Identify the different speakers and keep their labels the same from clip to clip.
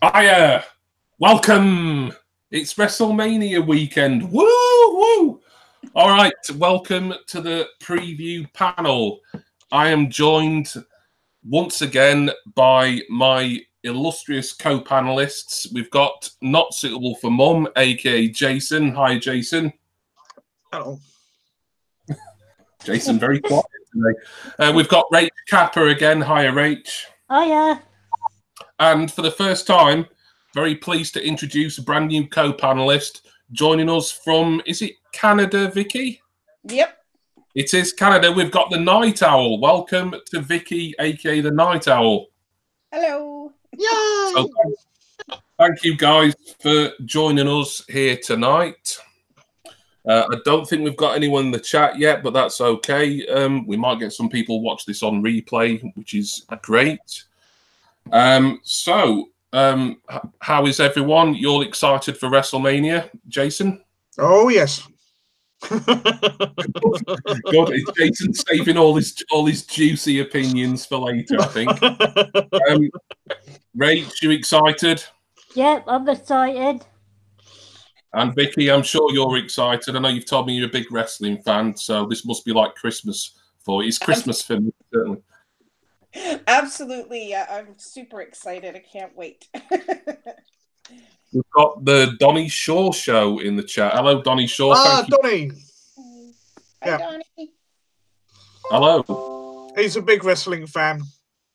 Speaker 1: Hiya! Welcome! It's WrestleMania weekend. Woo! Woo! All right, welcome to the preview panel. I am joined once again by my illustrious co-panelists. We've got Not Suitable for Mum, aka Jason. Hi, Jason.
Speaker 2: Hello.
Speaker 1: Jason, very quiet today. We've got Rach Capper again. Hiya, Rach.
Speaker 3: Hiya.
Speaker 1: And for the first time, very pleased to introduce a brand new co-panelist joining us from, is it Canada, Vicky?
Speaker 4: Yep.
Speaker 1: It is Canada. We've got the Night Owl. Welcome to Vicky, aka the Night Owl.
Speaker 4: Hello.
Speaker 2: Yay!
Speaker 1: So, thank you guys for joining us here tonight. I don't think we've got anyone in the chat yet, but that's okay. We might get some people watch this on replay, which is great. How is everyone? You all excited for WrestleMania, Jason?
Speaker 2: Oh yes.
Speaker 1: God, it's Jason saving all his juicy opinions for later, I think. Rach, you excited?
Speaker 3: Yep, I'm excited.
Speaker 1: And Vicky, I'm sure you're excited. I know you've told me you're a big wrestling fan, so this must be like Christmas for you. It's Christmas for me, certainly.
Speaker 4: Absolutely. Yeah, I'm super excited. I can't wait.
Speaker 1: We've got the Donnie Shaw show in the chat. Hello, Donnie Shaw.
Speaker 2: Donnie.
Speaker 4: Hi, Donnie.
Speaker 1: Hello.
Speaker 2: He's a big wrestling fan.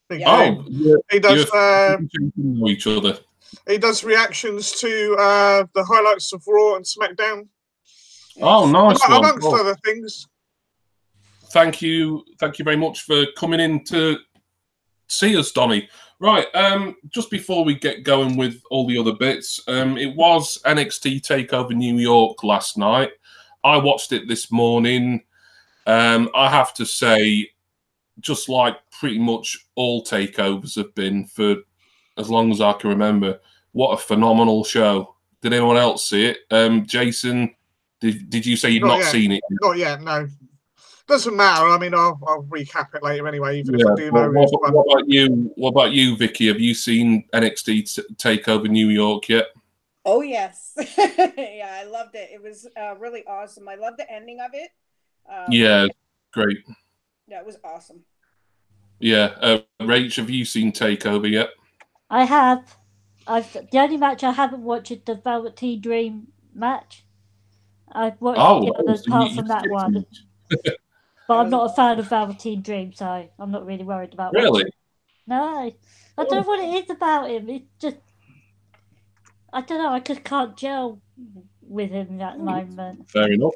Speaker 4: Yeah.
Speaker 1: Oh,
Speaker 2: He does.
Speaker 1: know each other.
Speaker 2: He does reactions to the highlights of Raw and SmackDown.
Speaker 1: Oh, nice one.
Speaker 2: Amongst other things.
Speaker 1: Thank you very much for coming in to see us, Donnie. Right, just before we get going with all the other bits, it was NXT TakeOver New York last night. I watched it this morning. I have to say, just like pretty much all takeovers have been for as long as I can remember, what a phenomenal show. Did anyone else see it? Jason, did you say you'd not seen it?
Speaker 2: Not yet, no. Doesn't matter. I mean, I'll recap it later anyway, even if I do know.
Speaker 1: What about you, Vicky? Have you seen NXT TakeOver New York yet?
Speaker 4: Oh, yes. Yeah, I loved it. It was really awesome. I loved the ending of it.
Speaker 1: Yeah, great.
Speaker 4: Yeah, it was awesome.
Speaker 1: Yeah. Rach, have you seen TakeOver yet?
Speaker 3: I have. The only match I haven't watched is the Velveteen Dream match. I've watched the others apart from that one. But I'm not a fan of Velveteen Dream, so I'm not really worried about it.
Speaker 1: Really?
Speaker 3: No. I don't know what it is about him. It's just, I don't know, I just can't gel with him at the moment.
Speaker 1: Fair enough.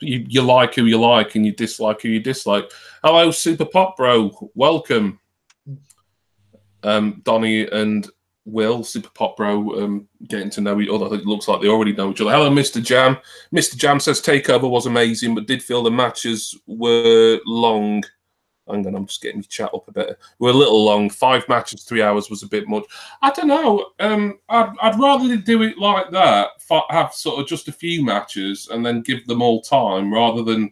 Speaker 1: You like who you like and you dislike who you dislike. Hello, Super Pop Bro. Welcome. Donnie and Will, Super Pop Bro, getting to know each other. It looks like they already know each other. Hello, Mr. Jam. Mr. Jam says TakeOver was amazing, but did feel the matches were long. Hang on, I'm just getting my chat up a bit. We're a little long. 5 matches, 3 hours was a bit much. I don't know. I'd rather do it like that, have sort of just a few matches and then give them all time, rather than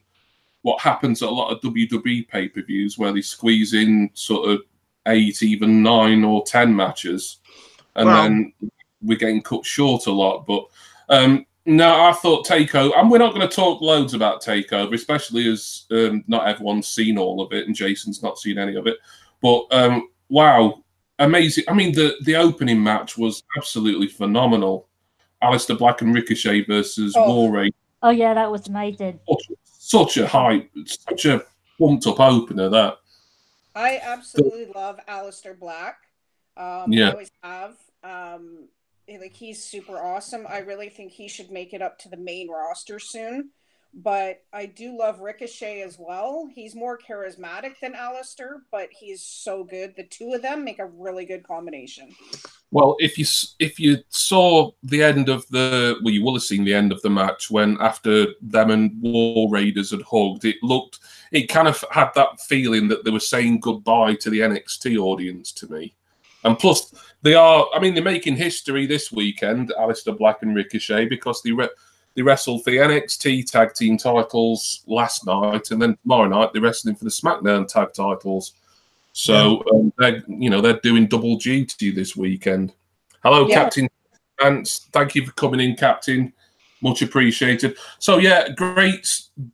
Speaker 1: what happens at a lot of WWE pay-per-views where they squeeze in sort of 8, even 9 or 10 matches. And then we're getting cut short a lot. But no, I thought TakeOver, and we're not going to talk loads about TakeOver, especially as not everyone's seen all of it, and Jason's not seen any of it. But wow, amazing. I mean, the opening match was absolutely phenomenal. Aleister Black and Ricochet versus War Raiders.
Speaker 3: Oh, yeah, that was amazing.
Speaker 1: Such a hype, such a pumped up opener, that.
Speaker 4: I absolutely love Aleister Black. I always have. He's super awesome. I really think he should make it up to the main roster soon. But I do love Ricochet as well. He's more charismatic than Aleister, but he's so good. The two of them make a really good combination. Well,
Speaker 1: if you saw the end of you will have seen the end of the match when after them and War Raiders had hugged, it kind of had that feeling that they were saying goodbye to the NXT audience to me. And plus, they're making history this weekend, Aleister Black and Ricochet, because they wrestled for the NXT tag team titles last night, and then tomorrow night they're wrestling for the SmackDown tag titles. So they're doing double duty this weekend. Hello, Captain Vance. Thank you for coming in, Captain. Much appreciated. So, yeah, great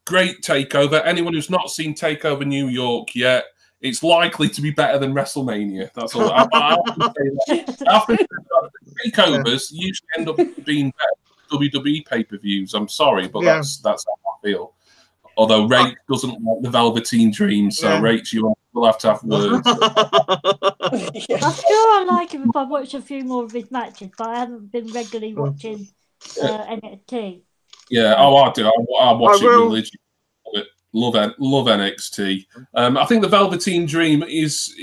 Speaker 1: takeover. Anyone who's not seen Takeover New York yet, it's likely to be better than WrestleMania. That's all. I often say that. After takeovers usually end up being better than WWE pay-per-views. I'm sorry, but that's how I feel. Although Rach doesn't like the Velveteen Dream, so Rach, you will have to have words.
Speaker 3: I'm sure I like him if I watch a few more of his matches, but I haven't been regularly watching NXT.
Speaker 1: Yeah, I do. I watch it religiously. Love NXT. I think the Velveteen Dream is.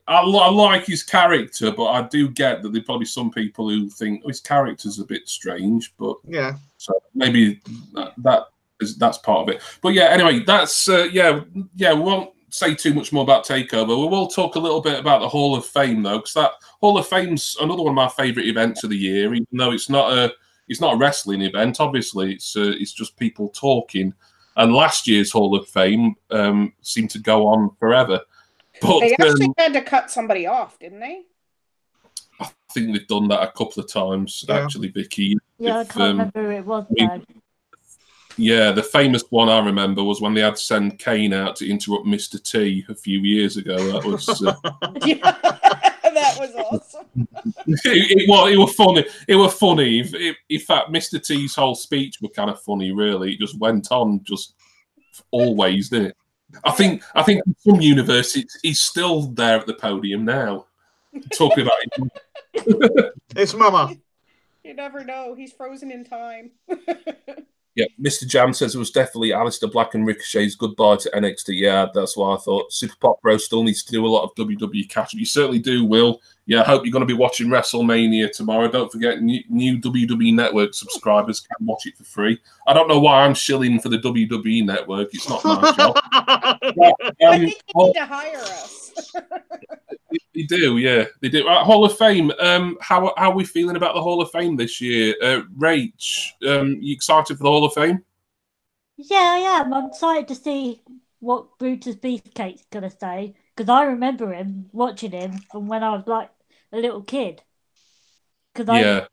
Speaker 1: I like his character, but I do get that there are probably some people who think his character's a bit strange. But so maybe that's part of it. But yeah, anyway, that's we won't say too much more about Takeover. We will talk a little bit about the Hall of Fame though, because that Hall of Fame's another one of my favourite events of the year. Even though it's not a wrestling event, obviously it's just people talking. And last year's Hall of Fame seemed to go on forever. But
Speaker 4: they actually had to cut somebody off, didn't they?
Speaker 1: I think they've done that a couple of times, actually, Vicky.
Speaker 3: Yeah, I can't remember who it was, though.
Speaker 1: Yeah, the famous one I remember was when they had to send Kane out to interrupt Mr. T a few years ago. That was...
Speaker 4: that was awesome.
Speaker 1: It was funny. It was funny. In fact, Mr. T's whole speech was kind of funny, really. It just went on just always, didn't it? I think in some universe he's still there at the podium now, talking about it.
Speaker 2: It's Mama.
Speaker 4: You never know. He's frozen in time.
Speaker 1: Yeah, Mr. Jam says it was definitely Aleister Black and Ricochet's goodbye to NXT. Yeah, that's what I thought. Super Pop Bro still needs to do a lot of WWE catch-up. You certainly do, Will. Yeah, I hope you're going to be watching WrestleMania tomorrow. Don't forget, new WWE Network subscribers can watch it for free. I don't know why I'm shilling for the WWE Network. It's not my job.
Speaker 4: I think you need to hire us.
Speaker 1: They do, yeah. They do. Hall of Fame. How are we feeling about the Hall of Fame this year? Rach, you excited for the Hall of Fame?
Speaker 3: Yeah, I am. I'm excited to see what Brutus Beefcake's going to say, because I remember him, watching him from when I was like a little kid. Because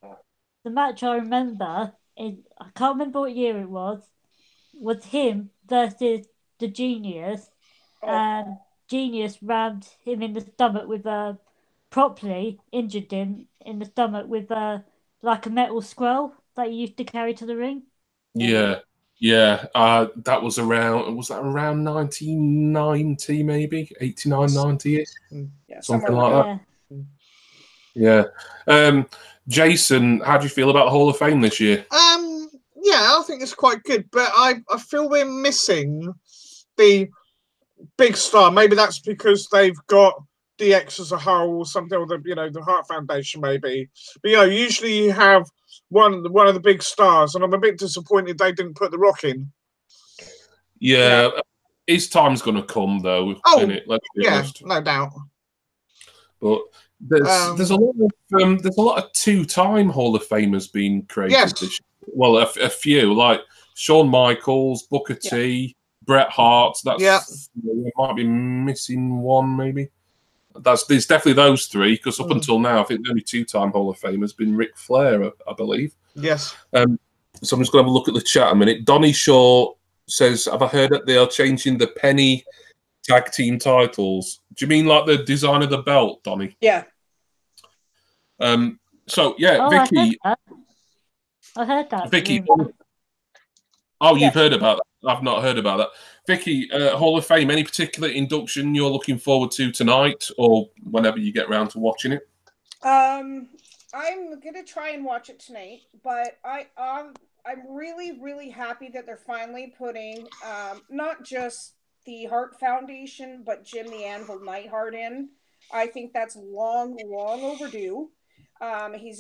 Speaker 3: the match I remember, I can't remember what year it was him versus the Genius, and Genius rammed him in the stomach with properly injured him in the stomach with like a metal scroll that he used to carry to the ring.
Speaker 1: Yeah. That was around 1990, maybe 89, 90 something like that. Yeah. Jason, how do you feel about the Hall of Fame this year?
Speaker 2: Yeah, I think it's quite good, but I feel we're missing the big star. Maybe that's because they've got DX as a whole or something, or the Heart Foundation maybe. But usually you have one of the big stars, and I'm a bit disappointed they didn't put The Rock in.
Speaker 1: Yeah. His time's going to come though. Let's be honest.
Speaker 2: No doubt.
Speaker 1: But there's a lot of two-time Hall of Famers being created this year. Well, a few like Shawn Michaels, Booker T, Bret Hart. We might be missing one, maybe. There's definitely those three, because up until now, I think the only two-time Hall of Famer has been Ric Flair, I believe.
Speaker 2: Yes.
Speaker 1: So I'm just going to have a look at the chat a minute. Donnie Shaw says, "Have I heard that they are changing the penny tag team titles?" Do you mean like the design of the belt, Donnie?
Speaker 4: Yeah.
Speaker 1: Vicky.
Speaker 3: I heard that.
Speaker 1: Vicky. You've heard about that. I've not heard about that. Vicky, Hall of Fame, any particular induction you're looking forward to tonight or whenever you get around to watching it?
Speaker 4: I'm going to try and watch it tonight, but I'm really, really happy that they're finally putting not just the Hart Foundation, but Jim the Anvil Neidhart in. I think that's long, long overdue.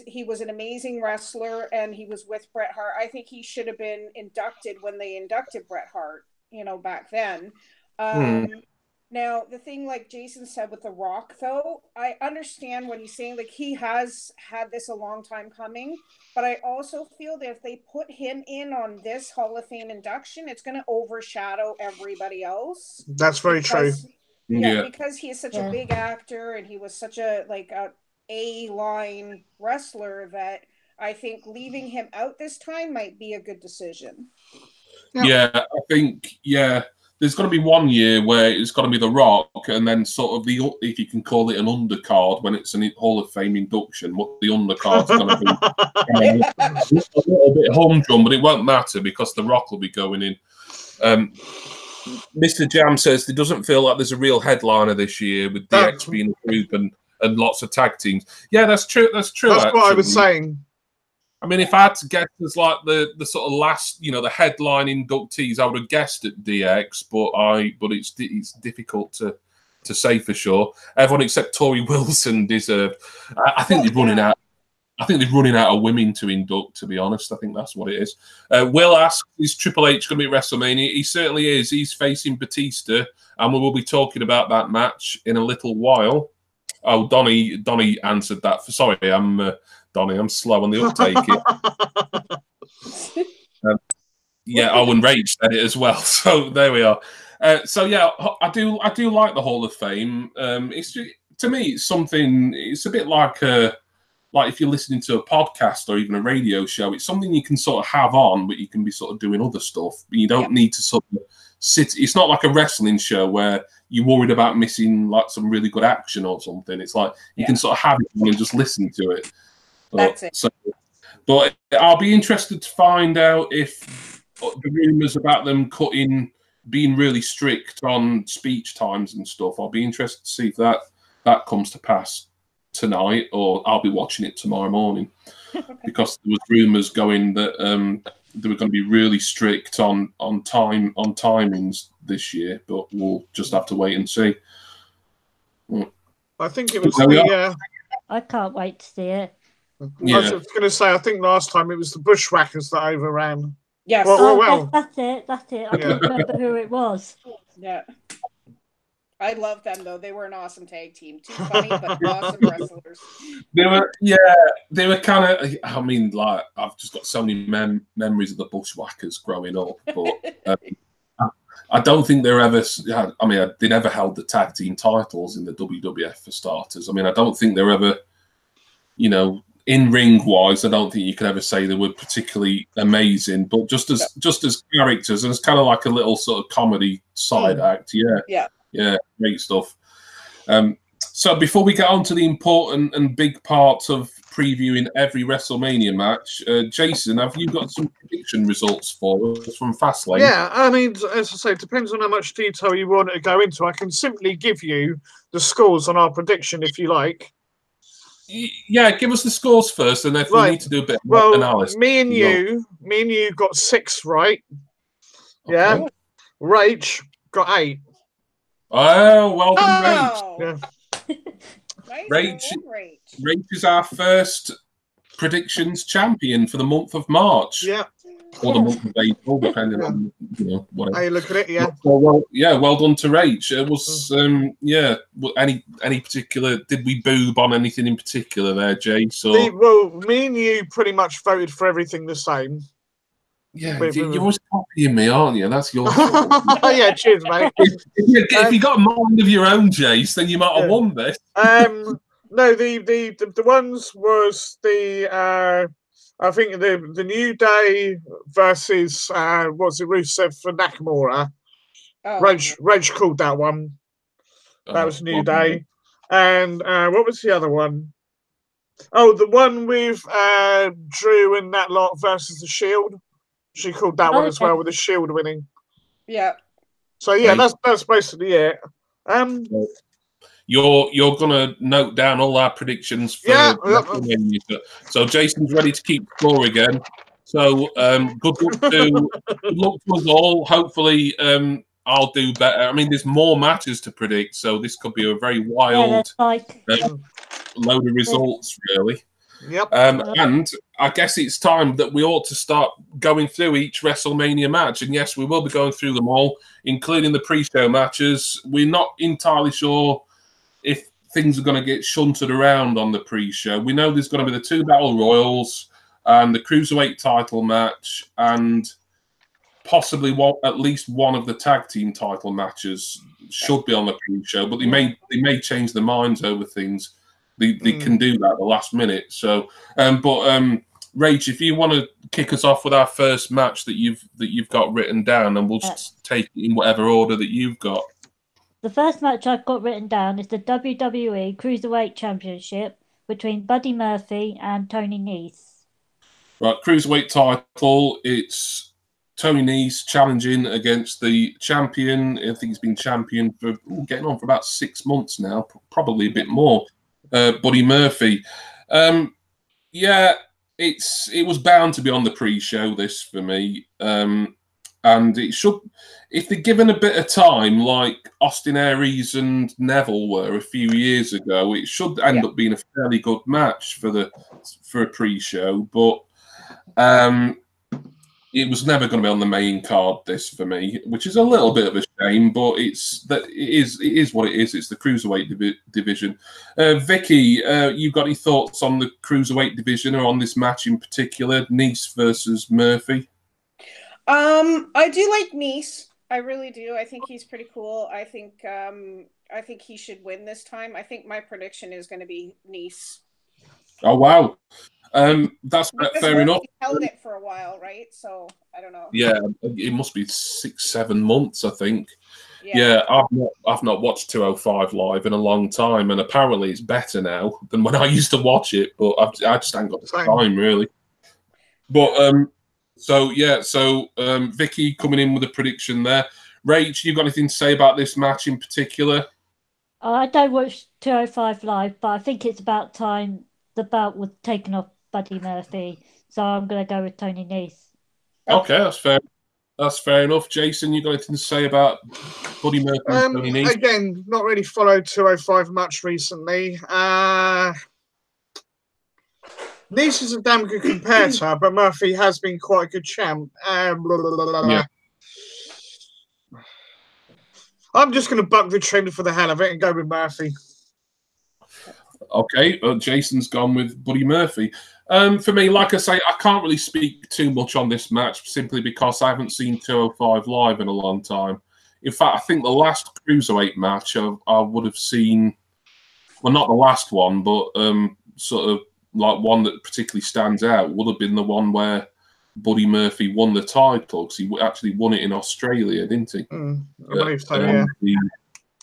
Speaker 4: He was an amazing wrestler, and he was with Bret Hart. I think he should have been inducted when they inducted Bret Hart, back then. Now, the thing, like Jason said with The Rock, though, I understand what he's saying. Like, he has had this a long time coming, but I also feel that if they put him in on this Hall of Fame induction, it's going to overshadow everybody else.
Speaker 2: That's very true.
Speaker 4: Yeah, because he is such a big actor, and he was such a A-line wrestler that I think leaving him out this time might be a good decision.
Speaker 1: Yeah, I think, there's going to be one year where it's going to be The Rock, and then sort of if you can call it an undercard when it's a Hall of Fame induction, what the undercard's going to be a little bit humdrum, but it won't matter because The Rock will be going in. Mr. Jam says it doesn't feel like there's a real headliner this year with DX being a group and lots of tag teams. Yeah, that's true. That's true.
Speaker 2: That's what I was saying.
Speaker 1: I mean, if I had to guess as like the sort of last, the headline inductees, I would have guessed at DX, but it's difficult to say for sure. Everyone except Tori Wilson deserved. I think they're running out. I think they're running out of women to induct. To be honest, I think that's what it is. Will asks, "Is Triple H going to be at WrestleMania?" He certainly is. He's facing Batista, and we will be talking about that match in a little while. Oh, Donnie answered that. Sorry, Donnie, I'm slow on the uptake. Owen Rage said it as well. So there we are. I do like the Hall of Fame. To me, it's something. It's a bit like if you're listening to a podcast or even a radio show. It's something you can sort of have on, but you can be sort of doing other stuff. You don't need to sort of sit. It's not like a wrestling show where you're worried about missing like some really good action or something. It's like you can sort of have it on and just listen to it.
Speaker 4: That's it.
Speaker 1: But I'll be interested to find out if the rumours about them being really strict on speech times and stuff. I'll be interested to see if that comes to pass tonight, or I'll be watching it tomorrow morning, because there was rumours going that they were going to be really strict on timings this year. But we'll just have to wait and see.
Speaker 2: I think it was
Speaker 3: I can't wait to see it.
Speaker 2: I was going to say, I think last time it was the Bushwhackers that overran.
Speaker 4: Yes.
Speaker 2: Well.
Speaker 3: That's it. I can't remember who it was.
Speaker 4: Yeah. I love them, though. They were an awesome tag team. Too funny, but awesome wrestlers.
Speaker 1: They were kind of, I mean, like, I've just got so many memories of the Bushwhackers growing up, but I don't think they're ever, they never held the tag team titles in the WWF for starters. I mean, I don't think they're ever, in ring wise, I don't think you could ever say they were particularly amazing, but just as characters, and it's kind of like a little sort of comedy side act. Yeah, great stuff. So before we get on to the important and big parts of previewing every WrestleMania match, Jason, have you got some prediction results for us from Fastlane?
Speaker 2: Yeah, I mean, as I say, it depends on how much detail you want to go into. I can simply give you the scores on our prediction if you like.
Speaker 1: Yeah, give us the scores first, and if we need to do a bit of analysis.
Speaker 2: Me and you got 6 right. Okay. Yeah. Rach got 8.
Speaker 1: Oh, well done, Rach.
Speaker 4: Nice.
Speaker 1: Rach is our first predictions champion for the month of March.
Speaker 2: Yeah.
Speaker 1: Or the month of April, depending on whatever.
Speaker 2: How you look at it, yeah.
Speaker 1: Well done to Rach. It was any particular, did we boob on anything in particular there, Jace?
Speaker 2: Me and you pretty much voted for everything the same.
Speaker 1: Yeah, you're always copying me, aren't you? That's your fault.
Speaker 2: Yeah, cheers, mate.
Speaker 1: If you got a mind of your own, Jace, then you might have won this.
Speaker 2: No, the ones was the I think the New Day versus Rusev for Nakamura. Reg called that one. That was New Day. And what was the other one? Oh, the one with Drew and that lot versus the Shield. She called that one as well, with the Shield winning.
Speaker 4: Yeah.
Speaker 2: So yeah, that's basically it.
Speaker 1: You're gonna note down all our predictions for WrestleMania. So Jason's ready to keep score again. So good luck to us all. Hopefully I'll do better. I mean, there's more matches to predict, so this could be a very wild load of results, really.
Speaker 2: Yep.
Speaker 1: And I guess it's time that we ought to start going through each WrestleMania match. And yes, we will be going through them all, including the pre-show matches. We're not entirely sure if things are going to get shunted around on the pre-show. We know there's going to be the 2 Battle Royals and the Cruiserweight title match, and possibly at least one of the tag team title matches should be on the pre-show. But they may change their minds over things. They can do that at the last minute. So, Rach, if you want to kick us off with our first match that you've got written down, and we'll just take it in whatever order that you've got.
Speaker 3: The first match I've got written down is the WWE Cruiserweight Championship between Buddy Murphy and Tony Nese.
Speaker 1: Right, Cruiserweight title. It's Tony Nese challenging against the champion. I think he's been champion for getting on for about 6 months now, probably a bit more. Buddy Murphy. It was bound to be on the pre-show, this, for me. And it should, if they're given a bit of time, like Austin Aries and Neville were a few years ago, it should end up being a fairly good match for a pre-show. But it was never going to be on the main card, this, for me, which is a little bit of a shame. But it is what it is. It's the Cruiserweight division. Vicky, you got any thoughts on the Cruiserweight division or on this match in particular, Nese versus Murphy?
Speaker 4: I do like Nese. I really do. I think he's pretty cool. I think he should win this time. I think my prediction is going to be Nese.
Speaker 1: Oh wow, that's fair enough.
Speaker 4: He held it for a while, right? So I don't know.
Speaker 1: Yeah, it must be 6-7 months, I think. Yeah, I've not watched 205 live in a long time, and apparently it's better now than when I used to watch it. But I just haven't got the time really. But So Vicky coming in with a prediction there. Rach, you got anything to say about this match in particular?
Speaker 3: I don't watch 205 live, but I think it's about time the belt was taken off Buddy Murphy. So I'm going to go with Tony Nese.
Speaker 1: Okay, that's fair. That's fair enough. Jason, you got anything to say about Buddy Murphy and Tony Nese?
Speaker 2: Again, not really followed 205 much recently. Nese is a damn good competitor, but Murphy has been quite a good champ. Yeah. I'm just going to buck the trend for the hell of it and go with Murphy.
Speaker 1: Okay, Jason's gone with Buddy Murphy. For me, like I say, I can't really speak too much on this match simply because I haven't seen 205 live in a long time. In fact, I think the last Cruiserweight match I would have seen, well, not the last one, but sort of like one that particularly stands out would have been the one where Buddy Murphy won the title, because he actually won it in Australia, didn't he?
Speaker 2: I believe so, yeah.
Speaker 1: The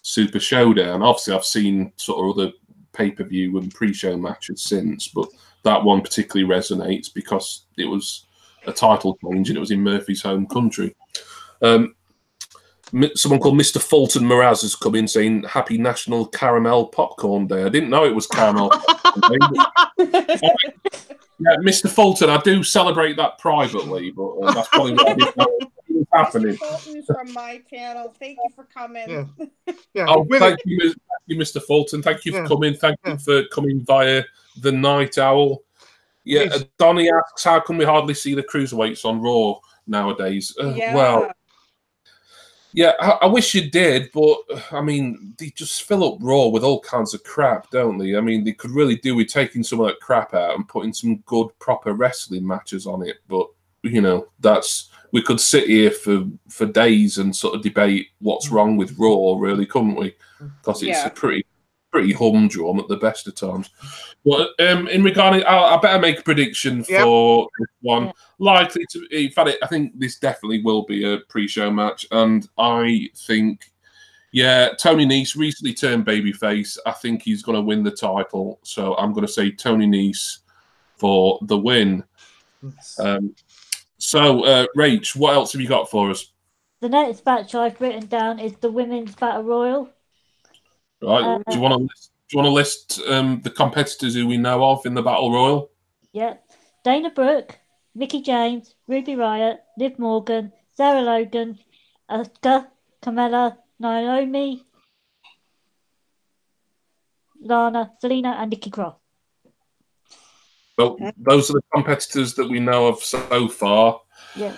Speaker 1: Super Showdown. Obviously, I've seen sort of other pay-per-view and pre-show matches since, but that one particularly resonates because it was a title change and it was in Murphy's home country. Someone called Mr. Fulton Moraz has come in saying, "Happy National Caramel Popcorn Day." I didn't know it was caramel popcorn day. Yeah, Mr. Fulton, I do celebrate that privately, but that's probably what I didn't know was happening.
Speaker 4: Mr. Fulton from my channel, thank you for coming.
Speaker 2: Yeah.
Speaker 1: Oh, thank you, Mr. Fulton. Thank you for coming. Thank you for coming via the Night Owl. Yeah, Donnie asks, how come we hardly see the Cruiserweights on Raw nowadays? Well, yeah, I wish you did, but I mean, they just fill up Raw with all kinds of crap, don't they? I mean, they could really do with taking some of that crap out and putting some good, proper wrestling matches on it. But you know, we could sit here for days and sort of debate what's wrong with Raw, really, couldn't we? Because it's a pretty humdrum at the best of times. But in regarding, I better make a prediction for this one. Yeah. Likely to, in fact, I think this definitely will be a pre-show match, and I think, Tony Nese recently turned babyface. I think he's going to win the title, so I'm going to say Tony Nese for the win. Rach, what else have you got for us?
Speaker 3: The next match I've written down is the Women's Battle Royal.
Speaker 1: Right. Do you want to list the competitors who we know of in the Battle Royal?
Speaker 3: Yeah. Dana Brooke, Mickie James, Ruby Riott, Liv Morgan, Sarah Logan, Asuka, Carmella, Naomi, Lana, Selena, and Nikki Cross.
Speaker 1: Well, those are the competitors that we know of so far.
Speaker 3: Yeah.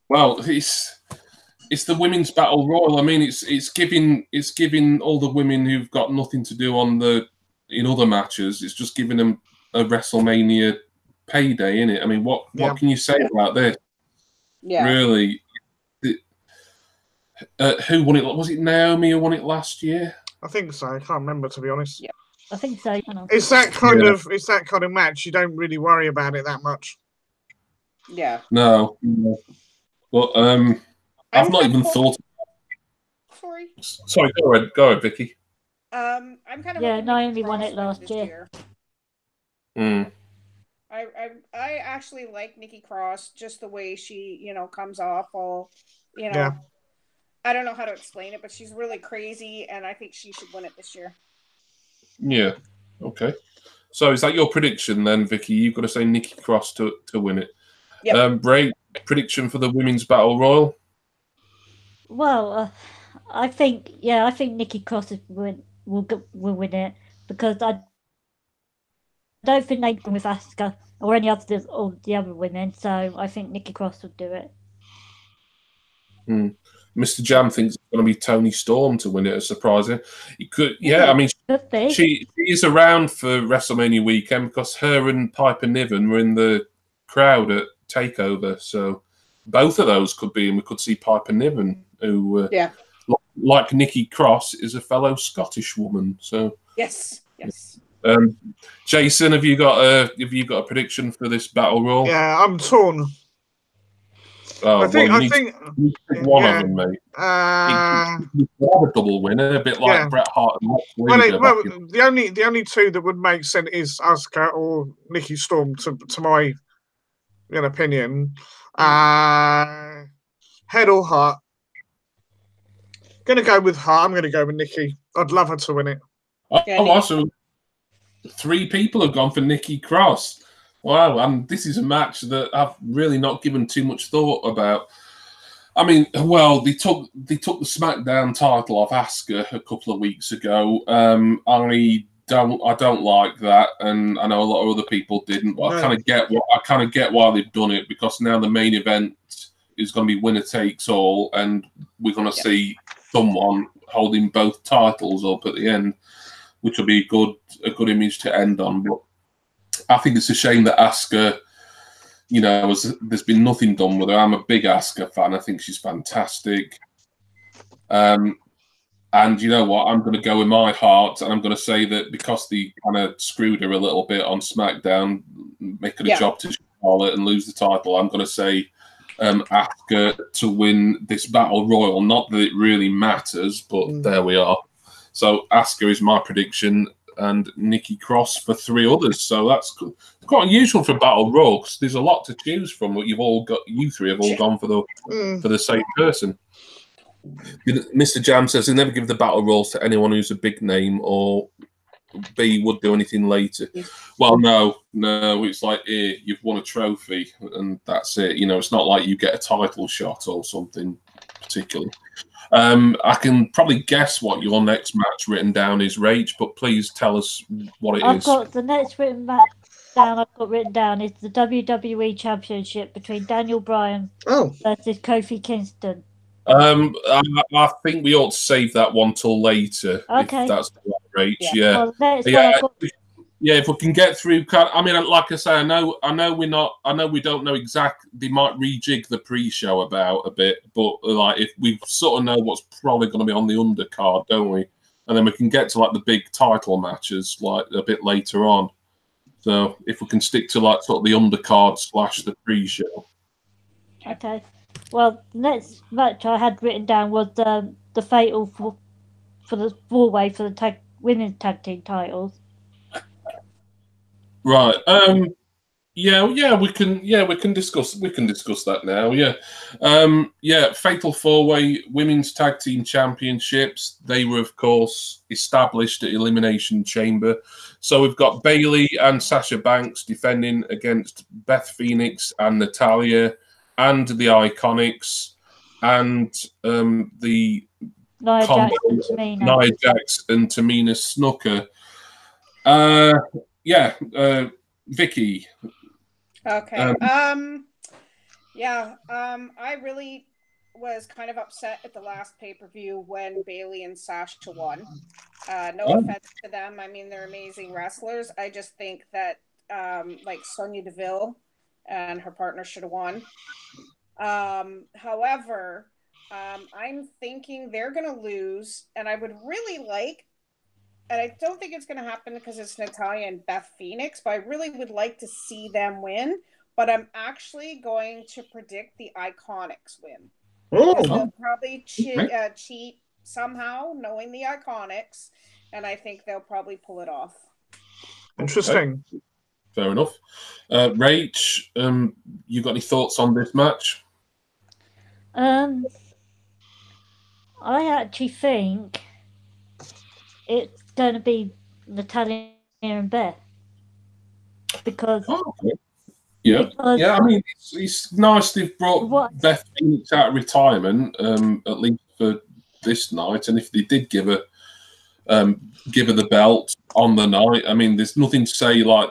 Speaker 1: Well, it's the Women's Battle Royal. I mean, it's giving all the women who've got nothing to do in other matches. It's just giving them a WrestleMania payday, isn't it? I mean, what can you say about this?
Speaker 4: Yeah,
Speaker 1: really. Who won it? Was it Naomi who won it last year?
Speaker 2: I think so. I can't remember, to be honest.
Speaker 4: Yeah.
Speaker 3: I think so.
Speaker 2: It's that kind of match. You don't really worry about it that much.
Speaker 4: Yeah.
Speaker 1: No. Well, I've not even thought. Sorry, go ahead, Vicky.
Speaker 4: I'm kind of
Speaker 3: Naomi won it last year.
Speaker 4: I actually like Nikki Cross, just the way she, comes off all,
Speaker 2: Yeah.
Speaker 4: I don't know how to explain it, but she's really crazy, and I think she should win it this year.
Speaker 1: Yeah. Okay. So is that your prediction then, Vicky? You've got to say Nikki Cross to win it.
Speaker 4: Yep.
Speaker 1: Ray, prediction for the Women's Battle Royal?
Speaker 3: Well, I think Nikki Cross will win it, because I don't think they can with Asuka or any of the other women. So I think Nikki Cross will do it.
Speaker 1: Mr. Jam thinks it's going to be Toni Storm to win it. As surprising, he could. Yeah, I mean, she is around for WrestleMania weekend because her and Piper Niven were in the crowd at Takeover. So both of those could be, and we could see Piper Niven, who, like Nikki Cross, is a fellow Scottish woman. So
Speaker 4: yes.
Speaker 1: Jason, have you got a prediction for this battle royal?
Speaker 2: Yeah, I'm torn.
Speaker 1: I think one of them, mate. A double winner, a bit like Bret Hart and Lex Luger.
Speaker 2: The only two that would make sense is Asuka or Nikki Storm, to my opinion. Head or heart? Gonna go with heart. I'm gonna go with Nikki. I'd love her to win it.
Speaker 1: So 3 people have gone for Nikki Cross. Wow, and this is a match that I've really not given too much thought about. I mean, well, they took the SmackDown title off Asuka a couple of weeks ago. I don't like that, and I know a lot of other people didn't. But I kind of get why they've done it, because now the main event is going to be winner takes all, and we're going to see someone holding both titles up at the end, which will be a good image to end on. But I think it's a shame that Asuka, there's been nothing done with her. I'm a big Asuka fan. I think she's fantastic. And you know what? I'm going to go with my heart, and I'm going to say that because they kind of screwed her a little bit on SmackDown, making a job to Charlotte and lose the title, I'm going to say Asuka to win this Battle Royal. Not that it really matters, but there we are. So Asuka is my prediction, and Nikki Cross for 3 others. So that's quite unusual for Battle Royal, because there's a lot to choose from. But you 3 have all gone for the same person. Mr. Jam says they never give the Battle Royals to anyone who's a big name or B would do anything later. Well, no, it's like, here, you've won a trophy and that's it. It's not like you get a title shot or something particularly. I can probably guess what your next match written down is, Rach, but please tell us what it is.
Speaker 3: I've got the next match written down is the WWE Championship between Daniel Bryan versus Kofi Kingston.
Speaker 1: I think we ought to save that one till later.
Speaker 3: Okay.
Speaker 1: If that's the right, Rach. Yeah.
Speaker 3: Well,
Speaker 1: if we can get through. I mean, like I say, I know we don't know exactly. They might rejig the pre-show about a bit, but like if we sort of know what's probably going to be on the undercard, don't we? And then we can get to like the big title matches like a bit later on. So if we can stick to like sort of the undercard / the pre-show.
Speaker 3: Okay. Well, the next match I had written down was the fatal for the 4-way for the women's tag team titles.
Speaker 1: Right. Yeah, we can discuss that now. Yeah. Fatal 4-way women's tag team championships. They were, of course, established at Elimination Chamber. So we've got Bayley and Sasha Banks defending against Beth Phoenix and Natalya, and the Iconics, and the
Speaker 3: Nia
Speaker 1: Jax and Tamina Snuka. Vicky.
Speaker 4: Okay. I really was kind of upset at the last pay-per-view when Bayley and Sasha won. No offense to them. I mean, they're amazing wrestlers. I just think that Sonya Deville and her partner should have won. However, I'm thinking they're going to lose, and I would really like and I don't think it's going to happen because it's Natalya and Beth Phoenix, but I really would like to see them win. But I'm actually going to predict the Iconics win. Because they'll probably cheat somehow, knowing the Iconics, and I think they'll probably pull it off.
Speaker 2: Interesting.
Speaker 1: Okay. Fair enough. Rach, you got any thoughts on this match?
Speaker 3: I actually think it's going to be Natalya and Beth. Because...
Speaker 1: Oh, okay. Yeah, I mean, it's nice they've brought Beth Phoenix out of retirement, at least for this night. And if they did give her the belt on the night, I mean, there's nothing to say like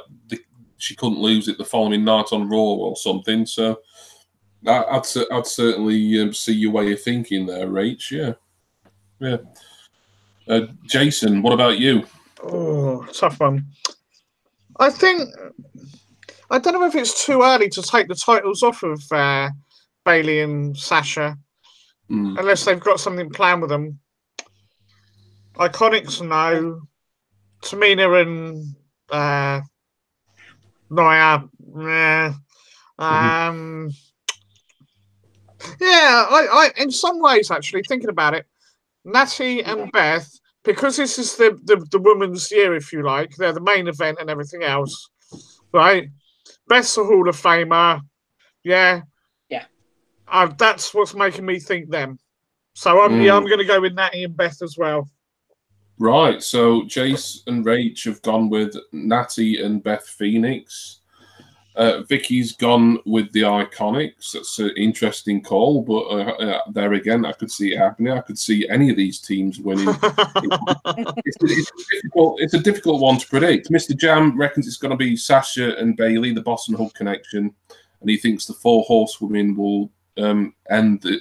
Speaker 1: she couldn't lose it the following night on Raw or something. So I'd certainly see your way of thinking there, Rach. Yeah. Jason, what about you?
Speaker 2: Oh, tough one. I don't know if it's too early to take the titles off of Bayley and Sasha, unless they've got something planned with them. Iconics, no. Tamina and Nia, yeah. I in some ways, actually, thinking about it, Natty and Beth, because this is the women's year, if you like, they're the main event and everything else, right? Beth's a Hall of Famer, yeah. That's what's making me think them. So I'm going to go with Natty and Beth as well.
Speaker 1: Right. So Jace and Rach have gone with Natty and Beth Phoenix. Vicky's gone with the Iconics. That's an interesting call, but there again, I could see it happening. I could see any of these teams winning. It's a difficult one to predict. Mr. Jam reckons it's going to be Sasha and Bayley, the Boss and Hug connection, and he thinks the 4 horsewomen will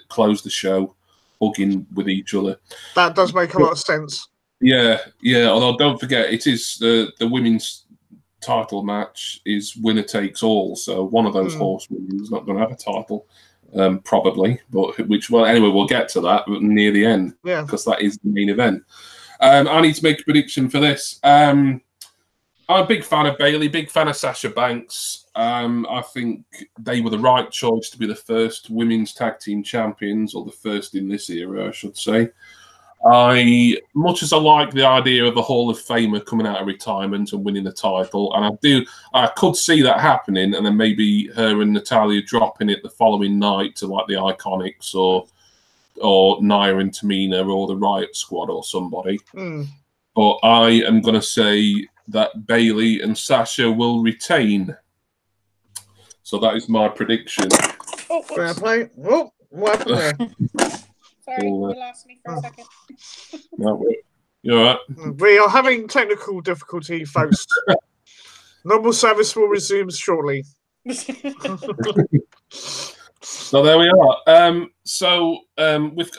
Speaker 1: close the show, hugging with each other.
Speaker 2: That does make a lot of sense.
Speaker 1: Yeah. Although don't forget, it is the women's title match is winner takes all, so one of those horsewomen is not going to have a title, probably. But anyway, we'll get to that near the end, because that is the main event. I need to make a prediction for this. I'm a big fan of Bayley, big fan of Sasha Banks. I think they were the right choice to be the first women's tag team champions, or the first in this era, I should say. Much as I like the idea of a Hall of Famer coming out of retirement and winning the title, and I could see that happening, and then maybe her and Natalya dropping it the following night to like the Iconics or Nia and Tamina or the Riot Squad or somebody. But I am going to say that Bayley and Sasha will retain. So that is my prediction.
Speaker 2: Fair play. Oh, what happened there?
Speaker 4: Sorry, you lost me for a second.
Speaker 1: No, you're all right.
Speaker 2: We are having technical difficulty, folks. Normal service will resume shortly.
Speaker 1: So there we are. I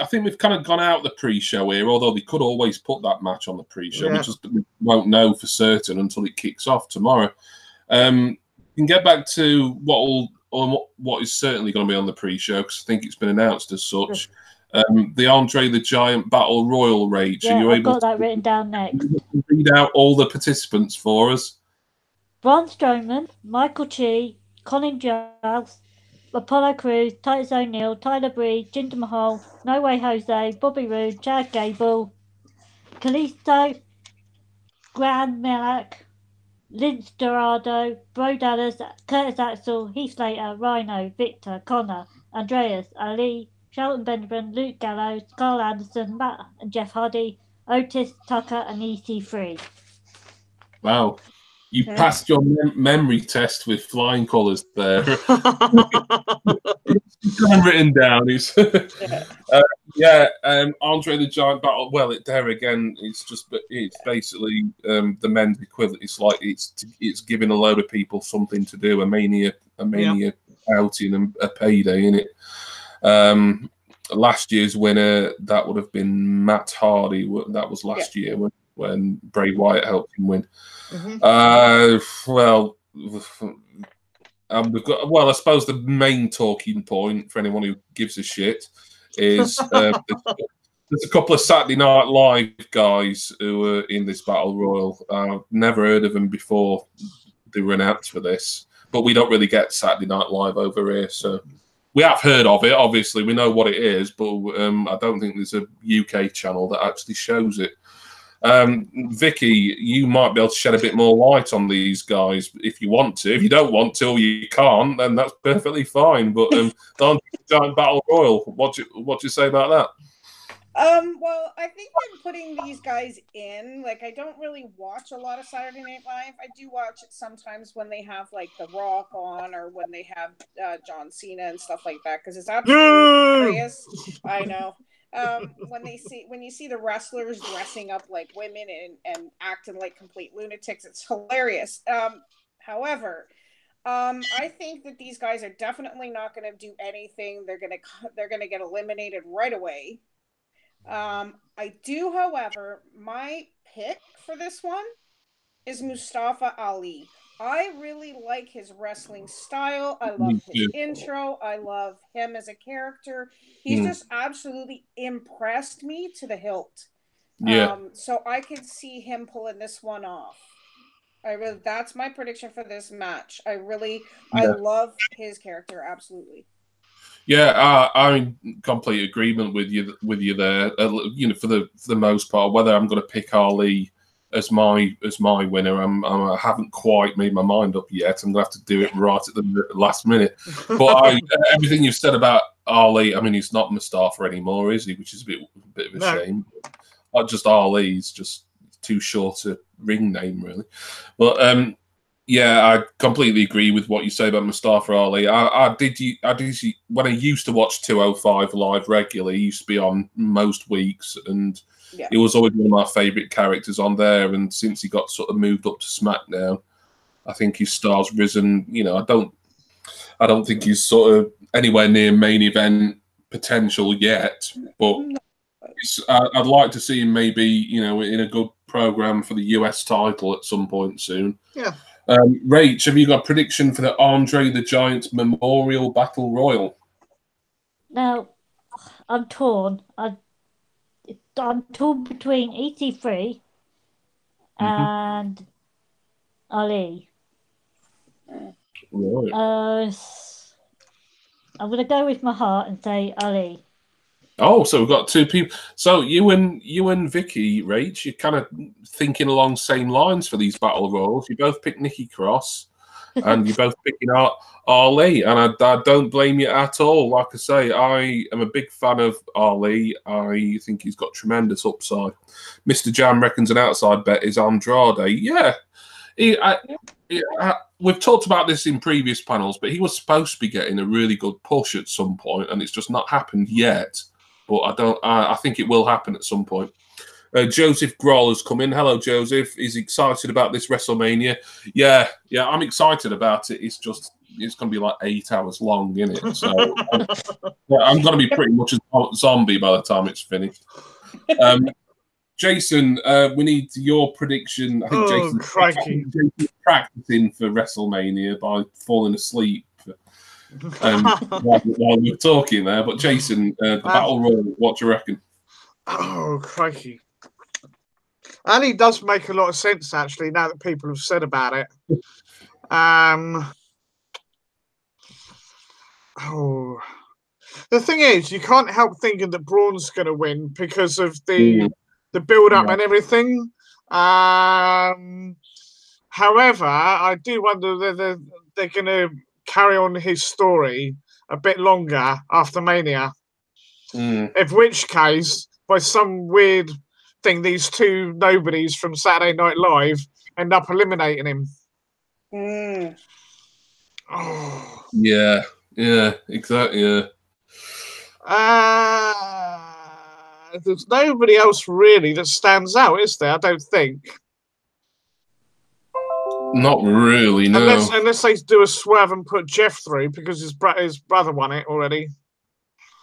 Speaker 1: think we've kind of gone out the pre-show here, although they could always put that match on the pre-show. We just won't know for certain until it kicks off tomorrow. We can get back to what is certainly going to be on the pre-show, because I think it's been announced as such. The Andre the Giant Battle Royal, Rach.
Speaker 3: Yeah, I've got that written down next.
Speaker 1: Read out all the participants for us.
Speaker 3: Braun Strowman, Michael Chi, Colin Jost, Apollo Crews, Titus O'Neil, Tyler Breeze, Jinder Mahal, No Way Jose, Bobby Roode, Chad Gable, Kalisto, Gran Malak, Lince Dorado, Bro Dallas, Curtis Axel, Heath Slater, Rhino, Victor, Connor, Andreas, Ali, Shelton Benjamin, Luke Gallows, Carl Anderson, Matt and Jeff Hardy, Otis, Tucker, and EC3.
Speaker 1: Wow. You passed your memory test with flying colours there. Written down. Andre the Giant Battle. Well, there again, it's basically the men's equivalent. It's like it's giving a load of people something to do, a mania outing and a payday, in it. Last year's winner, that would have been Matt Hardy. That was last year when Bray Wyatt helped him win. I suppose the main talking point for anyone who gives a shit is There's a couple of Saturday Night Live guys who were in this battle royal. I've never heard of them before they were announced for this, but we don't really get Saturday Night Live over here, so we have heard of it. Obviously, we know what it is, but I don't think there's a UK channel that actually shows it. Vicky, you might be able to shed a bit more light on these guys if you want to. If you don't want to or you can't, then that's perfectly fine. But the Giant Battle Royal, what do you say about that?
Speaker 4: Well, I think I'm putting these guys in. Like, I don't really watch a lot of Saturday Night Live. I do watch it sometimes when they have like The Rock on, or when they have John Cena and stuff like that, because it's absolutely hilarious. I know. When you see the wrestlers dressing up like women and acting like complete lunatics, it's hilarious. However, I think that these guys are definitely not going to do anything. They're gonna get eliminated right away. I do, however, my pick for this one is Mustafa Ali. I really like his wrestling style. I love his intro. I love him as a character. He's just absolutely impressed me to the hilt.
Speaker 1: Yeah.
Speaker 4: So I could see him pulling this one off. That's my prediction for this match. I love his character, absolutely.
Speaker 1: Yeah, I'm in complete agreement with you there. For the most part, whether I'm going to pick Ali as my winner, I haven't quite made my mind up yet. I'm going to have to do it right at the last minute. But everything you've said about Ali, I mean, he's not Mustafa anymore, is he? Which is a bit of a shame. Not just Ali, he's just too short a ring name, really. But yeah, I completely agree with what you say about Mustafa Ali. I did when I used to watch 205 live regularly. He used to be on most weeks, and he was always one of my favourite characters on there. And since he got sort of moved up to SmackDown, I think his star's risen. I don't think he's sort of anywhere near main event potential yet, but I'd like to see him maybe in a good program for the US title at some point soon.
Speaker 2: Yeah.
Speaker 1: Rach, have you got a prediction for the Andre the Giant Memorial Battle Royal?
Speaker 3: Now, I'm torn. I'm torn between EC3 and Ali.
Speaker 1: Right.
Speaker 3: I'm going to go with my heart and say Ali.
Speaker 1: Oh, so we've got two people. So you and Vicky, Rach, you're kind of thinking along the same lines for these battle royals. You both picked Nikki Cross, and you're both picking out Ali, and I don't blame you at all. Like I say, I am a big fan of Ali. I think he's got tremendous upside. Mr. Jam reckons an outside bet is Andrade. Yeah, we've talked about this in previous panels, but he was supposed to be getting a really good push at some point, and it's just not happened yet. But I think it will happen at some point. Joseph Grohl has come in. Hello, Joseph. He's excited about this WrestleMania. Yeah, I'm excited about it. It's going to be like 8 hours long, isn't it? So I'm going to be pretty much a zombie by the time it's finished. Jason, we need your prediction. I think Jason's practicing for WrestleMania by falling asleep while we're talking there. But Jason, the Battle Royal, what do you reckon?
Speaker 2: Oh, crikey. And it does make a lot of sense, actually, now that people have said about it. The thing is, you can't help thinking that Braun's going to win because of the build-up and everything. However, I do wonder whether they're going to carry on his story a bit longer after Mania. In which case, by some weird thing, these two nobodies from Saturday Night Live end up eliminating him.
Speaker 1: Oh. Yeah, exactly.
Speaker 2: There's nobody else really that stands out, is there? I don't think.
Speaker 1: Not really, no.
Speaker 2: Unless they do a swerve and put Jeff through because his brother won it already.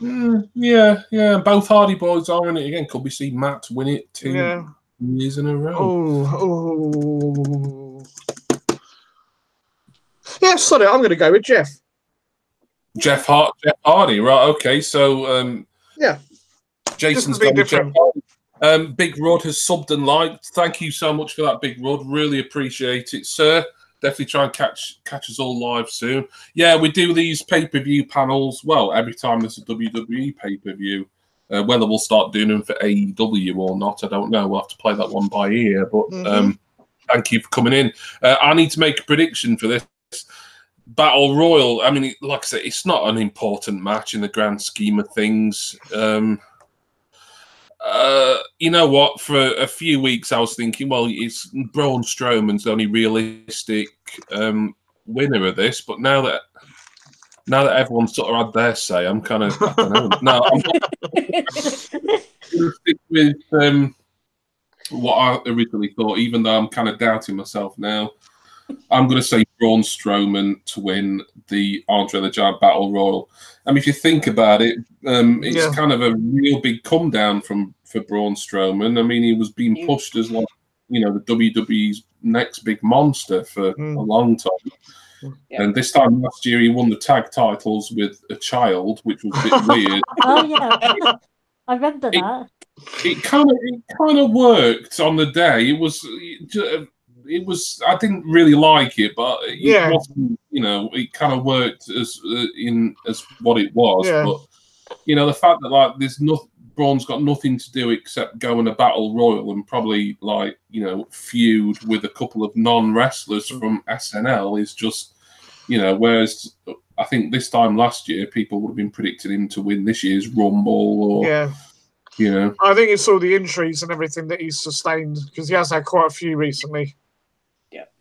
Speaker 1: Yeah. Both Hardy Boys are in it again. Could we see Matt win it 2 years in a row?
Speaker 2: Yeah, sorry, I'm going to go with Jeff.
Speaker 1: Jeff Hardy, right? Okay, so
Speaker 2: yeah.
Speaker 1: Jason's
Speaker 2: just different.
Speaker 1: Big Rod has subbed and liked. Thank you so much for that, Big Rod. Really appreciate it, sir. Definitely try and catch us all live soon. Yeah, we do these pay-per-view panels. Well, every time there's a WWE pay-per-view. Whether we'll start doing them for AEW or not, I don't know. We'll have to play that one by ear. But thank you for coming in. I need to make a prediction for this Battle Royal. I mean, like I said, it's not an important match in the grand scheme of things. You know what? For a few weeks, I was thinking, well, it's Braun Strowman's the only realistic winner of this. But now that everyone's sort of had their say, I'm kind of, I don't know. No, I'm going to stick with what I originally thought, even though I'm kind of doubting myself now. I'm going to say Braun Strowman to win the Andre the Giant Battle Royal. I mean, if you think about it, it's kind of a real big come down for Braun Strowman. I mean, he was being pushed as like, the WWE's next big monster for a long time. Yeah. And this time last year, he won the tag titles with a child, which was a bit weird.
Speaker 3: Oh yeah, I remember that.
Speaker 1: It kind of worked on the day. It was. I didn't really like it, but it wasn't. It kind of worked as what it was. Yeah. But the fact that like there's nothing. Braun's got nothing to do except go in a battle royal and probably feud with a couple of non-wrestlers from SNL is just whereas I think this time last year people would have been predicting him to win this year's Rumble or
Speaker 2: I think it's all the injuries and everything that he's sustained because he has had quite a few recently.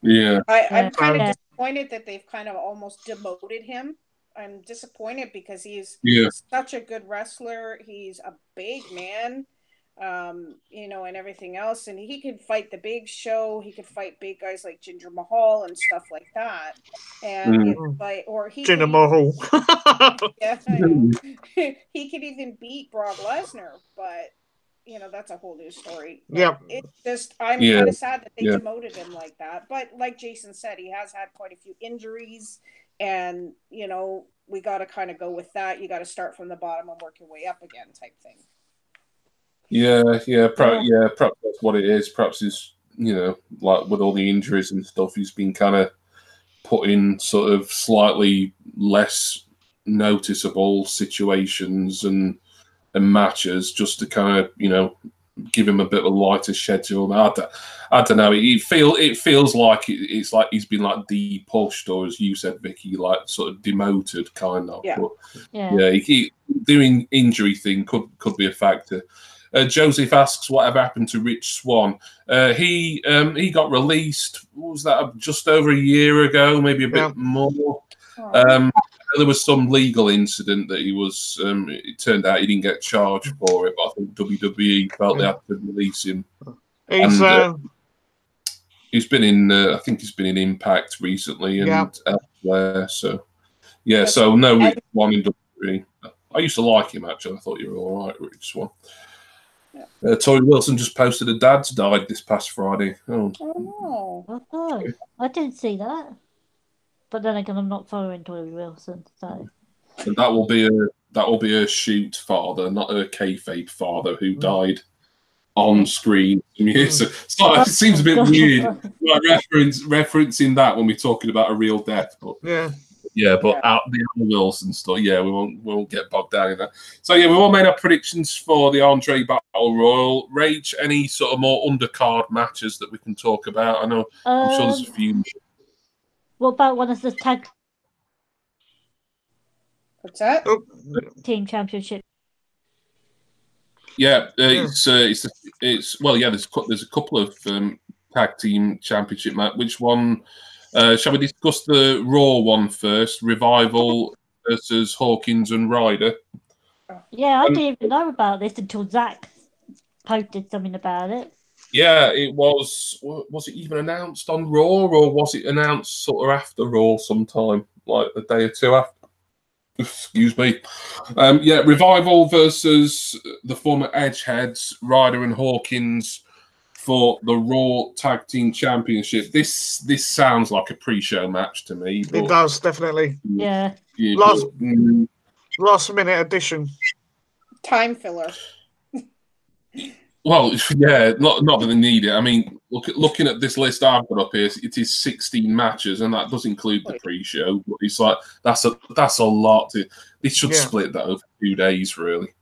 Speaker 1: Yeah.
Speaker 4: I'm kind of disappointed that they've kind of almost demoted him. I'm disappointed because he's such a good wrestler. He's a big man, and everything else. And he could fight the Big Show. He could fight big guys like Jinder Mahal and stuff like that. And
Speaker 2: Jinder Mahal.
Speaker 4: Yeah, I know. He could even beat Brock Lesnar, but that's a whole new story.
Speaker 2: Yeah,
Speaker 4: it's just I'm kind of sad that they demoted him like that. But like Jason said, he has had quite a few injuries. And, we got to kind of go with that. You got to start from the bottom and work your way up again type thing.
Speaker 1: Perhaps that's what it is. Perhaps he's, like with all the injuries and stuff, he's been kind of put in sort of slightly less noticeable situations and matches just to kind of, give him a bit of a lighter schedule. I don't know. It feels like it's like he's been like de-pushed, or as you said, Vicky, like sort of demoted, kind of.
Speaker 4: Yeah.
Speaker 1: But doing injury thing could be a factor. Joseph asks, whatever happened to Rich Swann? He got released. What was that? Just over a year ago, maybe a bit more. There was some legal incident that he was. It turned out he didn't get charged for it, but I think WWE felt they had to release him. He's been in. I think he's been in Impact recently and elsewhere. So so no Rich Swann in WWE. I used to like him actually. I thought you were all right, Rich Swann. Yeah. Tori Wilson just posted her dad's died this past Friday.
Speaker 3: I didn't see that. But then again, I'm not following Tori Wilson, so.
Speaker 1: And that will be a shoot father, not a kayfabe father who died on screen. So it seems a bit weird, like referencing that when we're talking about a real death. But but out the Wilson stuff, we won't get bogged down in that. So we've all made our predictions for the Andre Battle Royal. Rach, any sort of more undercard matches that we can talk about? I know I'm sure there's a few.
Speaker 3: What about one of the tag?
Speaker 4: What's that?
Speaker 3: Team championship.
Speaker 1: It's there's a couple of tag team championship match. Which one? Shall we discuss the Raw one first? Revival versus Hawkins and Ryder.
Speaker 3: Yeah, I didn't even know about this until Zach posted something about it.
Speaker 1: Yeah, it was. Was it even announced on Raw, or was it announced sort of after Raw sometime, like a day or two after? Excuse me. Revival versus the former Edgeheads, Ryder and Hawkins, for the Raw Tag Team Championship. This sounds like a pre-show match to me. But,
Speaker 2: it does, definitely.
Speaker 3: Yeah.
Speaker 2: Last minute addition.
Speaker 4: Time filler.
Speaker 1: Well, yeah, not that they need it. I mean, looking at this list I've got up here, it is 16 matches, and that does include the pre-show. But it's like that's a lot. They should split that over 2 days, really.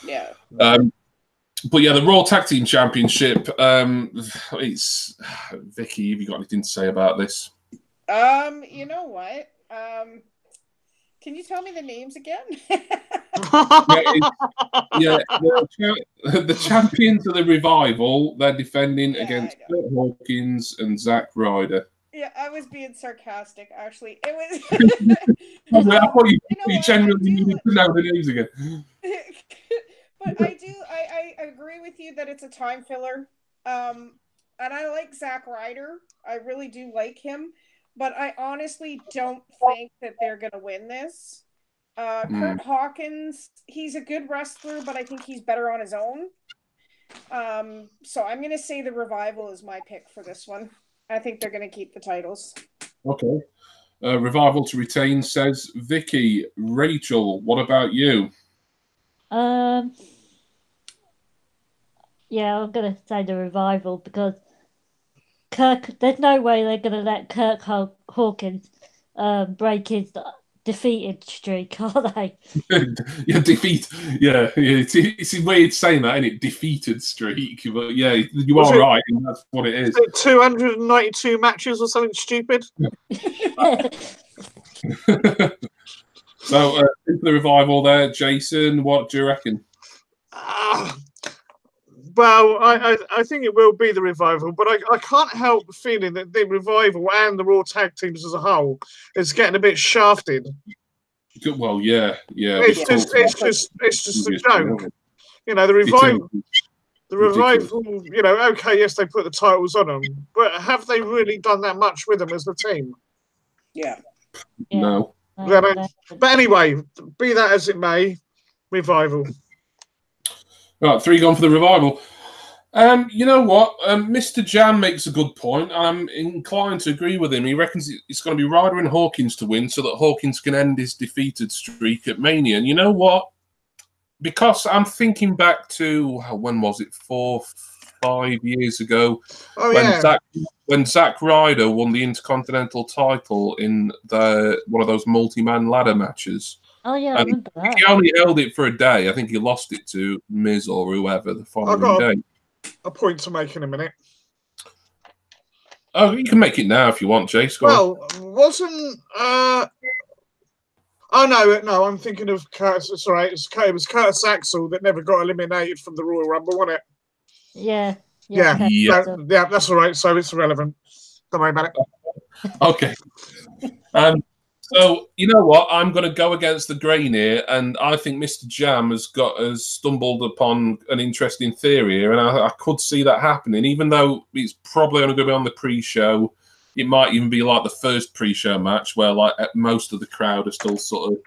Speaker 4: Yeah.
Speaker 1: But yeah, the Raw Tag Team Championship. It's Vicky. Have you got anything to say about this?
Speaker 4: You know what? Can you tell me the names again?
Speaker 1: The champions of the Revival. They're defending against Kurt Hawkins and Zack Ryder.
Speaker 4: Yeah, I was being sarcastic. Actually, it was.
Speaker 1: I thought you genuinely needed to know the names again.
Speaker 4: But I agree with you that it's a time filler. And I like Zack Ryder. I really do like him. But I honestly don't think that they're going to win this. Kurt Hawkins, he's a good wrestler, but I think he's better on his own. So I'm going to say the Revival is my pick for this one. I think they're going to keep the titles.
Speaker 1: Okay. Revival to retain, says Vicky. Rachel, what about you?
Speaker 3: Yeah, I'm going to say the Revival because there's no way they're going to let Kirk Hawkins break his defeated streak, are they?
Speaker 1: Defeat. Yeah. It's weird saying that, isn't it? Defeated streak. But yeah, you are right, and that's what it is.
Speaker 2: 292 matches or something stupid.
Speaker 1: So, into the Revival there, Jason, what do you reckon?
Speaker 2: Well, I think it will be the Revival, but I can't help feeling that the Revival and the Raw Tag Teams as a whole is getting a bit shafted.
Speaker 1: Well, yeah.
Speaker 2: It's just a joke. You know, the Revival. You know, okay, yes, they put the titles on them, but have they really done that much with them as a team?
Speaker 4: Yeah.
Speaker 1: No.
Speaker 2: But anyway, be that as it may, Revival.
Speaker 1: Right, 3 gone for the Revival. You know what? Mr. Jam makes a good point. I'm inclined to agree with him. He reckons it's going to be Ryder and Hawkins to win so that Hawkins can end his defeated streak at Mania. And you know what? Because I'm thinking back to, when was it, 4, 5 years ago, when Zack Ryder won the Intercontinental title in one of those multi-man ladder matches.
Speaker 3: Oh, yeah, I remember that.
Speaker 1: He only held it for a day. I think he lost it to Miz or whoever the following day.
Speaker 2: A point to make in a minute.
Speaker 1: Oh, you can make it now if you want, Jace.
Speaker 2: Wasn't... Oh, no, I'm thinking of Curtis. It's all right. It was Curtis Axel that never got eliminated from the Royal Rumble, wasn't it?
Speaker 3: Yeah.
Speaker 2: Yeah, that's all right. So it's irrelevant. Don't worry about it.
Speaker 1: Okay. So, you know what? I'm going to go against the grain here, and I think Mr. Jam has stumbled upon an interesting theory here, and I could see that happening, even though it's probably only going to be on the pre-show. It might even be like the first pre-show match where like most of the crowd are still sort of,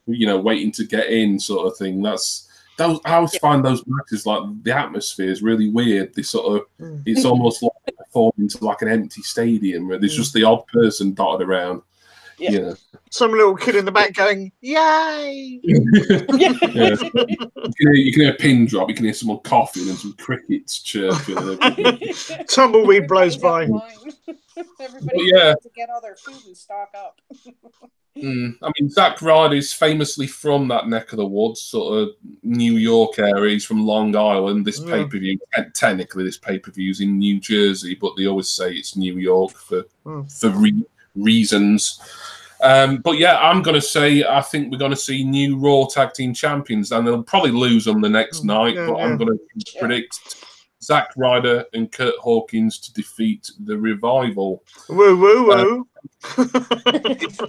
Speaker 1: waiting to get in sort of thing. I always find those matches, like the atmosphere is really weird. They sort of, it's almost like performing to like an empty stadium where there's just the odd person dotted around. Yeah.
Speaker 2: Some little kid in the back going, "Yay!"
Speaker 1: You can hear a pin drop. You can hear someone coughing and some crickets chirping.
Speaker 2: Tumbleweed blows by.
Speaker 4: Everybody to get all their food and stock up.
Speaker 1: I mean, Zack Ryder is famously from that neck of the woods, sort of New York area. He's from Long Island. This pay-per-view, technically, this pay-per-view is in New Jersey, but they always say it's New York for reasons. But yeah, I'm going to say I think we're going to see new Raw Tag Team Champions, and they'll probably lose them the next night. I'm going to predict Zack Ryder and Kurt Hawkins to defeat the Revival.
Speaker 2: Woo woo woo!
Speaker 1: If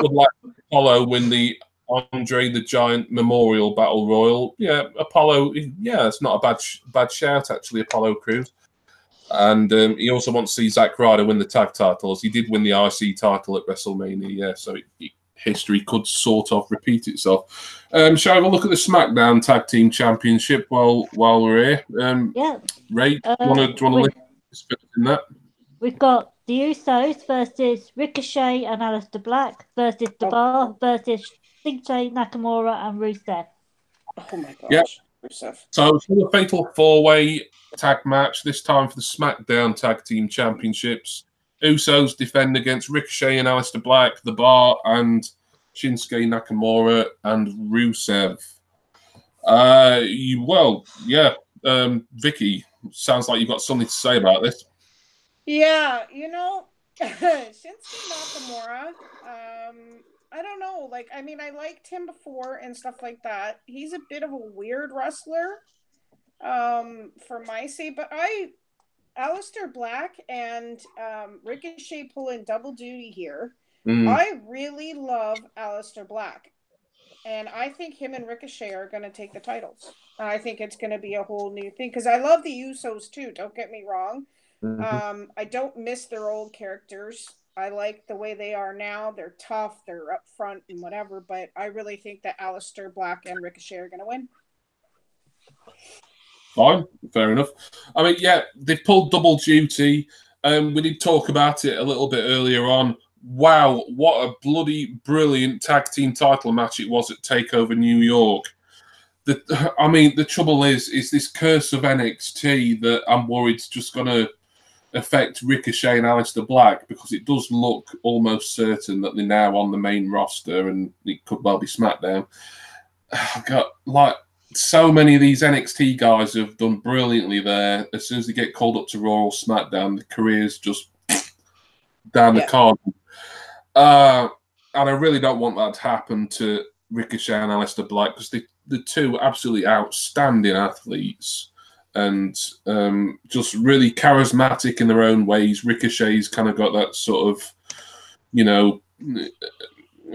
Speaker 1: would like Apollo win the Andre the Giant Memorial Battle Royal. Yeah, Apollo. Yeah, it's not a bad shout actually. Apollo Crews. And he also wants to see Zack Ryder win the tag titles. He did win the IC title at WrestleMania, so history could sort of repeat itself. Shall we have a look at the SmackDown Tag Team Championship while we're here? Ray, do you want to list in that?
Speaker 3: We've got the Usos versus Ricochet and Aleister Black versus The Bar versus Shinsuke Nakamura and Rusev.
Speaker 4: Oh my gosh.
Speaker 1: Yeah. So it's a fatal 4-way tag match, this time for the SmackDown Tag Team Championships. Usos defend against Ricochet and Aleister Black, The Bar, and Shinsuke Nakamura and Rusev. Vicky, sounds like you've got something to say about this.
Speaker 4: Yeah, Shinsuke Nakamura, I don't know. Like, I mean, I liked him before and stuff like that. He's a bit of a weird wrestler, for my sake. But Aleister Black and Ricochet pulling double duty here. I really love Aleister Black. And I think him and Ricochet are going to take the titles. I think it's going to be a whole new thing. Because I love the Usos, too. Don't get me wrong. I don't miss their old characters. I like the way they are now. They're tough. They're up front and whatever. But I really think that Aleister Black and Ricochet are going to win.
Speaker 1: Fine. Fair enough. I mean, yeah, they've pulled double duty. We did talk about it a little bit earlier on. Wow, what a bloody brilliant tag team title match it was at TakeOver New York. The trouble is this curse of NXT that I'm worried is just going to affect Ricochet and Aleister Black, because it does look almost certain that they're now on the main roster, and it could well be SmackDown. I've got, like, so many of these NXT guys have done brilliantly there. As soon as they get called up to Raw or SmackDown, the careers just down the card. And I really don't want that to happen to Ricochet and Aleister Black, because the two absolutely outstanding athletes and just really charismatic in their own ways. Ricochet's kind of got that sort of,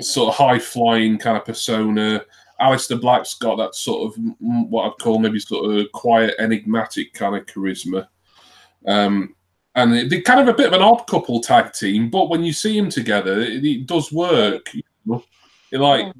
Speaker 1: sort of high-flying kind of persona. Aleister Black's got that sort of, what I'd call maybe sort of quiet, enigmatic kind of charisma. And they're kind of a bit of an odd couple tag team, but when you see them together, it does work. I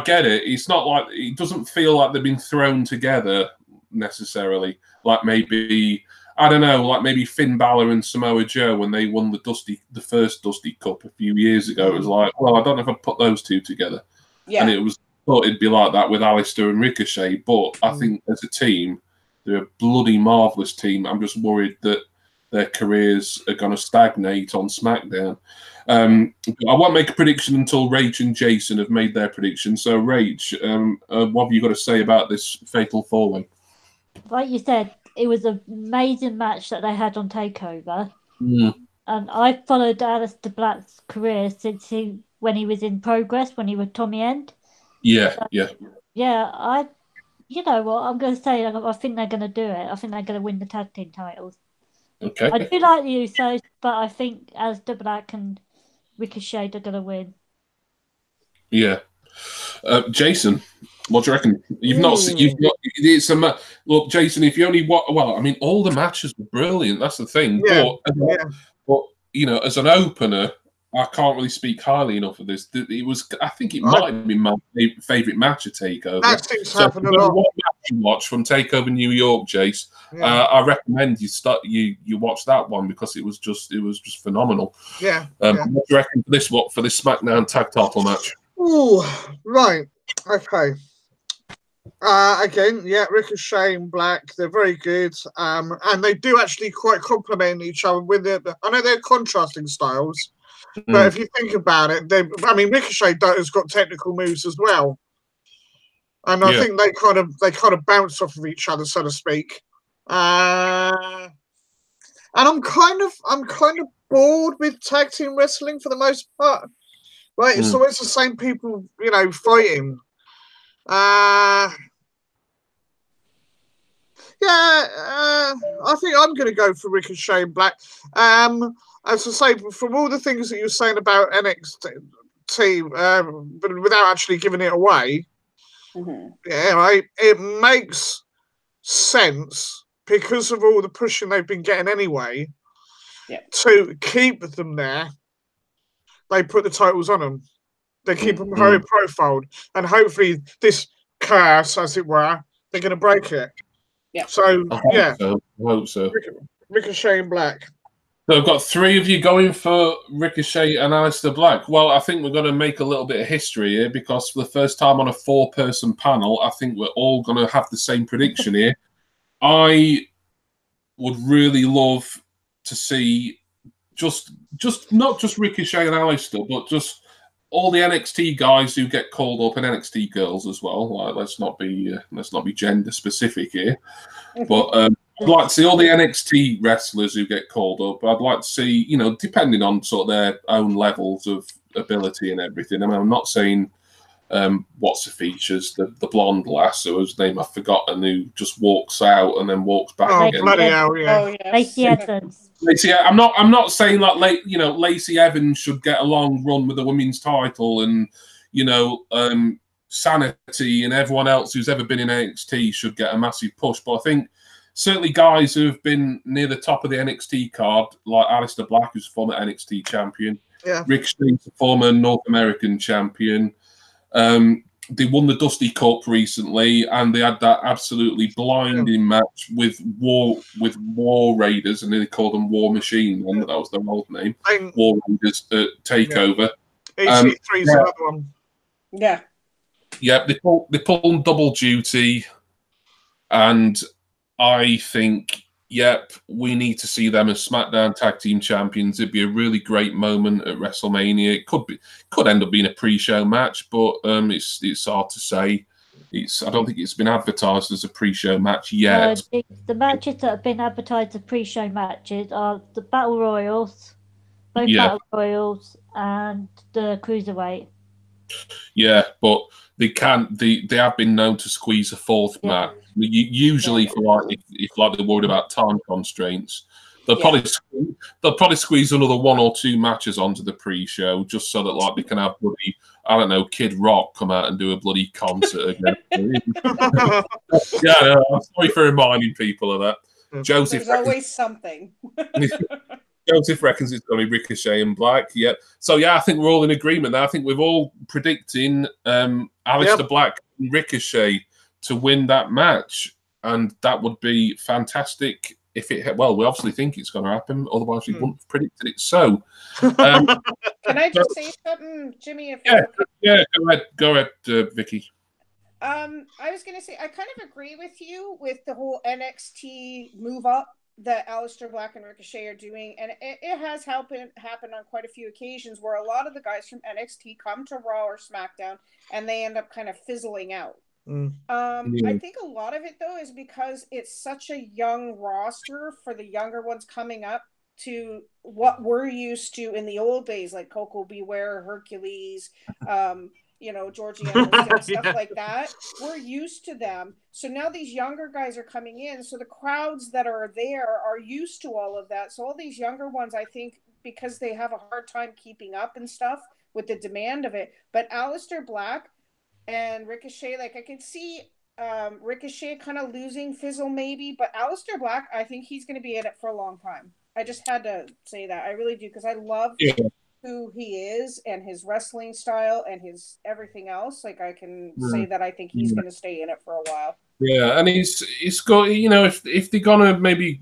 Speaker 1: get it. It's not like, it doesn't feel like they've been thrown together necessarily. Like maybe, I don't know, like maybe Finn Balor and Samoa Joe when they won the first Dusty Cup a few years ago. It was like, well, I don't know if I'd put those two together. Yeah. And it was thought it'd be like that with Aleister and Ricochet, but I think as a team, they're a bloody marvellous team. I'm just worried that their careers are going to stagnate on SmackDown. I won't make a prediction until Rach and Jason have made their prediction. So, Rach, what have you got to say about this fatal 4-way?
Speaker 3: Like you said, it was an amazing match that they had on TakeOver. And I followed Aleister Black's career since when he was in Progress, when he was Tommy End.
Speaker 1: Yeah.
Speaker 3: You know what, I'm going to say, I think they're going to do it. I think they're going to win the tag team titles.
Speaker 1: Okay.
Speaker 3: I do like the Usos, but I think Aleister Black and Ricochet are going to win.
Speaker 1: Yeah. Jason, what do you reckon? Look, Jason, if you only all the matches were brilliant. That's the thing. But as an opener, I can't really speak highly enough of this. I think it might have been my favourite match at TakeOver.
Speaker 2: That seems to happen a lot.
Speaker 1: What match you watch from TakeOver New York, Jace? Yeah. I recommend you watch that one, because it was just phenomenal.
Speaker 2: Yeah.
Speaker 1: What do you reckon for this SmackDown tag title match?
Speaker 2: Oh, right. Okay. Again, Ricochet and Black, they're very good. And they do actually quite complement each other with I know they're contrasting styles. But if you think about it, Ricochet has got technical moves as well, and I think they kind of bounce off of each other, so to speak. And I'm kind of bored with tag team wrestling for the most part. Right, it's always the same people, fighting. I think I'm going to go for Ricochet and Black. As I say, from all the things that you're saying about NXT, but without actually giving it away, it makes sense because of all the pushing they've been getting anyway. To keep them there, they put the titles on them. They keep them very profiled, and hopefully this curse, as it were, they're going to break it. Yeah. So
Speaker 1: I hope so.
Speaker 2: Ricochet and Black.
Speaker 1: So I've got 3 of you going for Ricochet and Aleister Black. Well, I think we're going to make a little bit of history here because for the first time on a 4-person panel, I think we're all going to have the same prediction here. I would really love to see just not just Ricochet and Aleister, but just all the NXT guys who get called up and NXT girls as well. Like, let's not be gender specific here, but I'd like to see all the NXT wrestlers who get called up. I'd like to see, you know, depending on sort of their own levels of ability and everything. I mean, I'm not saying what's the features, the blonde lass whose name I've forgotten, who just walks out and then walks back again.
Speaker 2: Bloody hell, yeah.
Speaker 4: Oh, yes.
Speaker 3: Lacey Evans.
Speaker 1: I'm not saying like Lacey Evans should get a long run with the women's title, and you know Sanity and everyone else who's ever been in NXT should get a massive push. But I think certainly guys who have been near the top of the NXT card, like Aleister Black, who's a former NXT champion, Ricochet's a former North American champion. They won the Dusty Cup recently, and they had that absolutely blinding match with War Raiders, and they called them War Machine. And that was their old name, War Raiders Takeover.
Speaker 2: EC3 is another one.
Speaker 4: Yeah.
Speaker 1: Yeah, they pulled double duty, and I think, we need to see them as SmackDown Tag Team Champions. It'd be a really great moment at WrestleMania. It could end up being a pre-show match, but it's hard to say. I don't think it's been advertised as a pre-show match yet.
Speaker 3: The matches that have been advertised as pre-show matches are the Battle Royals, both Battle Royals, and the Cruiserweight.
Speaker 1: Yeah, but they have been known to squeeze a 4th match. Usually, for if they're worried about time constraints, they'll probably squeeze another 1 or 2 matches onto the pre-show just so that they can have bloody, I don't know, Kid Rock come out and do a bloody concert again. I'm sorry for reminding people of that. Joseph,
Speaker 4: there's always something.
Speaker 1: Joseph reckons it's going to be Ricochet and Black. Yeah. So, I think we're all in agreement there. I think we've all predicting Aleister Black and Ricochet to win that match. And that would be fantastic if it... Well, we obviously think it's going to happen. Otherwise, we wouldn't have predicted it so.
Speaker 4: Can I just say something, Jimmy?
Speaker 1: Go ahead, Vicky.
Speaker 4: I was going to say, I kind of agree with you with the whole NXT move up that Aleister Black and Ricochet are doing, and it has happened on quite a few occasions where a lot of the guys from NXT come to Raw or SmackDown and they end up kind of fizzling out. I think a lot of it though is because it's such a young roster for the younger ones coming up to what we're used to in the old days, like Coco Beware, Hercules, Georgiana, stuff like that. We're used to them. So now these younger guys are coming in. So the crowds that are there are used to all of that. So all these younger ones, I think, because they have a hard time keeping up and stuff with the demand of it. But Aleister Black and Ricochet, I could see Ricochet kind of losing fizzle maybe. But Aleister Black, I think he's going to be in it for a long time. I just had to say that. I really do, because I love who he is and his wrestling style and his everything else. I can say that I think he's going to stay in it for a while.
Speaker 1: Yeah, and he's got, if they're going to maybe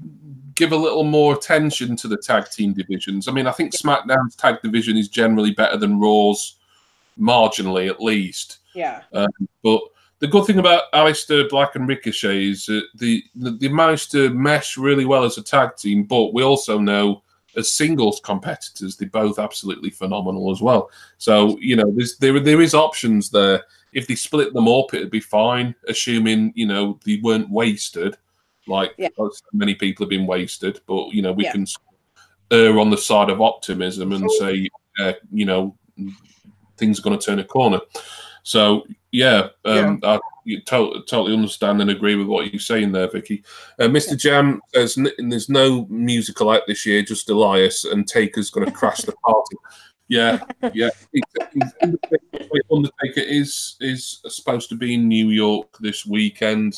Speaker 1: give a little more attention to the tag team divisions. I mean, I think SmackDown's tag division is generally better than Raw's, marginally at least.
Speaker 4: Yeah.
Speaker 1: But the good thing about Aleister Black and Ricochet is that they managed to mesh really well as a tag team, but we also know as singles competitors, they're both absolutely phenomenal as well. So, there is options there. If they split them up, it'd be fine, assuming, they weren't wasted, many people have been wasted. But, we can err on the side of optimism and say, things are going to turn a corner. So, I totally understand and agree with what you're saying there, Vicky. Mr. Jam says there's no musical act this year, just Elias, and Taker's going to crash the party. Undertaker is supposed to be in New York this weekend,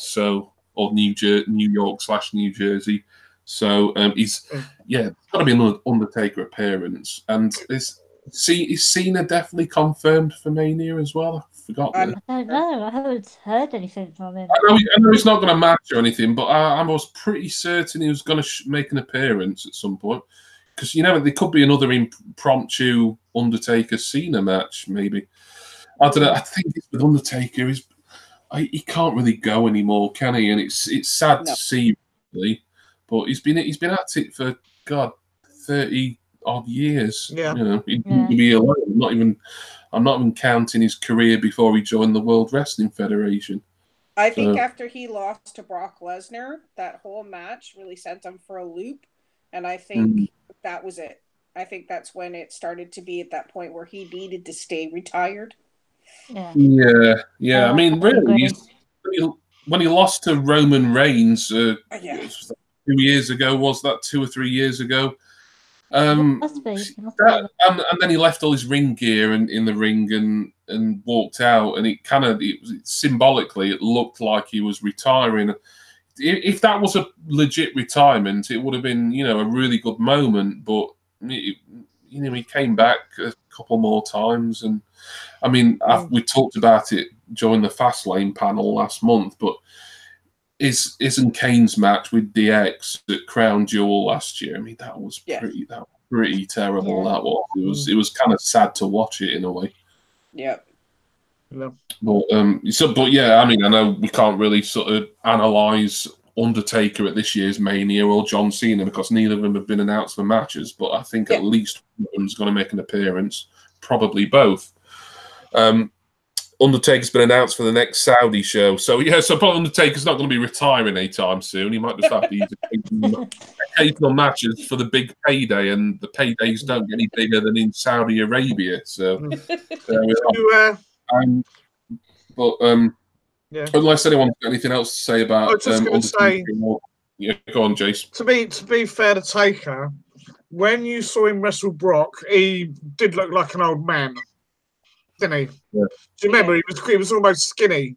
Speaker 1: or New York/New Jersey. So he's got to be an Undertaker appearance, and is Cena definitely confirmed for Mania as well? I forgot.
Speaker 3: I don't know. I haven't heard anything from him.
Speaker 1: I know he's not going to match or anything, but I was pretty certain he was going to make an appearance at some point. because there could be another impromptu Undertaker Cena match, maybe. I don't know. I think it's with Undertaker he can't really go anymore, can he? And it's sad to see, really. But he's been at it for 30 odd years.
Speaker 2: Yeah.
Speaker 1: He didn't be alone. I'm not even counting his career before he joined the World Wrestling Federation.
Speaker 4: I think after he lost to Brock Lesnar, that whole match really sent him for a loop, and I think that was it. I think that's when it started to be at that point where he needed to stay retired.
Speaker 1: Yeah. I mean, really, when he lost to Roman Reigns 2 years ago, was that 2 or 3 years ago?
Speaker 3: Must be.
Speaker 1: And then he left all his ring gear in the ring and walked out, and symbolically it looked like he was retiring. If that was a legit retirement, it would have been a really good moment. But he came back a couple more times, and I mean we talked about it during the Fastlane panel last month, but isn't Kane's match with DX at Crown Jewel last year? I mean, that was pretty terrible. That was. It was kind of sad to watch it in a way.
Speaker 4: Yeah.
Speaker 2: No.
Speaker 1: But yeah, I mean, I know we can't really sort of analyze Undertaker at this year's Mania or John Cena because neither of them have been announced for matches. But I think at least one of them's going to make an appearance. Probably both. Undertaker's been announced for the next Saudi show. So probably Undertaker's not going to be retiring anytime soon. He might just have these occasional matches for the big payday, and the paydays don't get any bigger than in Saudi Arabia. So unless anyone's got anything else to say about
Speaker 2: I was just going to say,
Speaker 1: go on, Jace.
Speaker 2: To be fair to Taker, when you saw him wrestle Brock, he did look like an old man. Didn't he?
Speaker 1: Yeah.
Speaker 2: Do you remember he was almost skinny,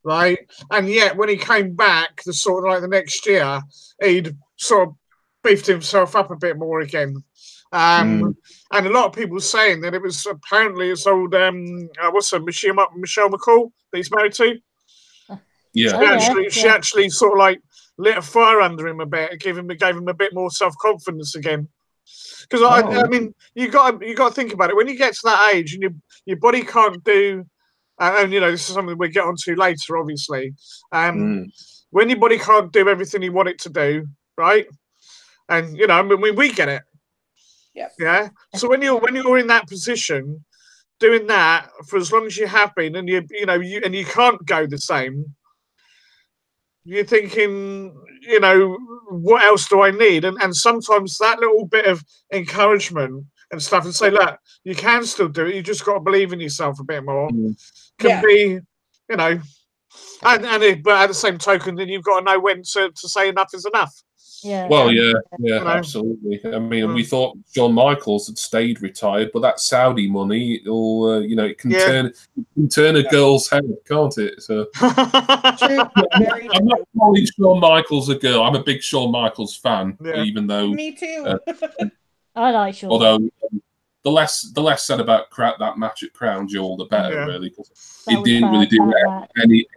Speaker 2: right? And yet when he came back, the next year, he'd sort of beefed himself up a bit more again. And a lot of people were saying that it was apparently his old Michelle McCall that he's married to.
Speaker 1: Yeah,
Speaker 2: she actually sort of like lit a fire under him a bit, gave him a bit more self-confidence again. Because I mean, you got to think about it. When you get to that age and your body can't do, and this is something we'll get onto later, obviously. When your body can't do everything you want it to do, right? And I mean, we get it. Yeah. So when you're in that position, doing that for as long as you have been, and you can't go the same, you're thinking, what else do I need? And sometimes that little bit of encouragement and stuff, and say, look, you can still do it. You just got to believe in yourself a bit more. Can be, but at the same token, then you've got to know when to say enough is enough.
Speaker 3: Yeah.
Speaker 1: Well, absolutely. I mean, we thought Shawn Michaels had stayed retired, but that Saudi money, it can turn a girl's head, can't it? So I'm not calling Shawn Michaels a girl. I'm a big Shawn Michaels fan, even though
Speaker 4: me too.
Speaker 3: I like Shawn.
Speaker 1: Although the less said about that match at Crown Jewel, the better, really, because it didn't really do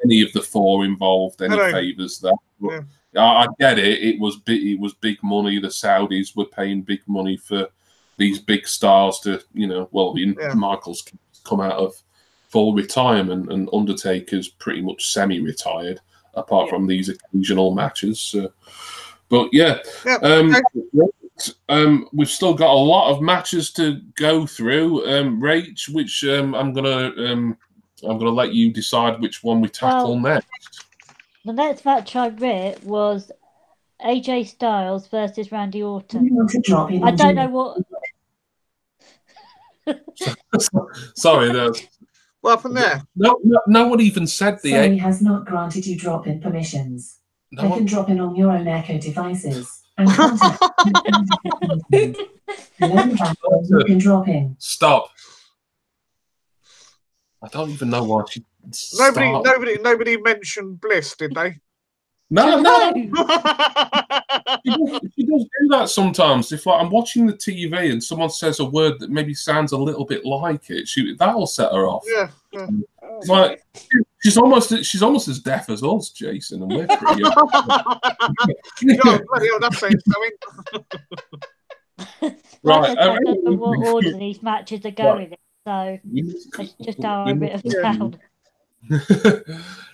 Speaker 1: any of the four involved any favors there. But, I get it. It was big money. The Saudis were paying big money for these big stars to, Michaels come out of full retirement, and Undertaker's pretty much semi-retired, apart from these occasional matches. But we've still got a lot of matches to go through. Rach, which I'm gonna let you decide which one we tackle next.
Speaker 3: The next match I read was AJ Styles versus Randy Orton. I don't know what.
Speaker 1: Sorry,
Speaker 2: what happened there?
Speaker 1: No one even said the.
Speaker 5: Sony has not granted you drop-in permissions. They can drop in on your own Echo devices and contact. You can drop in.
Speaker 1: Stop. I don't even know why she.
Speaker 2: Nobody mentioned Bliss, did they?
Speaker 1: No. She does do that sometimes. If I'm watching the TV and someone says a word that maybe sounds a little bit like it, that'll set her off.
Speaker 2: Yeah.
Speaker 1: Like she's almost as deaf as us, Jason, and we're pretty.
Speaker 3: Like I said, I don't know what order these matches are going in, so it's just how I written them down.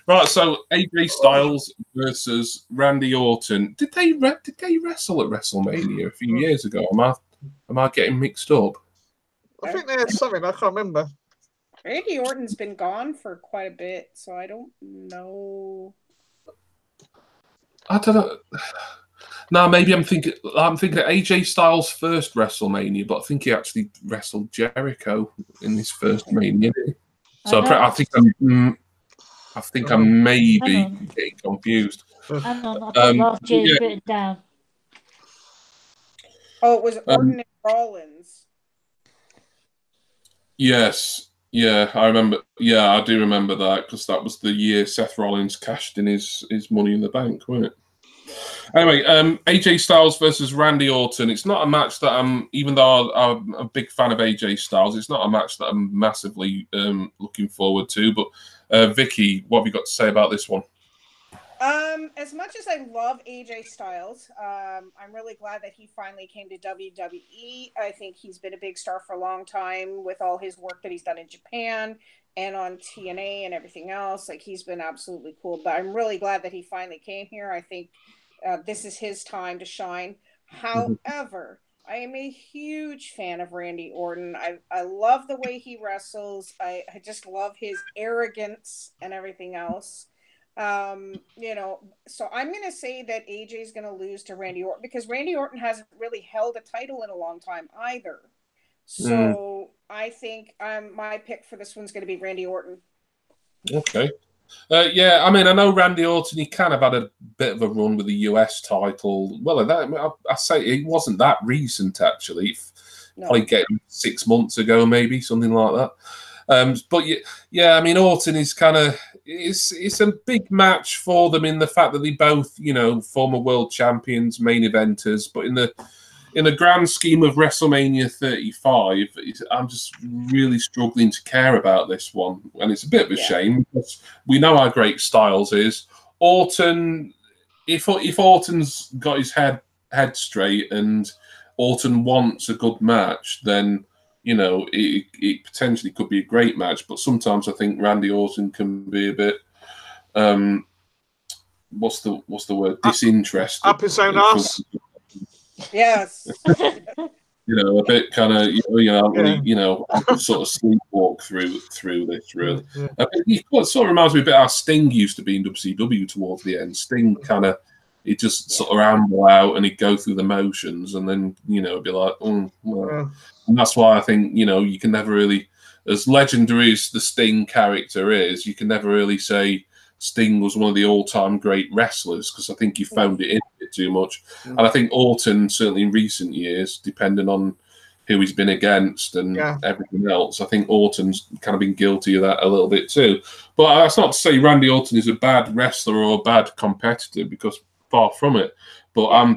Speaker 1: Right, so AJ Styles versus Randy Orton. Did they wrestle at WrestleMania a few years ago? Am I getting mixed up?
Speaker 2: I think there's something, I can't remember.
Speaker 4: Randy Orton's been gone for quite a bit, so I don't know.
Speaker 1: I don't know. No, maybe I'm thinking of AJ Styles' first WrestleMania, but I think he actually wrestled Jericho in his first Mania. So I think I'm maybe getting confused.
Speaker 3: Hang on, I got last year's written down.
Speaker 4: Oh, it was Orton and Rollins.
Speaker 1: Yes. Yeah, I remember. Yeah, I do remember that because that was the year Seth Rollins cashed in his Money in the Bank, wasn't it? Anyway, AJ Styles versus Randy Orton. It's not a match that even though I'm a big fan of AJ Styles, it's not a match that I'm massively looking forward to. But Vicky, what have you got to say about this one?
Speaker 4: As much as I love AJ Styles, I'm really glad that he finally came to WWE. I think he's been a big star for a long time with all his work that he's done in Japan and on TNA and everything else. Like, he's been absolutely cool. But I'm really glad that he finally came here. I think this is his time to shine. However, I am a huge fan of Randy Orton. I love the way he wrestles. I just love his arrogance and everything else. So I'm going to say that AJ is going to lose to Randy Orton because Randy Orton hasn't really held a title in a long time either. So I think my pick for this one's going to be Randy Orton.
Speaker 1: Okay. Yeah, I mean, I know Randy Orton, he kind of had a bit of a run with the US title. Well, I say it wasn't that recent, actually. Probably getting 6 months ago, maybe, something like that. But yeah, I mean, Orton is kind of, it's a big match for them in the fact that they both, former world champions, main eventers. But in the grand scheme of WrestleMania 35, I'm just really struggling to care about this one. And it's a bit of a shame because we know how great Styles is. Orton, if Orton's got his head straight and Orton wants a good match, then it potentially could be a great match, but sometimes I think Randy Orton can be a bit, what's the word? Disinterested.
Speaker 2: Up his own arse.
Speaker 4: Yes.
Speaker 1: A bit kind of, sort of sleepwalk through this, really. It sort of reminds me a bit how Sting used to be in WCW towards the end. Sting kind of, he'd just sort of ramble out and he'd go through the motions and then, it'd be like, well. And that's why I think, you can never really, as legendary as the Sting character is, you can never really say Sting was one of the all-time great wrestlers because I think you phoned it in a bit too much. And I think Orton, certainly in recent years, depending on who he's been against and everything else, I think Orton's kind of been guilty of that a little bit too. But that's not to say Randy Orton is a bad wrestler or a bad competitor because far from it. But I'm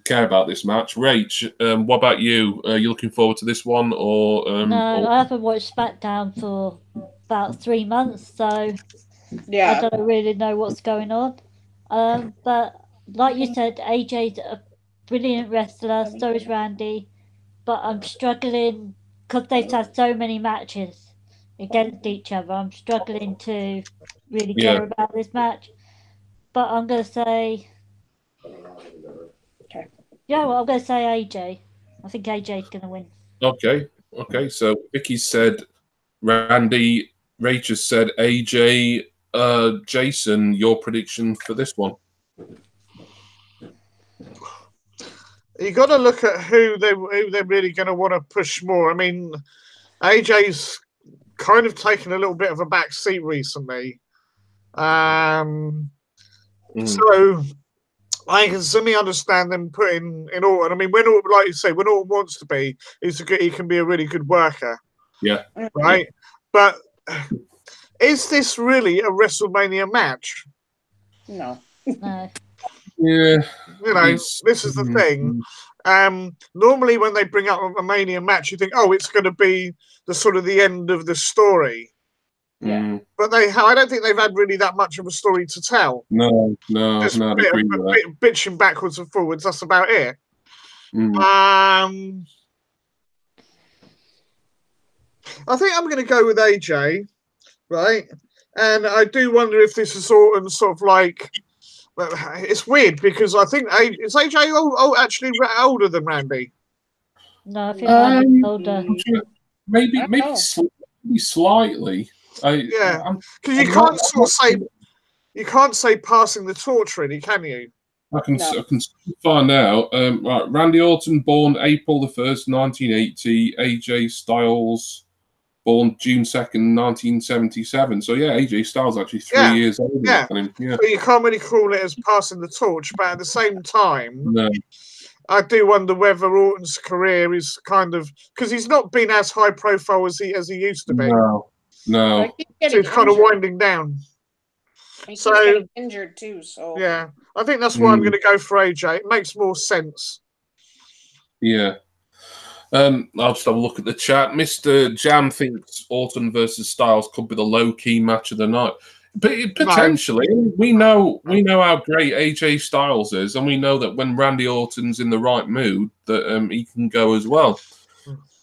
Speaker 1: care about this match. Rach, what about you? Are you looking forward to this one or
Speaker 3: no? I haven't watched SmackDown for about 3 months, so I don't really know what's going on. But like you said, AJ's a brilliant wrestler, so is Randy, but I'm struggling because they've had so many matches against each other. I'm struggling to really care about this match, but I'm going to say I'm going to say AJ. I think AJ's going to win.
Speaker 1: Okay. So Vicky said Randy. Rach said AJ. Jason, your prediction for this one?
Speaker 2: You got to look at who they're really going to want to push more. I mean, AJ's kind of taken a little bit of a back seat recently. So I can certainly understand them putting in Orton. I mean, when Orton, like you say, when Orton wants to be, he can be a really good worker.
Speaker 1: Yeah.
Speaker 2: Right? But is this really a WrestleMania match?
Speaker 4: No.
Speaker 1: Yeah.
Speaker 2: This is the thing. Normally when they bring up a Mania match, you think, it's going to be the sort of the end of the story.
Speaker 1: Yeah.
Speaker 2: But I don't think they've had really that much of a story to tell.
Speaker 1: No,
Speaker 2: Just
Speaker 1: I agree with that.
Speaker 2: Bitching backwards and forwards, that's about it. I think I'm going to go with AJ, right? And I do wonder if this is sort of like, well, it's weird because I think is AJ actually older than Randy?
Speaker 3: No, I think Randy's older.
Speaker 1: Maybe slightly.
Speaker 2: Because you can't sort of say passing the torch, really, can you?
Speaker 1: I can find out. Right, Randy Orton, born April the 1st, 1980. AJ Styles, born June 2nd, 1977. So yeah, AJ Styles actually 3 years older than him. Yeah.
Speaker 2: So you can't really call it as passing the torch, but at the same time,
Speaker 1: no.
Speaker 2: I do wonder whether Orton's career is kind of, because he's not been as high profile as he used to be.
Speaker 1: No.
Speaker 2: So he's kind of winding down.
Speaker 4: He's getting injured too. So
Speaker 2: yeah, I think that's why I'm going to go for AJ. It makes more sense.
Speaker 1: Yeah. I'll just have a look at the chat. Mr. Jam thinks Orton versus Styles could be the low-key match of the night. But potentially, we know how great AJ Styles is, and we know that when Randy Orton's in the right mood, that he can go as well.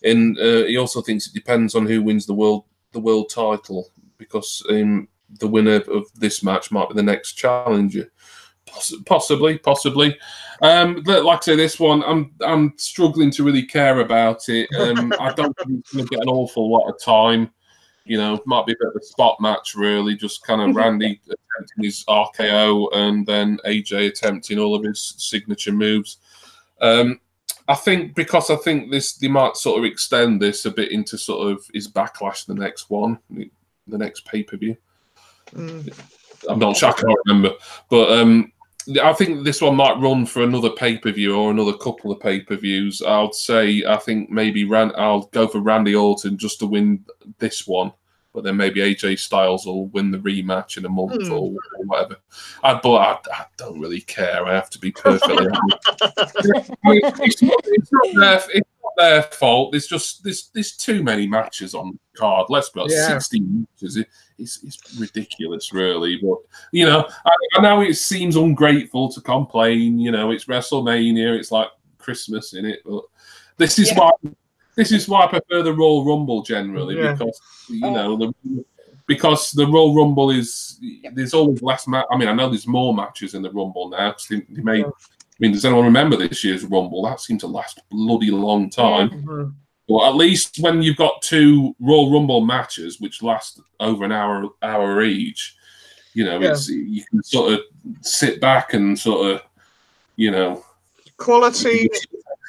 Speaker 1: And he also thinks it depends on who wins the world title, because the winner of this match might be the next challenger. Possibly. Like I say, this one I'm struggling to really care about it. I don't think it's going to get an awful lot of time. You know, might be a bit of a spot match, really. Just kind of Randy attempting his RKO and then AJ attempting all of his signature moves. I think they might sort of extend this a bit into sort of his Backlash, the next one, the next pay-per-view. I'm not sure, I can't remember, but I think this one might run for another pay-per-view or another couple of pay-per-views. I think maybe I'll go for Randy Orton just to win this one, but then maybe AJ Styles will win the rematch in a month or whatever. But I don't really care. I have to be perfectly honest. I mean, it's not their fault. There's too many matches on the card. Let's be honest, 16 matches. It's ridiculous, really. But you know, I know it seems ungrateful to complain. You know, it's WrestleMania. It's like Christmas in it. But this is why I prefer the Royal Rumble generally, because you know because the Royal Rumble is there's always less match. I mean, I know there's more matches in the Rumble now because they made. I mean, does anyone remember this year's Rumble? That seemed to last a bloody long time. Well, at least when you've got two Royal Rumble matches which last over an hour each, you know, you can sort of sit back and sort of, you know,
Speaker 2: quality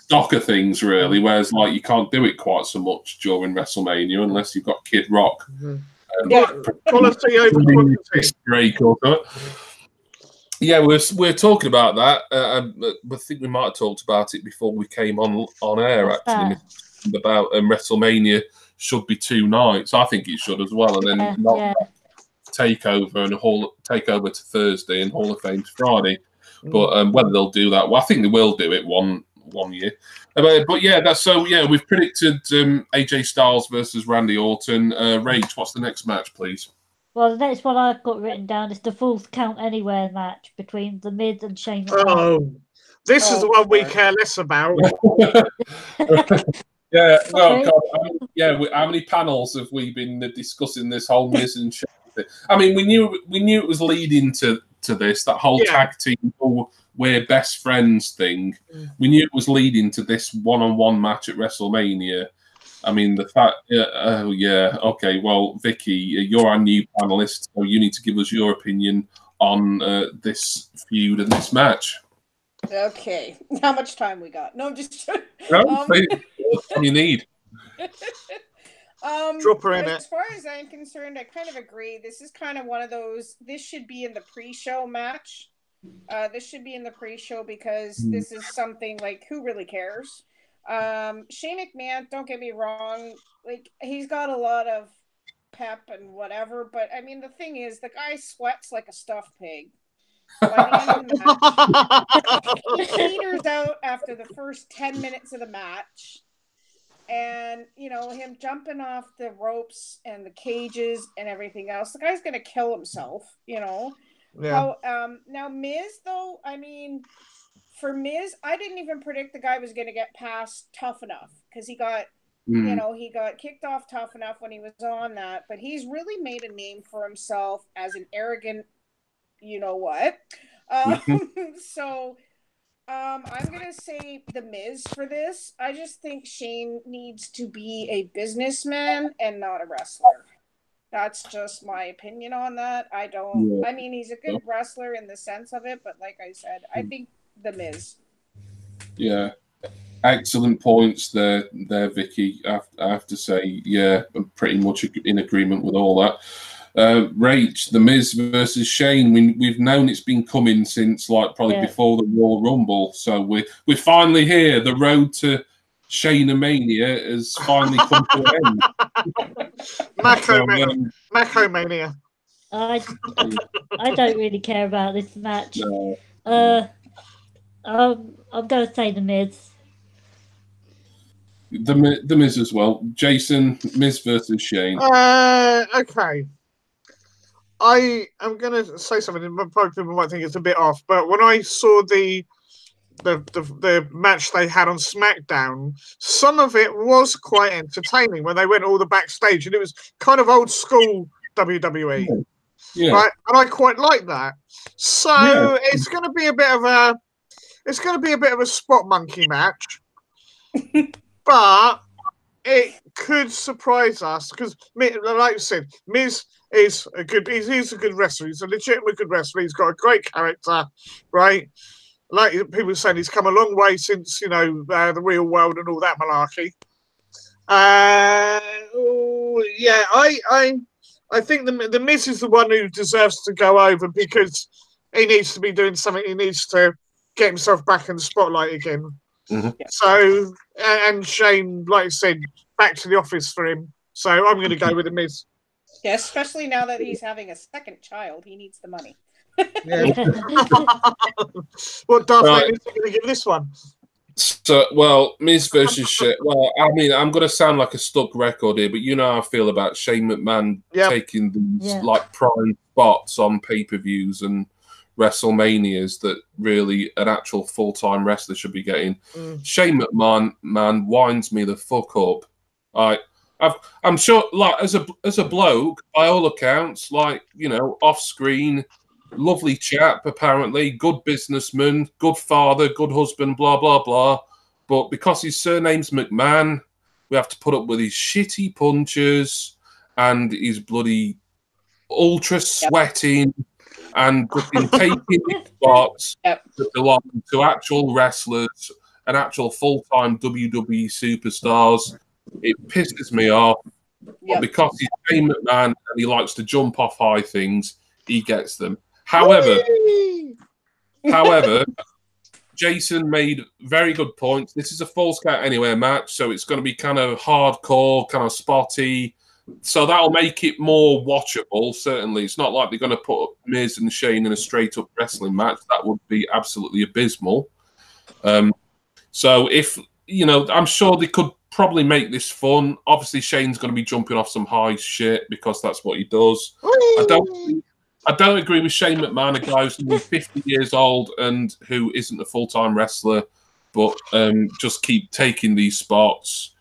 Speaker 1: stock of things really. Whereas, like, you can't do it quite so much during WrestleMania unless you've got Kid Rock.
Speaker 2: Quality over quantity.
Speaker 1: Yeah, we're talking about that. I think we might have talked about it before we came on air. Actually, about WrestleMania should be 2 nights. I think it should as well, and then not Takeover and Takeover to Thursday and Hall of Fame to Friday. But whether they'll do that, well, I think they will do it one year. But yeah, we've predicted AJ Styles versus Randy Orton. Rach, what's the next match, please?
Speaker 3: Well, the next one I've got written down is the Falls Count Anywhere match between The Miz and Shane McMahon.
Speaker 2: This is the one we care less about.
Speaker 1: Yeah, no, God, how many panels have we been discussing this whole Miz and Shane thing? I mean, we knew it was leading to this, that whole tag team, we're best friends thing. We knew it was leading to this one-on-one match at WrestleMania. I mean, the fact, okay, well, Vicky, you're our new panelist, so you need to give us your opinion on this feud and this match.
Speaker 4: Okay, how much time we got? No, I'm just
Speaker 1: you need.
Speaker 2: Drop her in
Speaker 4: as far as I'm concerned, I kind of agree. This is kind of one of those. This should be in the pre-show match. This should be in the pre-show because this is something like, who really cares? Shane McMahon, don't get me wrong, like, he's got a lot of pep and whatever, but I mean, the thing is, the guy sweats like a stuffed pig. By the end of the match, he peters out after the first 10 minutes of the match, and you know, him jumping off the ropes and the cages and everything else, the guy's gonna kill himself, you know. Now Miz, though, I mean, for Miz, I didn't even predict the guy was going to get past Tough Enough because he got, you know, he got kicked off Tough Enough when he was on that. But he's really made a name for himself as an arrogant, you know what. So I'm going to say the Miz for this. I just think Shane needs to be a businessman and not a wrestler. That's just my opinion on that. I mean, he's a good wrestler in the sense of it, but like I said, I think the Miz.
Speaker 1: Yeah. Excellent points there, Vicky. I have to say, yeah, I'm pretty much in agreement with all that. Rach, the Miz versus Shane. We've known it's been coming since probably before the Royal Rumble. So we're finally here. The road to Shane-a-mania has finally come to an end.
Speaker 2: Macomania.
Speaker 3: I don't really care about this match.
Speaker 1: No.
Speaker 3: I'm going to say the Miz.
Speaker 1: The Miz as well. Jason, Miz versus Shane.
Speaker 2: Okay. I am going to say something. Probably people might think it's a bit off, but when I saw the match they had on SmackDown, some of it was quite entertaining when they went all the backstage, and it was kind of old school WWE, right? And I quite like that. So it's going to be a bit of a spot monkey match, but it could surprise us because, like I said, Miz is a good. He's a good wrestler. He's a legitimate good wrestler. He's got a great character, right? Like people are saying, he's come a long way since, you know, the real world and all that malarkey. I think the Miz is the one who deserves to go over because he needs to be doing something. He needs to get himself back in the spotlight again. So, and Shane, like I said, back to the office for him. So I'm going to go with the Miz.
Speaker 4: Yeah, especially now that he's having a second child, he needs the money.
Speaker 2: What Darth Vader is going to give this one?
Speaker 1: So, well, Miz versus Shane. Well, I mean, I'm going to sound like a stuck record here, but you know how I feel about Shane McMahon taking these prime spots on pay-per-views and WrestleManias that really an actual full-time wrestler should be getting. Shane McMahon, man, winds me the fuck up. I'm sure, like as a bloke, by all accounts, like, you know, off screen, lovely chap, apparently, good businessman, good father, good husband, blah blah blah. But because his surname's McMahon, we have to put up with his shitty punches and his bloody ultra sweating and taking spots that belong to actual wrestlers and actual full-time WWE superstars. It pisses me off. But because he's Shane McMahon and he likes to jump off high things, he gets them. However, Jason made very good points. This is a Falls Count Anywhere match, so it's going to be kind of hardcore, kind of spotty. So that'll make it more watchable, certainly. It's not like they're going to put Miz and Shane in a straight-up wrestling match. That would be absolutely abysmal. So if, you know, I'm sure they could probably make this fun. Obviously, Shane's going to be jumping off some high shit because that's what he does. I don't agree with Shane McMahon, a guy who's 50 years old and who isn't a full-time wrestler, but just keep taking these spots.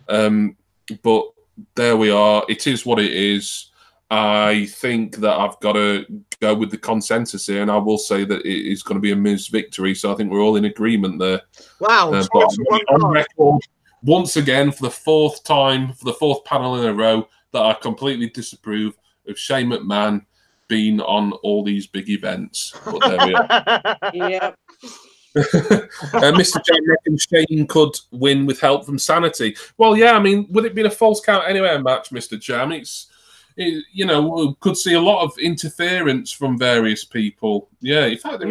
Speaker 1: But there we are. It is what it is. I think that I've got to go with the consensus here, and I will say that it is going to be a Miz victory. So I think we're all in agreement there.
Speaker 2: Wow!
Speaker 1: But on record, once again, for the fourth time, for the fourth panel in a row, that I completely disapprove of Shane McMahon being on all these big events. But there we are. Mr. Jack reckons Shane could win with help from Sanity. Well, yeah, I mean, would it be a Falls Count Anywhere match, Mr. Jam? You know, we could see a lot of interference from various people. Yeah, in fact,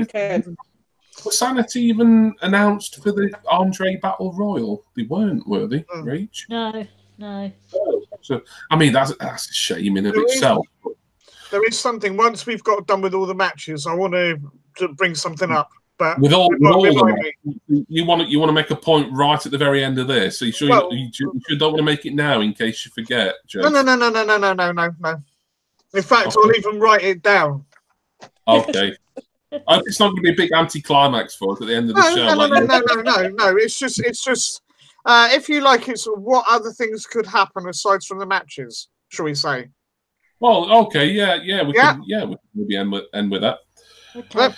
Speaker 1: was Sanity even announced for the Andre Battle Royal? They weren't, were they, Rach?
Speaker 3: No.
Speaker 1: So, I mean, that's a shame in of itself.
Speaker 2: There is something. Once we've got done with all the matches, I want to bring something up. But
Speaker 1: with all the you want to make a point right at the very end of this. So you sure you don't want to make it now in case you forget, Joe?
Speaker 2: No. In fact, I'll even write it down.
Speaker 1: Okay. I hope it's not going to be a big anti-climax for us at the end of the show.
Speaker 2: No. It's just if you like it, sort of what other things could happen aside from the matches, shall we say?
Speaker 1: Well, okay, we can maybe end with that.
Speaker 2: Okay.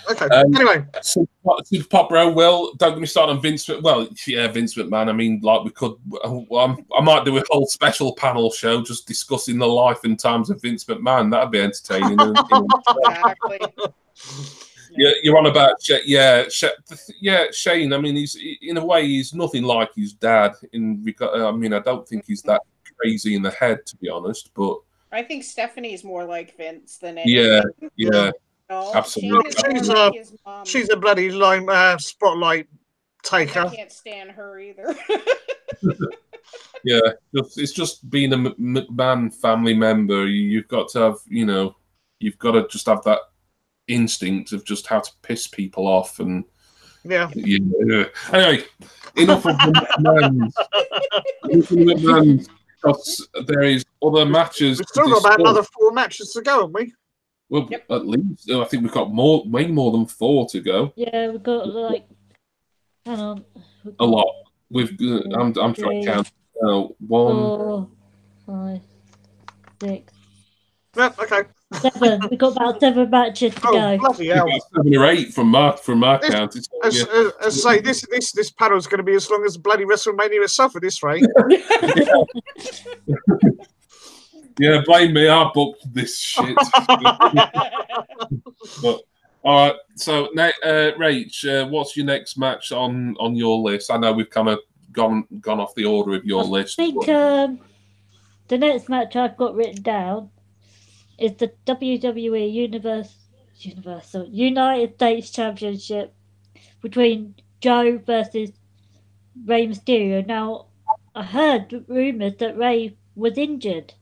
Speaker 2: Anyway,
Speaker 1: Super Pop Bro. Well, don't get me started on Vince. Well, yeah, Vince McMahon. I mean, like we could. I might do a whole special panel show just discussing the life and times of Vince McMahon. That'd be entertaining.
Speaker 4: Exactly.
Speaker 1: Yeah, you're on about Shane. I mean, he's in a way he's nothing like his dad. I mean, I don't think he's that crazy in the head, to be honest. But
Speaker 4: I think Stephanie's more like Vince than anything.
Speaker 1: Yeah.
Speaker 4: No,
Speaker 1: Absolutely.
Speaker 2: She's a bloody spotlight taker.
Speaker 4: I can't stand her either.
Speaker 1: Yeah, it's just being a McMahon family member. You've got to have, you've got to just have that instinct of just how to piss people off. And anyway, enough of the McMahons. Because there is other matches.
Speaker 2: We've still got about another 4 matches to go, haven't we?
Speaker 1: Well, at least I think we've got way more than 4 to go.
Speaker 3: Yeah, we've got hang on,
Speaker 1: a lot. I'm trying to count. 1,
Speaker 3: 4, 5, 6.
Speaker 2: Yep. Okay.
Speaker 3: 7. We've got about 7 matches to go.
Speaker 2: Bloody hell.
Speaker 1: 7 or 8 from my count.
Speaker 2: As I say, this panel is going to be as long as bloody WrestleMania itself at this rate.
Speaker 1: Yeah, blame me. I booked this shit. But, all right. So, Rach, what's your next match on your list? I know we've kind of gone off the order of your list.
Speaker 3: I think the next match I've got written down is the WWE United States Championship between Joe versus Rey Mysterio. Now, I heard rumors that Rey was injured.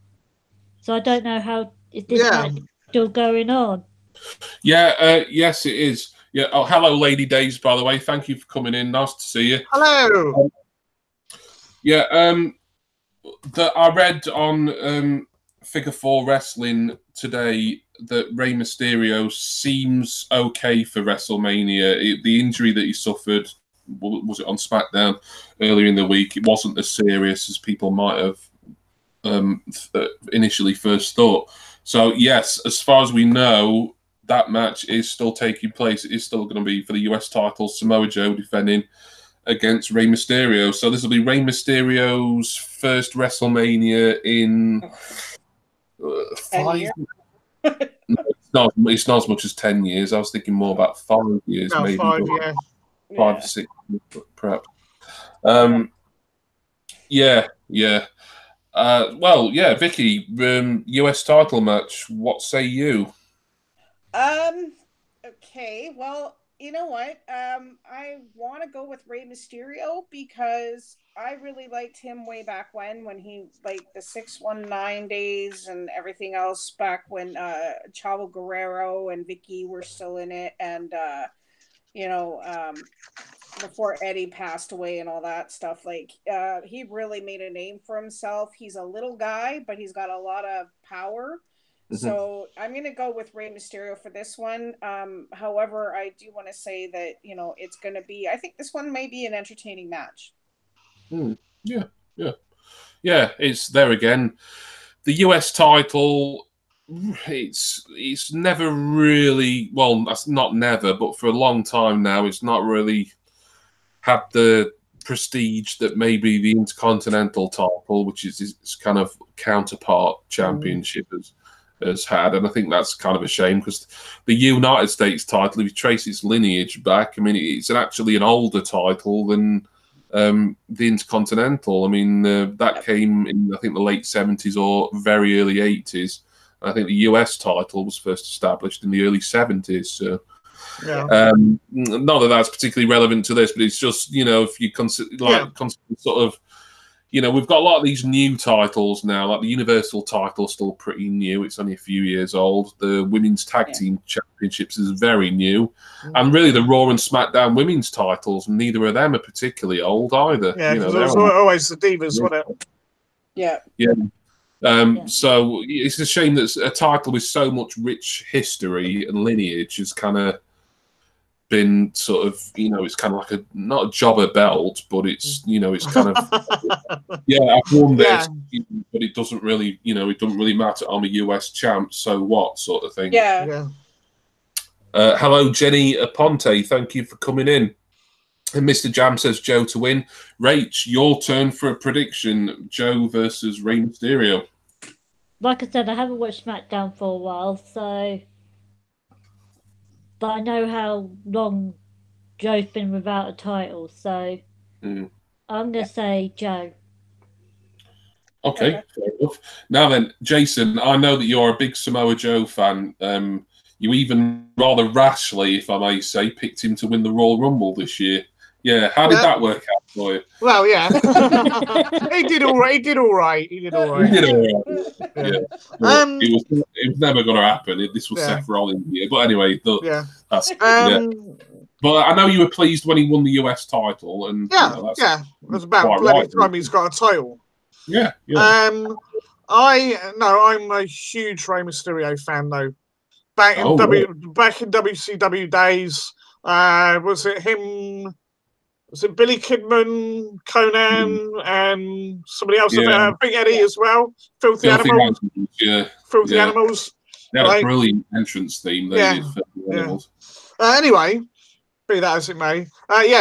Speaker 3: So I don't know how is this match still going on.
Speaker 1: Yeah, yes, it is. Yeah. Oh, hello, Lady Days. By the way, thank you for coming in. Nice to see you.
Speaker 2: Hello.
Speaker 1: That I read on Figure 4 Wrestling today that Rey Mysterio seems okay for WrestleMania. The injury that he suffered, was it on SmackDown earlier in the week? It wasn't as serious as people might have initially first thought. So yes, as far as we know, that match is still taking place. It is still going to be for the US title. Samoa Joe defending against Rey Mysterio. So this will be Rey Mysterio's first WrestleMania in 5 years. No, it's not as much as 10 years. I was thinking more about 5 years, maybe
Speaker 2: 5
Speaker 1: to 6, perhaps. Vicky, US title match. What say you?
Speaker 4: Okay, well, you know what? I want to go with Rey Mysterio because I really liked him way back when he, like, the 619 days and everything else back when Chavo Guerrero and Vicky were still in it, and before Eddie passed away and all that stuff. Like, he really made a name for himself. He's a little guy, but he's got a lot of power. Mm-hmm. So I'm going to go with Rey Mysterio for this one. However, I do want to say that, it's going to be, I think this one may be an entertaining match.
Speaker 1: Yeah. It's there again. The US title, it's never really, well, that's not never, but for a long time now, it's not really had the prestige that maybe the Intercontinental title, which is its kind of counterpart championship, has had. And I think that's kind of a shame because the United States title, if you trace its lineage back, I mean, it's actually an older title than the Intercontinental. I mean, that came in, I think, the late 70s or very early 80s. I think the US title was first established in the early 70s. So, not that that's particularly relevant to this, but it's just, if you consider, sort of, we've got a lot of these new titles now. Like the Universal title is still pretty new. It's only a few years old. The Women's Tag Team Championships is very new. And really the Raw and SmackDown Women's titles, neither of them are particularly old either.
Speaker 2: Yeah, because it was always the Divas, wasn't it?
Speaker 4: Yeah.
Speaker 1: So it's a shame that a title with so much rich history and lineage is kind of been sort of, it's kind of like not a jobber belt, but it's, it's kind of, I've won this, but it doesn't really, it doesn't really matter. I'm a US champ, so what, sort of thing.
Speaker 4: Yeah.
Speaker 1: Hello, Jenny Aponte. Thank you for coming in. And Mr. Jam says Joe to win. Rach, your turn for a prediction. Joe versus Rey Mysterio.
Speaker 3: Like I said, I haven't watched SmackDown for a while, but I know how long Joe's been without a title, so I'm going to say Joe.
Speaker 1: Okay, fair enough. Now then, Jason, I know that you're a big Samoa Joe fan. You even rather rashly, if I may say, picked him to win the Royal Rumble this year. Yeah, how did that work out for you?
Speaker 2: Well, yeah, he did all right. Yeah.
Speaker 1: It was never going to happen. This was Seth Rollins here, but anyway, that's But I know you were pleased when he won the US title, and
Speaker 2: it was about bloody time he's got a title.
Speaker 1: Yeah.
Speaker 2: I'm a huge Rey Mysterio fan though. Back in WCW days, was it him? Was it Billy Kidman, Conan, and somebody else? Big Eddie as well. Filthy Animals. Filthy Animals.
Speaker 1: They had a brilliant entrance theme. Animals.
Speaker 2: Anyway, be that as it may.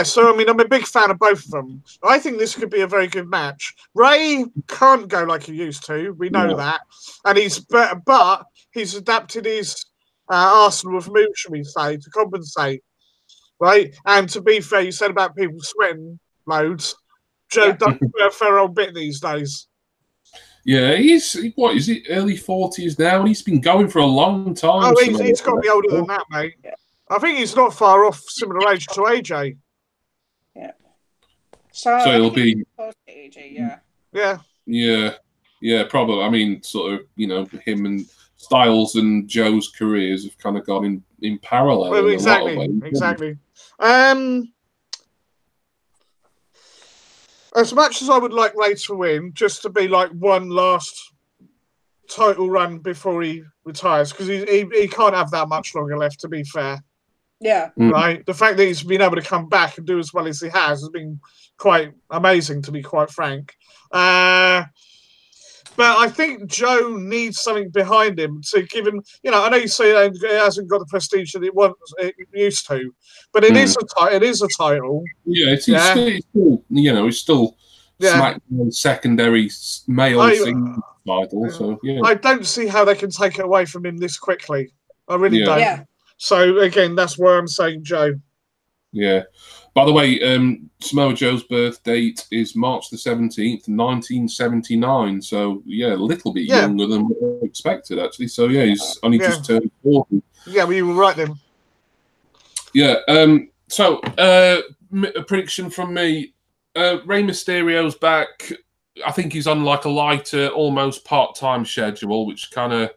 Speaker 2: So I mean, I'm a big fan of both of them. I think this could be a very good match. Ray can't go like he used to. We know that, and but he's adapted his arsenal of moves, shall we say, to compensate. Right, and to be fair, you said about people sweating loads. Joe does a fair old bit these days.
Speaker 1: Yeah, he's what is it? Early 40s now, and he's been going for a long time.
Speaker 2: Oh, he's got to be older than that, mate. Yeah. I think he's not far off similar age to AJ.
Speaker 4: Yeah.
Speaker 1: So it'll be
Speaker 4: close to AJ.
Speaker 1: Yeah, probably. I mean, sort of, him and Styles and Joe's careers have kind of gone in parallel.
Speaker 2: Well, exactly.
Speaker 1: In a lot of ways.
Speaker 2: Exactly. As much as I would like Ray to win, just to be like one last title run before he retires, because he can't have that much longer left, to be fair.
Speaker 4: Yeah.
Speaker 2: Right? The fact that he's been able to come back and do as well as he has been quite amazing, to be quite frank. But I think Joe needs something behind him to give him, I know you say it hasn't got the prestige that it used to, but it is a title.
Speaker 1: Yeah, it's still, it's still SmackDown secondary male single title. So
Speaker 2: I don't see how they can take it away from him this quickly. I really don't. Yeah. So again, that's why I'm saying Joe.
Speaker 1: Yeah. By the way, Samoa Joe's birth date is March the 17th, 1979. So, a little bit younger than what I expected, actually. So, he's only just turned 40.
Speaker 2: Yeah, well, you were right then.
Speaker 1: Yeah. So, a prediction from me. Rey Mysterio's back. I think he's on like a lighter, almost part-time schedule, which kind of,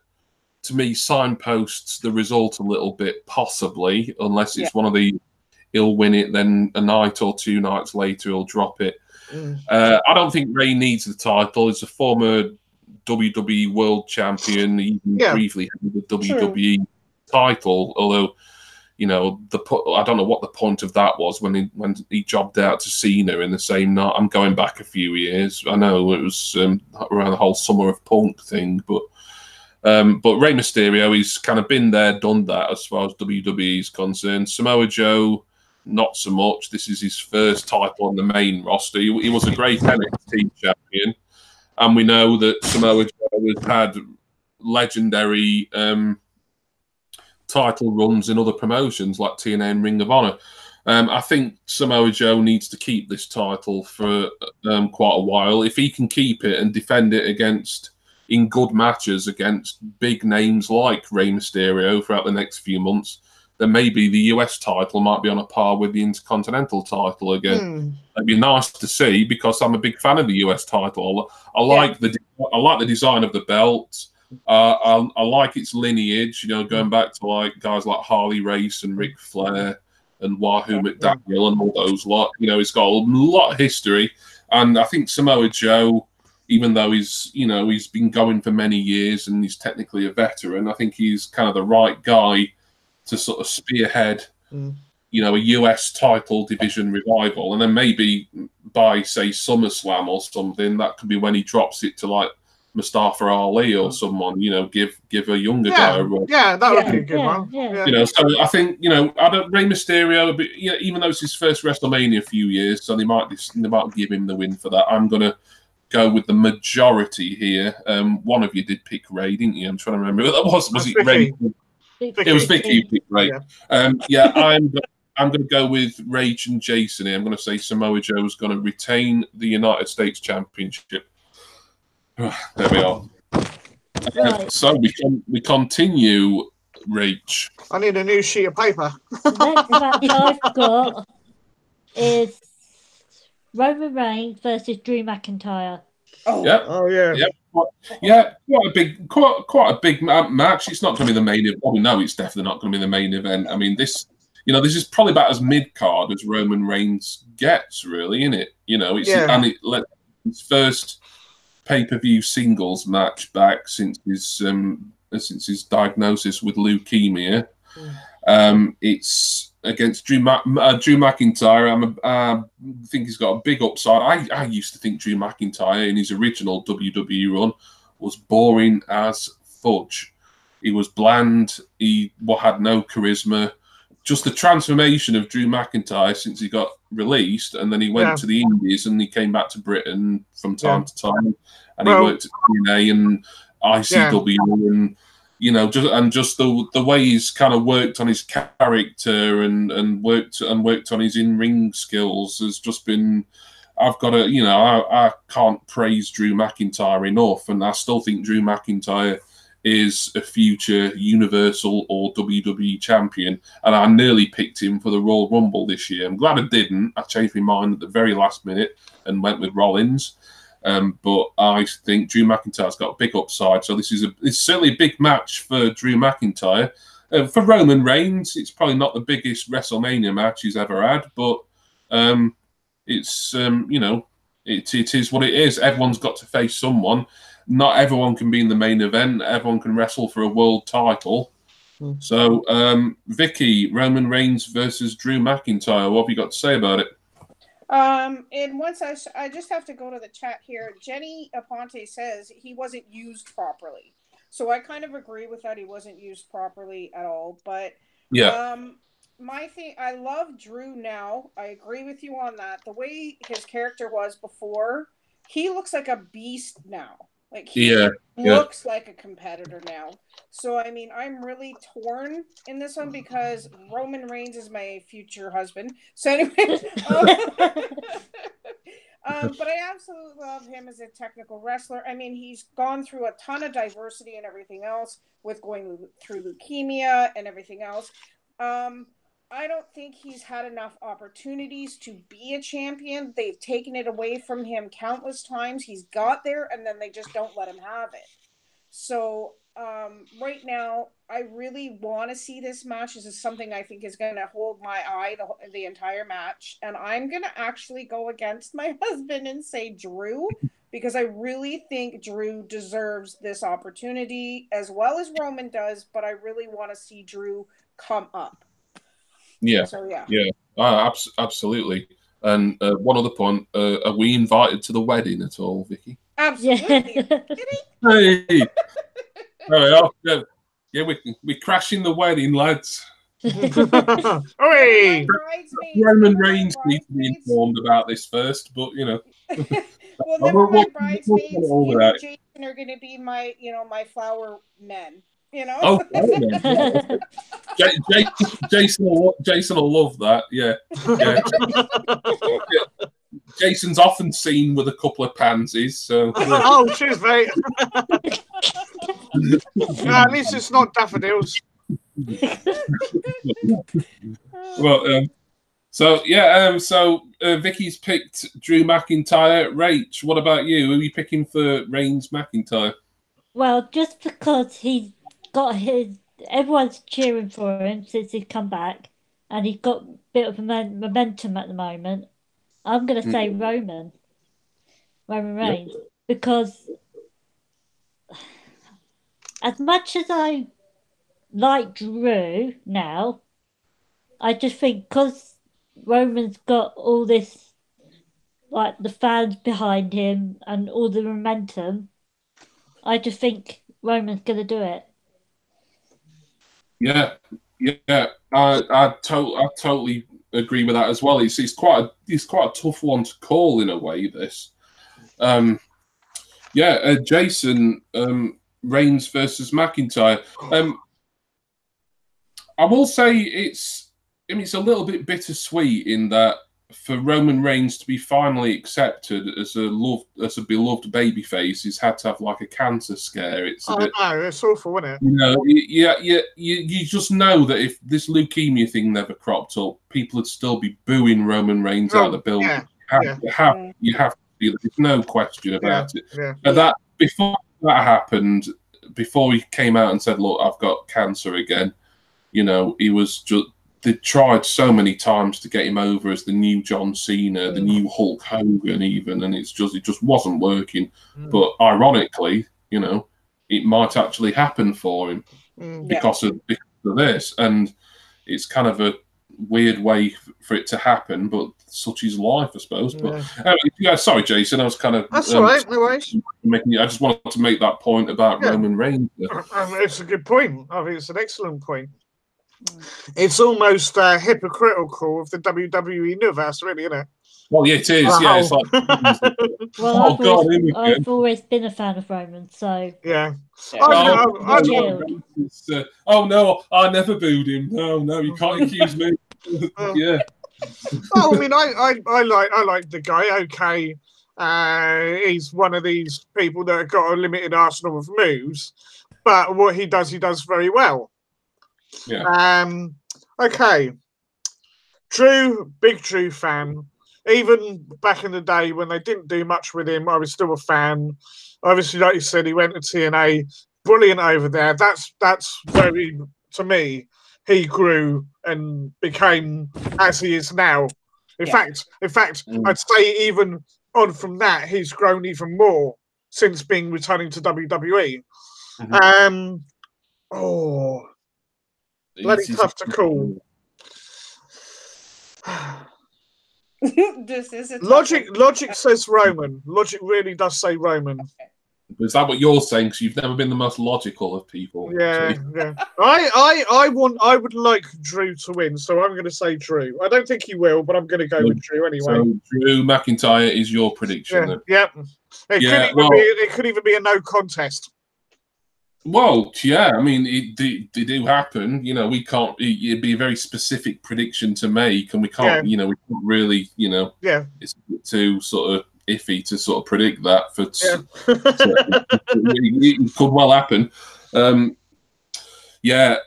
Speaker 1: to me, signposts the result a little bit, possibly, unless it's one of the... He'll win it, then a night or 2 nights later he'll drop it. I don't think Ray needs the title. He's a former WWE World Champion. He even briefly had the WWE title, although, I don't know what the point of that was when he jobbed out to Cena in the same night. I'm going back a few years. I know it was around the whole Summer of Punk thing, but Rey Mysterio, he's kind of been there, done that as far as WWE is concerned. Samoa Joe, not so much. This is his first title on the main roster. He was a great NXT champion, and we know that Samoa Joe has had legendary title runs in other promotions like TNA and Ring of Honor. I think Samoa Joe needs to keep this title for quite a while. If he can keep it and defend it in good matches against big names like Rey Mysterio throughout the next few months, then maybe the US title might be on a par with the Intercontinental title again. It'd be nice to see, because I'm a big fan of the US title. I like the design of the belt. I like its lineage, going back to like guys like Harley Race and Ric Flair and Wahoo McDaniel and all those lot. It's got a lot of history, and I think Samoa Joe, even though he's been going for many years and he's technically a veteran, I think he's kind of the right guy to sort of spearhead a US title division revival, and then maybe by say SummerSlam or something, that could be when he drops it to like Mustafa Ali or someone, give a younger guy a run.
Speaker 2: Yeah, that would be a good one.
Speaker 3: Yeah.
Speaker 1: So I think Rey Mysterio, but even though it's his first WrestleMania a few years, so they might give him the win for that. I'm gonna go with the majority here. One of you did pick Ray, didn't you? I'm trying to remember who that was. Was it Ray? It was Vicky who picked Ray. I'm going to go with Rage and Jason here. I'm going to say Samoa Joe is going to retain the United States Championship. There we are. So we continue, Rage.
Speaker 2: I need a new sheet of paper.
Speaker 3: The next match I've got is Roman Reigns versus Drew McIntyre.
Speaker 1: Quite a big match. It's not going to be the main event. Well, no, it's definitely not going to be the main event. I mean, this is probably about as mid card as Roman Reigns gets, really, isn't it? And his first pay-per-view singles match back since his diagnosis with leukemia. It's against Drew McIntyre. I think he's got a big upside. I used to think Drew McIntyre in his original WWE run was boring as fudge. He was bland. He had no charisma. Just the transformation of Drew McIntyre since he got released, and then he went to the Indies, and he came back to Britain from time to time, and he worked at TNA and ICW, and just the way he's kind of worked on his character and worked on his in-ring skills has just been. I can't praise Drew McIntyre enough, and I still think Drew McIntyre is a future Universal or WWE champion, and I nearly picked him for the Royal Rumble this year. I'm glad I didn't. I changed my mind at the very last minute and went with Rollins. But I think Drew McIntyre's got a big upside, so it's certainly a big match for Drew McIntyre. For Roman Reigns, it's probably not the biggest WrestleMania match he's ever had, but it's it is what it is. Everyone's got to face someone. Not everyone can be in the main event. Everyone can wrestle for a world title. So, Vicky, Roman Reigns versus Drew McIntyre. What have you got to say about it?
Speaker 4: And once I just have to go to the chat here. Jenny Aponte says he wasn't used properly. So I kind of agree with that. He wasn't used properly at all. But my thing, I love Drew now. I agree with you on that. The way his character was before, he looks like a beast now. Like he looks like a competitor now. So I mean, I'm really torn in this one because Roman Reigns is my future husband. So anyway, but I absolutely love him as a technical wrestler. I mean, he's gone through a ton of diversity and everything else with going through leukemia and everything else. I don't think he's had enough opportunities to be a champion. They've taken it away from him countless times. He's got there, and then they just don't let him have it. So right now, I really want to see this match. This is something I think is going to hold my eye the entire match. And I'm going to actually go against my husband and say Drew, because I really think Drew deserves this opportunity as well as Roman does, but I really want to see Drew come up.
Speaker 1: Absolutely. And one other point: are we invited to the wedding at all, Vicky?
Speaker 4: Absolutely.
Speaker 1: Hey, we're crashing the wedding, lads. Roman Reigns needs to be informed about this first, but
Speaker 4: well, never mind, bridesmaids. You and Jason are going to be my flower men.
Speaker 1: Oh, Jason will love that. Yeah. Jason's often seen with a couple of pansies. So.
Speaker 2: Oh, cheers, mate. At least it's not daffodils.
Speaker 1: Well, Vicky's picked Drew McIntyre. Rach, what about you? Who are you picking for Reigns McIntyre?
Speaker 3: Well, just because he's got everyone's cheering for him since he's come back, and he's got a bit of momentum at the moment. I'm going to say Roman Reigns, because as much as I like Drew now, I just think because Roman's got all this, like the fans behind him and all the momentum, I just think Roman's gonna do it.
Speaker 1: Yeah, I totally agree with that as well. It's quite a tough one to call in a way. This, Jason, Reigns versus McIntyre. I will say it's a little bit bittersweet in that for Roman Reigns to be finally accepted as a beloved babyface, he's had to have like a cancer scare. It's
Speaker 2: awful, isn't it?
Speaker 1: You just know that if this leukemia thing never cropped up, people would still be booing Roman Reigns out of the building. You have to do that. There's no question about it. But that before that happened, before he came out and said, "Look, I've got cancer again," he was just. They tried so many times to get him over as the new John Cena, the new Hulk Hogan, even, and it just wasn't working. But ironically, it might actually happen for him because of this, and it's kind of a weird way for it to happen. But such is life, I suppose. But sorry, Jason, I was kind of
Speaker 2: that's all right. No worries.
Speaker 1: I just wanted to make that point about Roman Reigns.
Speaker 2: It's a good point. I think it's an excellent point. It's almost hypocritical of the WWE universe, really, isn't it?
Speaker 1: Well, yeah, it is. Yeah, it's like.
Speaker 3: Well, I've always been a fan of Roman, so
Speaker 2: yeah.
Speaker 1: Oh no, I never booed him. No, you can't accuse me. Yeah.
Speaker 2: Oh, I mean, I like the guy. Okay, he's one of these people that have got a limited arsenal of moves, but what he does very well.
Speaker 1: Yeah.
Speaker 2: Okay. Big Drew fan. Even back in the day when they didn't do much with him, I was still a fan. Obviously, like you said, he went to TNA, brilliant over there. That's very, to me, he grew and became as he is now. In fact, I'd say even on from that, he's grown even more since returning to WWE. Bloody tough to call.
Speaker 4: This is
Speaker 2: Logic says Roman. Logic really does say Roman.
Speaker 1: Okay. Is that what you're saying? Because you've never been the most logical of people.
Speaker 2: Yeah. I would like Drew to win, so I'm going to say Drew. I don't think he will, but I'm going to go with Drew anyway.
Speaker 1: So Drew McIntyre is your prediction.
Speaker 2: Yeah. It could even be a no contest.
Speaker 1: Well, yeah, I mean, they do happen. We can't. It'd be a very specific prediction to make, and we can't. We can't really. It's too sort of iffy to sort of predict that. It could well happen.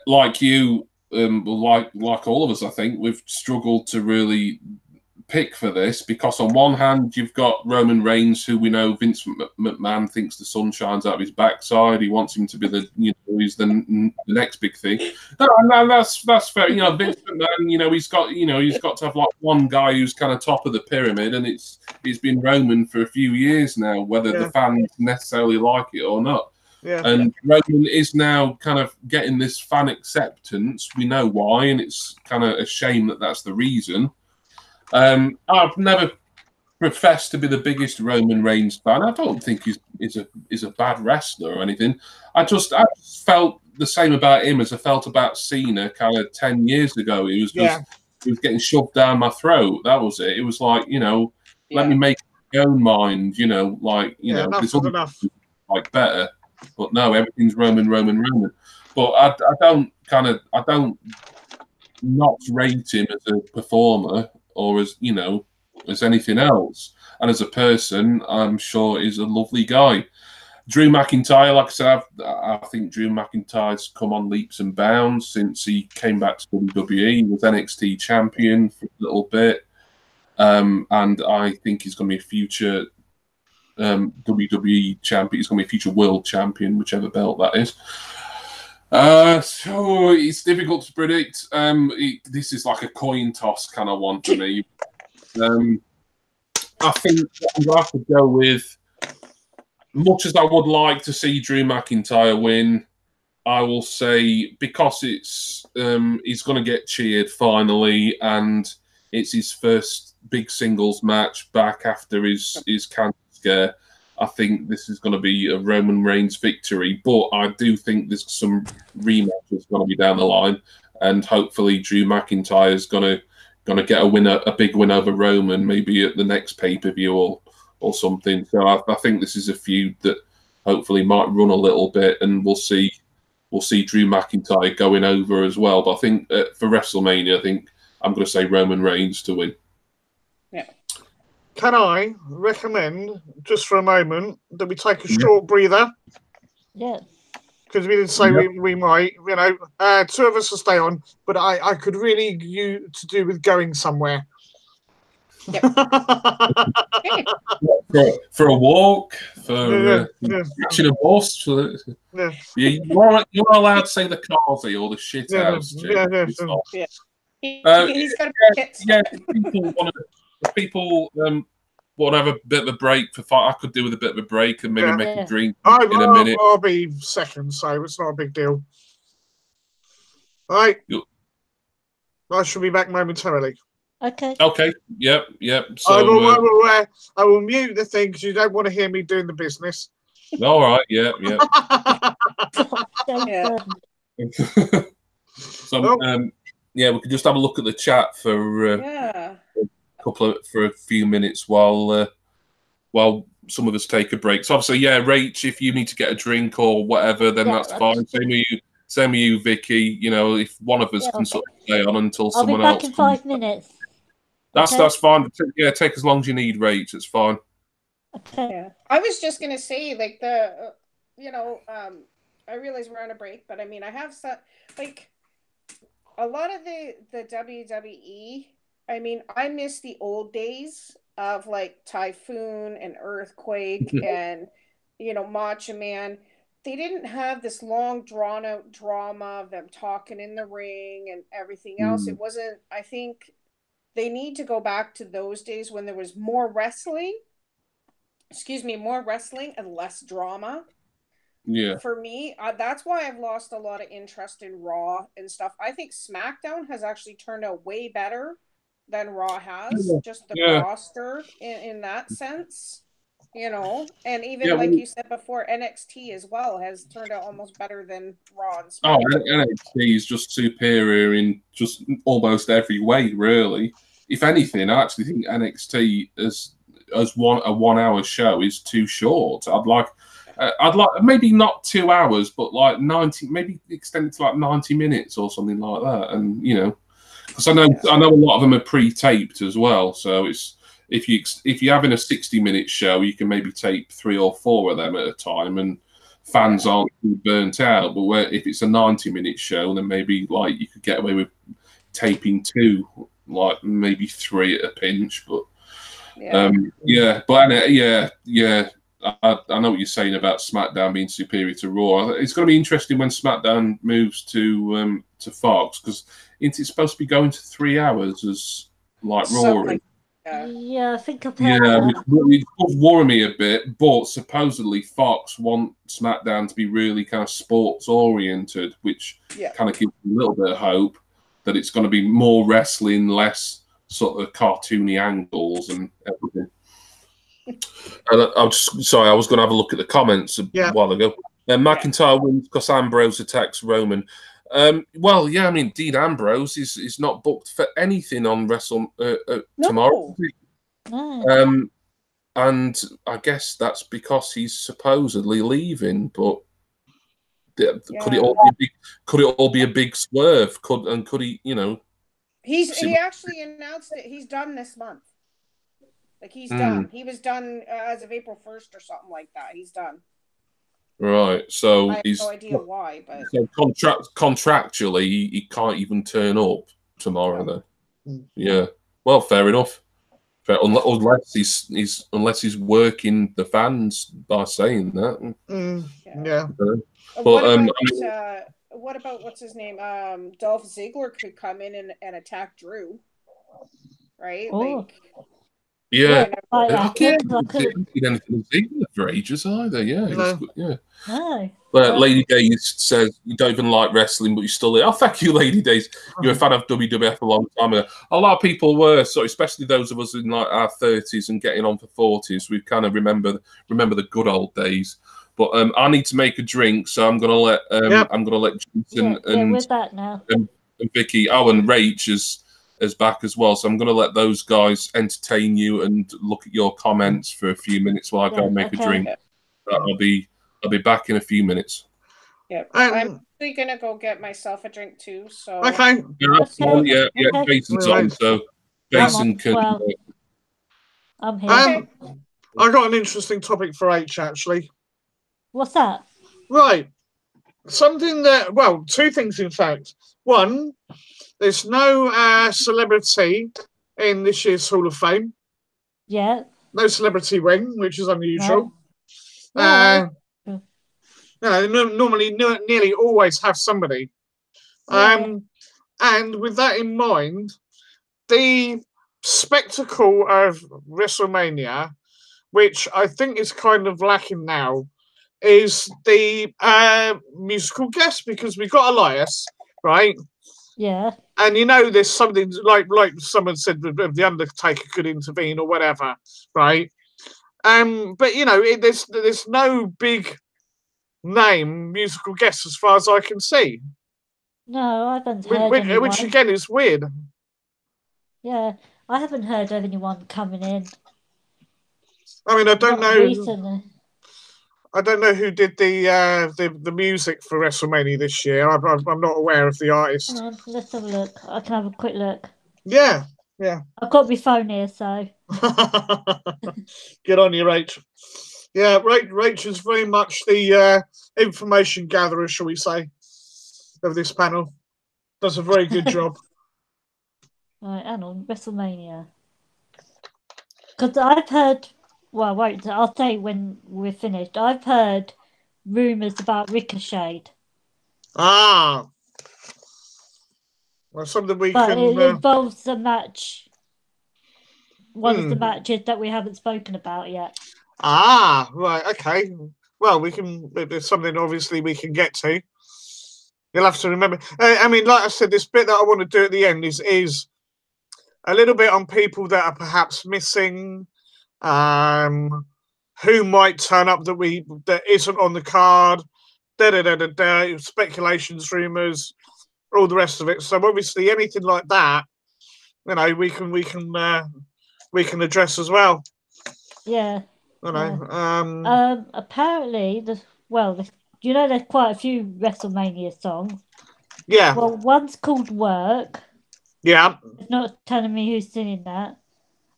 Speaker 1: Like you, like all of us, I think we've struggled to really pick for this because on one hand you've got Roman Reigns, who we know Vince McMahon thinks the sun shines out of his backside. He wants him to be he's the next big thing. No, that's fair. Vince McMahon, he's got to have like one guy who's kind of top of the pyramid, and it's been Roman for a few years now, whether the fans necessarily like it or not.
Speaker 2: Yeah.
Speaker 1: And Roman is now kind of getting this fan acceptance. We know why, and it's kind of a shame that that's the reason. I've never professed to be the biggest Roman Reigns fan. I don't think he's a bad wrestler or anything. I just felt the same about him as I felt about Cena kind of 10 years ago. He was getting shoved down my throat. That was it. It was like, let me make my own mind,
Speaker 2: this other
Speaker 1: enough. Like better. But no, everything's Roman. But I don't not rate him as a performer or as anything else. And as a person, I'm sure he's a lovely guy. Drew McIntyre, like I said, I think Drew McIntyre's come on leaps and bounds since he came back to WWE. He was NXT champion for a little bit. And I think he's going to be a future WWE champion. He's going to be a future world champion, whichever belt that is. So it's difficult to predict. This is like a coin toss kind of one for me. I think I'm going to have to go with, much as I would like to see Drew McIntyre win, I will say because it's he's going to get cheered finally, and it's his first big singles match back after his cancer scare. I think this is going to be a Roman Reigns victory, but I do think there's some rematches going to be down the line, and hopefully Drew McIntyre is going to get a big win over Roman, maybe at the next pay-per-view or something. So I think this is a feud that hopefully might run a little bit, and we'll see Drew McIntyre going over as well. But I think for WrestleMania, I think I'm going to say Roman Reigns to win.
Speaker 4: Yeah.
Speaker 2: Can I recommend, just for a moment, that we take a short breather?
Speaker 3: Yeah.
Speaker 2: Because we didn't say we might, two of us will stay on, but I could really use to do with going somewhere.
Speaker 4: Yep.
Speaker 1: for a walk, for catching a bus. You're allowed to say the carsy or the shit house.
Speaker 4: He's got
Speaker 1: people want to have a bit of a break for fight. I could do with a bit of a break and maybe make a drink in a minute.
Speaker 2: I'll be second, so it's not a big deal. All right. I shall be back momentarily.
Speaker 3: Okay.
Speaker 1: Yep. So
Speaker 2: I will mute the thing because you don't want to hear me doing the business.
Speaker 1: All right. Yeah. So we could just have a look at the chat for for a few minutes while some of us take a break. So obviously, Rach, if you need to get a drink or whatever, then that's fine. Same with you, Vicky. If one of us can sort of stay on until someone else.
Speaker 3: I'll be back in 5 minutes.
Speaker 1: That's fine. Take as long as you need, Rach. It's fine.
Speaker 3: Okay.
Speaker 4: Yeah. I was just gonna say, like I realize we're on a break, but I mean, I have some a lot of the WWE. I mean, I miss the old days of like Typhoon and Earthquake and Macho Man. They didn't have this long drawn out drama of them talking in the ring and everything else. It wasn't. I think they need to go back to those days when there was more wrestling. More wrestling and less drama.
Speaker 1: Yeah.
Speaker 4: For me, that's why I've lost a lot of interest in Raw and stuff. I think SmackDown has actually turned out way better than Raw has. Just the roster in that sense, and even like you said before, NXT as well has turned out almost better than Raw and SmackDown.
Speaker 1: NXT is just superior in just almost every way, really. If anything, I actually think NXT as a 1 hour show is too short. I'd like maybe not 2 hours, but like 90, maybe extend it to like 90 minutes or something like that. And because I know a lot of them are pre-taped as well. So it's if you're having a 60-minute show, you can maybe tape 3 or 4 of them at a time, and fans aren't burnt out. But if it's a 90-minute show, then maybe like you could get away with taping 2, like maybe 3 at a pinch. But I know what you're saying about SmackDown being superior to Raw. It's going to be interesting when SmackDown moves to Fox, because it's supposed to be going to 3 hours as like Raw.
Speaker 3: Yeah, I think I've heard that.
Speaker 1: It does worry me a bit, but supposedly Fox want SmackDown to be really kind of sports oriented, which kind of gives me a little bit of hope that it's going to be more wrestling, less sort of cartoony angles and everything. I was going to have a look at the comments a while ago. McIntyre wins because Ambrose attacks Roman. I mean, Dean Ambrose is not booked for anything on tomorrow.
Speaker 3: No.
Speaker 1: And I guess that's because he's supposedly leaving. But could it all be a big swerve? Could he?
Speaker 4: He actually announced that he's done this month. Like he's done. He was done as of April 1st or something like that. He's done.
Speaker 1: Right. So
Speaker 4: I have no idea why, but
Speaker 1: so contractually he can't even turn up tomorrow then. Yeah. Well, fair enough. Unless he's working the fans by saying that.
Speaker 4: But what about what's his name? Dolph Ziggler could come in and attack Drew. Right?
Speaker 3: Oh.
Speaker 1: Yeah.
Speaker 3: Like
Speaker 1: I
Speaker 3: that.
Speaker 1: can't
Speaker 3: Like
Speaker 1: see anything in Zealand for ages either. Yeah.
Speaker 2: No.
Speaker 1: Yeah.
Speaker 3: no.
Speaker 1: But Lady Days says you don't even like wrestling, but you still there. Oh, thank you, Lady Days. You're a fan of WWF a long time ago. A lot of people were, so especially those of us in like our 30s and getting on for 40s. We kind of remember the good old days. But I need to make a drink, so I'm gonna let Jason
Speaker 3: we're back now.
Speaker 1: and Vicky. Oh, and Rach is back as well. So I'm gonna let those guys entertain you and look at your comments for a few minutes while I go and make a drink. I'll be back in a few minutes.
Speaker 4: Yeah, I'm actually gonna go get myself a drink too. So
Speaker 2: okay.
Speaker 1: Yeah. Jason's on, so Jason can.
Speaker 3: Well, I'm here.
Speaker 2: I got an interesting topic for H actually.
Speaker 3: What's that?
Speaker 2: Right, something that two things in fact. One, there's no celebrity in this year's Hall of Fame.
Speaker 3: Yeah.
Speaker 2: No celebrity ring, which is unusual.
Speaker 3: No.
Speaker 2: Normally, nearly always have somebody.
Speaker 3: Yeah.
Speaker 2: And with that in mind, the spectacle of WrestleMania, which I think is kind of lacking now, is the musical guest, because we've got Elias, right?
Speaker 3: Yeah.
Speaker 2: And there's something like someone said, the Undertaker could intervene or whatever, right? But there's no big name musical guest as far as I can see.
Speaker 3: No, I haven't heard anyone.
Speaker 2: Which again is weird.
Speaker 3: Yeah, I haven't heard of anyone coming in.
Speaker 2: I mean, I don't know.
Speaker 3: Recently.
Speaker 2: I don't know who did the music for WrestleMania this year. I'm not aware of the artist.
Speaker 3: Hang on, let's have a look. I can have a quick look.
Speaker 2: Yeah.
Speaker 3: I've got my phone here, so.
Speaker 2: Get on you, Rach. Yeah, Rach is very much the information gatherer, shall we say, of this panel. Does a very good job.
Speaker 3: Right, hang on, WrestleMania. Because I've heard, well, wait, I'll say when we're finished. I've heard rumours about Ricochet.
Speaker 2: Ah. Well, something we
Speaker 3: but
Speaker 2: can...
Speaker 3: it involves a match. One of the matches that we haven't spoken about yet.
Speaker 2: Ah, right, okay. Well, there's something obviously we can get to. You'll have to remember. I mean, like I said, this bit that I want to do at the end is a little bit on people that are perhaps missing, who might turn up that isn't on the card, speculations, rumours, all the rest of it. So obviously, anything like that, we can address as well.
Speaker 3: Yeah. Apparently, there's quite a few WrestleMania songs.
Speaker 2: Yeah.
Speaker 3: Well, one's called Work.
Speaker 2: Yeah.
Speaker 3: It's not telling me who's singing that.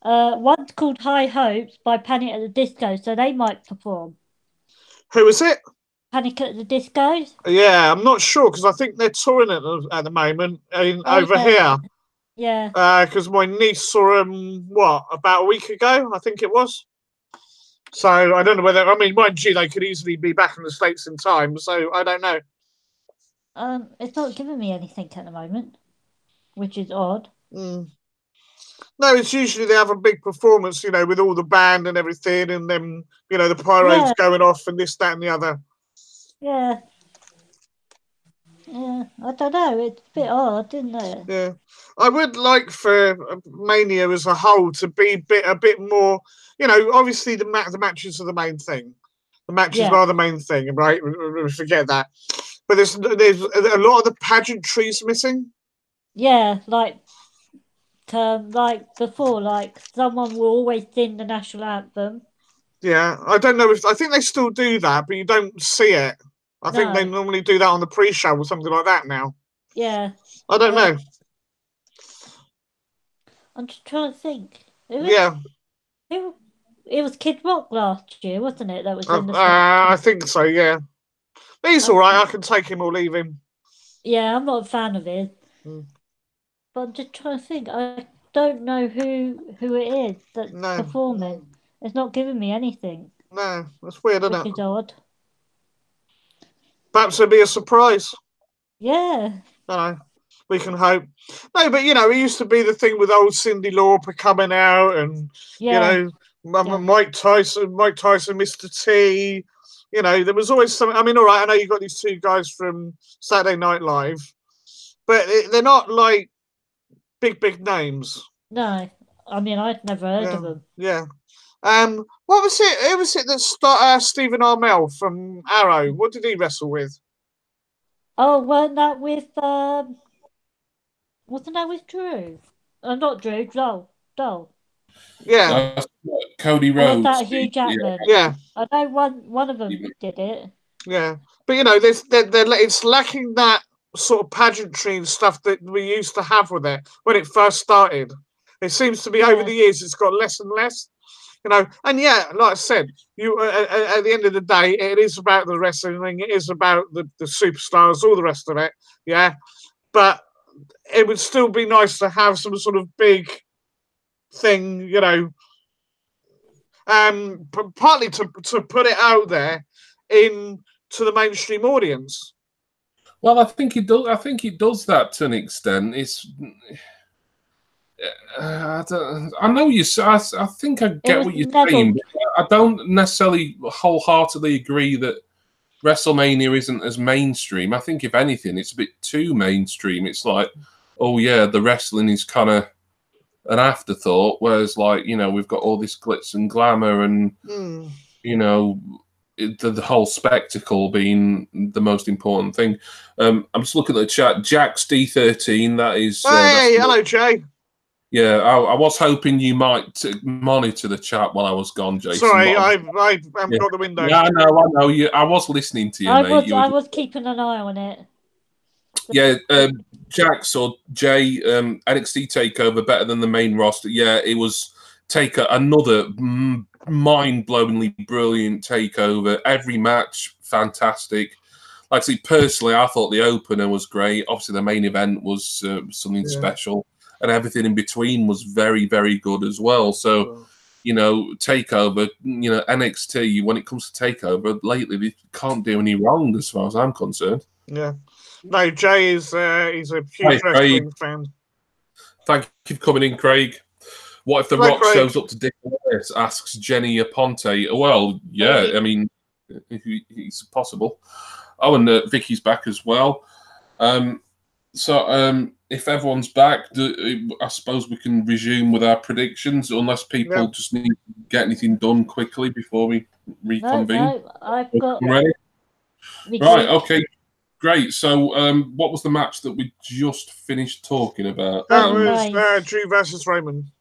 Speaker 3: One's called High Hopes by Panic at the Disco, so they might perform.
Speaker 2: Who is it?
Speaker 3: Panic at the Disco?
Speaker 2: Yeah, I'm not sure because I think they're touring at the moment over here.
Speaker 3: Yeah.
Speaker 2: Because my niece saw them, about a week ago, I think it was. So I don't know whether, mind you, they could easily be back in the States in time, so I don't know.
Speaker 3: It's not giving me anything at the moment, which is odd.
Speaker 2: No, it's usually they have a big performance, with all the band and everything, and then, the pyros going off and this, that, and the other.
Speaker 3: Yeah. Yeah, I don't know. It's a bit odd, isn't it?
Speaker 2: Yeah. I would like for Mania as a whole to be a bit more, obviously the matches are the main thing. The matches are the main thing, right? We forget that. But there's a lot of the pageantries missing.
Speaker 3: Yeah, like before, someone will always sing the national anthem.
Speaker 2: Yeah, I don't know I think they still do that, but you don't see it. I think they normally do that on the pre-show or something like that now.
Speaker 3: Yeah.
Speaker 2: I don't know.
Speaker 3: I'm just trying to think. It was Kid Rock last year, wasn't it? That was in the
Speaker 2: I think so, yeah. He's all right. I can take him or leave him.
Speaker 3: Yeah, I'm not a fan of his. But I'm just trying to think. I don't know who it is that's performing. It's not giving me anything.
Speaker 2: No, that's weird, isn't it?
Speaker 3: Which is odd.
Speaker 2: Perhaps it'll be a surprise.
Speaker 3: Yeah.
Speaker 2: I don't know. We can hope. No, but you know, it used to be the thing with old Cyndi Lauper coming out, and you know, Mike Tyson, Mr. T. You know, there was always something. I mean, all right, I know you got these two guys from Saturday Night Live, but they're not like big names.
Speaker 3: No, I mean, I'd never heard of them.
Speaker 2: Yeah. What was it? Who was it that Stephen Amell from Arrow? What did he wrestle with?
Speaker 3: Oh, wasn't that with wasn't that with Drew? Not Drew, Joel.
Speaker 2: Yeah.
Speaker 1: Cody Rhodes.
Speaker 3: That Hugh Jackman.
Speaker 2: Yeah.
Speaker 3: I know one of them did it.
Speaker 2: Yeah, but you know, it's lacking that sort of pageantry and stuff that we used to have with it when it first started. It seems to be over the years it's got less and less. You know, and yeah, like I said, you at the end of the day, it is about the wrestling. It is about the superstars, all the rest of it. Yeah, but it would still be nice to have some sort of big thing, you know, partly to put it out there to the mainstream audience.
Speaker 1: Well, I think it does. I think it does that to an extent. It's. I know you. I think I get what you're saying. But I don't necessarily wholeheartedly agree that WrestleMania isn't as mainstream. I think if anything, it's a bit too mainstream. It's like, oh yeah, the wrestling is kind of an afterthought, whereas like, you know, we've got all this glitz and glamour and you know, the whole spectacle being the most important thing. I'm just looking at the chat. Jack's D13. That is.
Speaker 2: Hey, hello, Jay.
Speaker 1: Yeah, I was hoping you might monitor the chat while I was gone, Jason.
Speaker 2: Sorry, I haven't got the window.
Speaker 1: Yeah, I know. I was listening to you, mate.
Speaker 3: I was keeping an eye on it.
Speaker 1: Yeah, Jax or Jay, NXT TakeOver better than the main roster. Yeah, it was another mind-blowingly brilliant takeover. Every match, fantastic. Like I say, personally, I thought the opener was great. Obviously, the main event was something special. And everything in between was very, very good as well. So, you know, TakeOver, you know, NXT, when it comes to TakeOver, lately, they can't do any wrong as far as I'm concerned.
Speaker 2: Yeah. No, Jay is he's a huge wrestling fan.
Speaker 1: Thank you for coming in, Craig. What if The Rock shows up to Dick Lewis, asks Jenny Aponte? Well, yeah, I mean, it's possible. Oh, and Vicky's back as well. So if everyone's back, I suppose we can resume with our predictions, unless people just need to get anything done quickly before we reconvene.
Speaker 3: No, I've got...
Speaker 1: Ready? Right, okay, great. So what was the match that we just finished talking about?
Speaker 2: That was Drew versus Roman.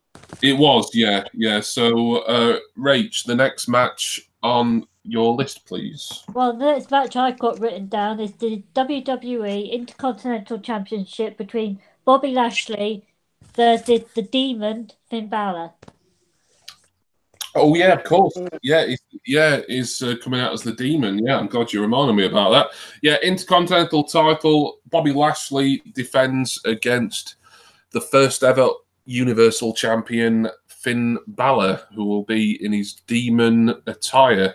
Speaker 1: It was, yeah. So, Rach, the next match on your list, please.
Speaker 3: Well, the next match I've got written down is the WWE Intercontinental Championship between Bobby Lashley versus the Demon, Finn Balor.
Speaker 1: Oh, yeah, of course. He's coming out as the Demon. Yeah, I'm glad you reminded me about that. Yeah, Intercontinental title, Bobby Lashley defends against the first ever Universal Champion, Finn Balor, who will be in his Demon attire.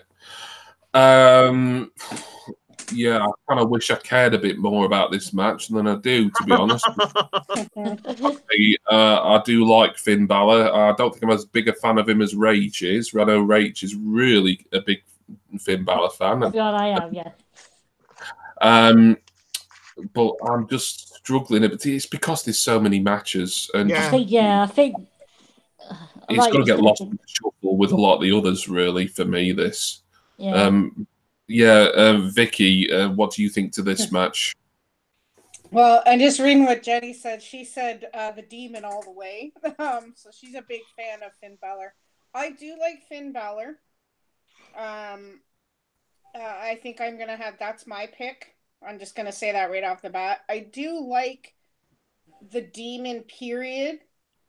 Speaker 1: Yeah, I kind of wish I cared a bit more about this match than I do, to be honest. I do like Finn Balor. I don't think I'm as big a fan of him as Rach is. I know Rach is really a big Finn Balor fan.
Speaker 3: God, I am, yeah.
Speaker 1: But I'm just struggling a bit. It's because there's so many matches. And
Speaker 3: I think
Speaker 1: it's going to get lost in the shuffle with a lot of the others, really, for me, this. Vicky, what do you think to this match?
Speaker 4: Well, and just reading what Jenny said, she said the Demon all the way. So she's a big fan of Finn Balor. I do like Finn Balor. I think I'm going to that's my pick. I'm just going to say that right off the bat. I do like the Demon, period.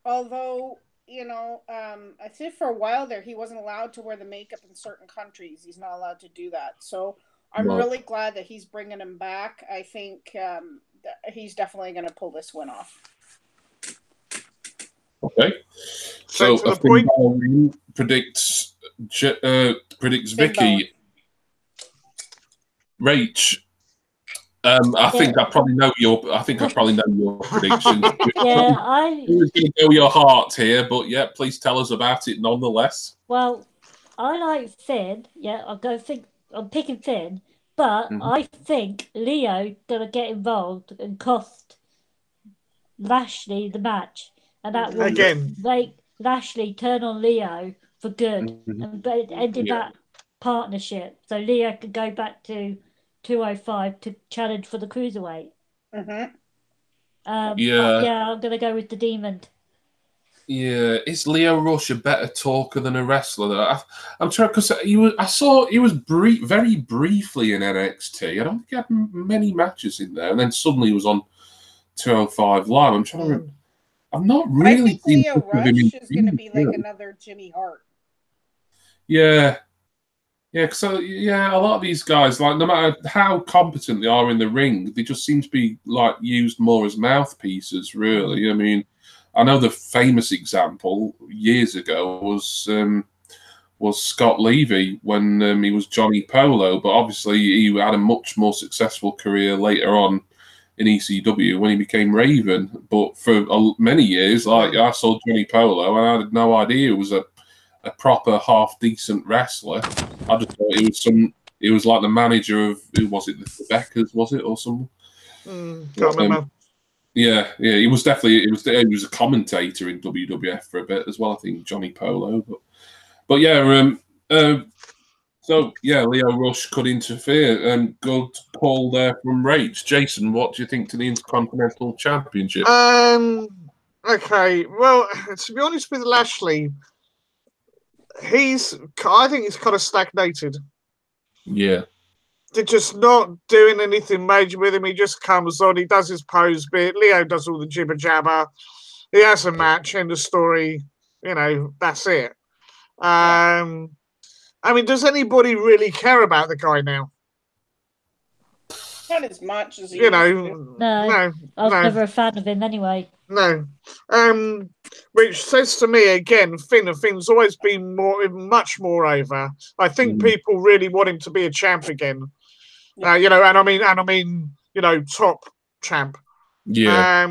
Speaker 4: Although, you know, I think for a while there, he wasn't allowed to wear the makeup in certain countries. He's not allowed to do that. So I'm really glad that he's bringing him back. I think he's definitely going to pull this win off.
Speaker 1: Okay. So Finn Balor predicts Vicky. Rach, I think I probably know your. I think I probably know your prediction.
Speaker 3: Yeah,
Speaker 1: Who's going to go your heart here? But yeah, please tell us about it nonetheless.
Speaker 3: Well, I like Finn. Yeah, I'm picking Finn, but I think Leo gonna get involved and cost Lashley the match, and that will make Lashley turn on Leo for good and ending that partnership. So Leo can go back to 205 to challenge for the cruiserweight. But yeah, I'm gonna go with the Demon.
Speaker 1: Yeah, is Leo Rush a better talker than a wrestler? I'm trying because I saw he was very briefly in NXT. I don't think he had many matches in there, and then suddenly he was on 205 Live. I'm trying to. I'm not really.
Speaker 4: I think Leo Rush is going to be like another Jimmy Hart.
Speaker 1: Yeah. Yeah, a lot of these guys, like, no matter how competent they are in the ring, they just seem to be like used more as mouthpieces. Really, I mean, I know the famous example years ago was Scott Levy when he was Johnny Polo, but obviously he had a much more successful career later on in ECW when he became Raven. But for many years, like I saw Johnny Polo, and I had no idea he was a proper half decent wrestler. I just thought he was like the manager of, who was it, the Beckers, was it, or something?
Speaker 2: Can't remember.
Speaker 1: Yeah, he was definitely he was a commentator in WWF for a bit as well, I think, Johnny Polo. But yeah, so yeah, Leo Rush could interfere, and good call there from Rach. Jason, what do you think to the Intercontinental Championship?
Speaker 2: Okay, well, to be honest with Lashley, I think he's kind of stagnated.
Speaker 1: Yeah.
Speaker 2: They're just not doing anything major with him. He just comes on, he does his pose bit. Leo does all the jibber jabber. He has a match, end of story. You know, that's it. I mean, does anybody really care about the guy now?
Speaker 4: Not as much as he
Speaker 3: No, I was never a fan of him anyway.
Speaker 2: No. Which says to me again, Finn's always been much more over. I think people really want him to be a champ again. You know, and I mean, you know, top champ.
Speaker 1: Yeah.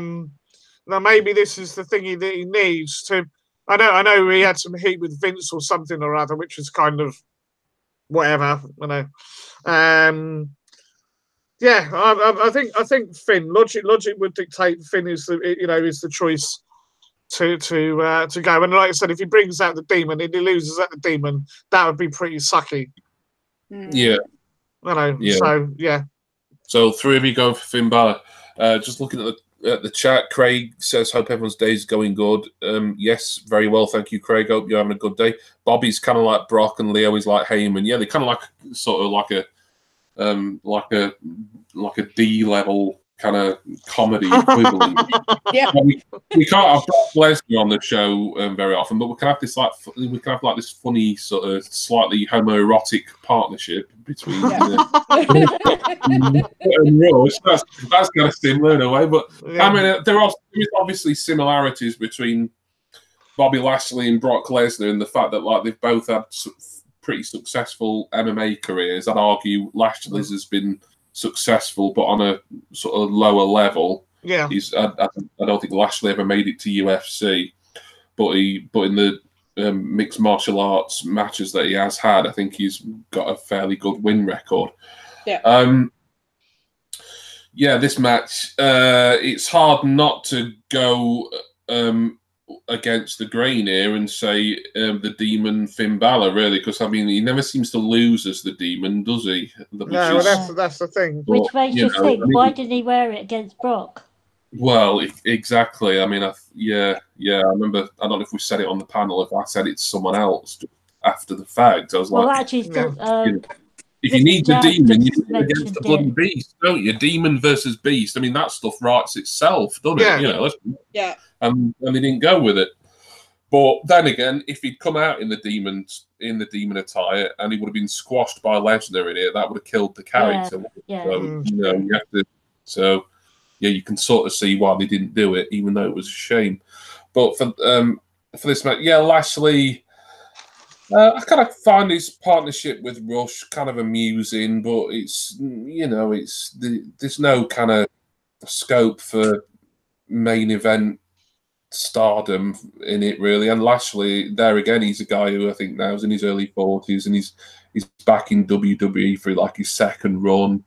Speaker 2: Now maybe this is the thing that he needs to. I know he had some heat with Vince or something or other, which is kind of whatever, you know. Yeah, I think Finn. Logic would dictate Finn is the choice to go. And like I said, if he brings out the Demon and he loses at the Demon, that would be pretty sucky.
Speaker 1: Yeah.
Speaker 2: You know. Yeah. So yeah.
Speaker 1: So 3 of you going for Finn Balor. Just looking at the chat, Craig says, "Hope everyone's day is going good." Yes, very well, thank you, Craig. Hope you're having a good day. Bobby's kind of like Brock, and Leo is like Heyman. Yeah, they're kind of like sort of like a D level kind of comedy equivalent.
Speaker 4: Yeah,
Speaker 1: we can't have Brock Lesnar on the show very often, but we can have this this funny sort of slightly homoerotic partnership between and Rush. That's kind of similar in a way, but I mean there is obviously similarities between Bobby Lashley and Brock Lesnar in the fact that like they've both had pretty successful MMA careers. I'd argue Lashley's has been successful, but on a sort of lower level.
Speaker 2: Yeah,
Speaker 1: I don't think Lashley ever made it to UFC, but in the mixed martial arts matches that he has had, I think he's got a fairly good win record.
Speaker 4: Yeah.
Speaker 1: This match, it's hard not to go against the grain here and say the Demon Finn Balor, really, because I mean he never seems to lose as the Demon, does he?
Speaker 2: That's the thing.
Speaker 3: Which makes you think, why didn't he wear it against Brock?
Speaker 1: Well, exactly. I mean, I remember. I don't know if we said it on the panel. If I said it to someone else after the fact, I was like,
Speaker 3: actually,
Speaker 1: if you need the Demon, you need it against the bloody Beast, don't you? Demon versus Beast. I mean, that stuff writes itself, doesn't it? You know, and they didn't go with it. But then again, if he'd come out in the Demon attire and he would have been squashed by Lesnar in it, that would have killed the character.
Speaker 3: Yeah.
Speaker 1: So you know, you have to. So yeah, you can sort of see why they didn't do it, even though it was a shame. But for this match, Lashley. I kind of find his partnership with Rush kind of amusing, but it's there's no kind of scope for main event stardom in it really. And Lashley, there again, he's a guy who I think now is in his early 40s, and he's back in WWE for like his second run.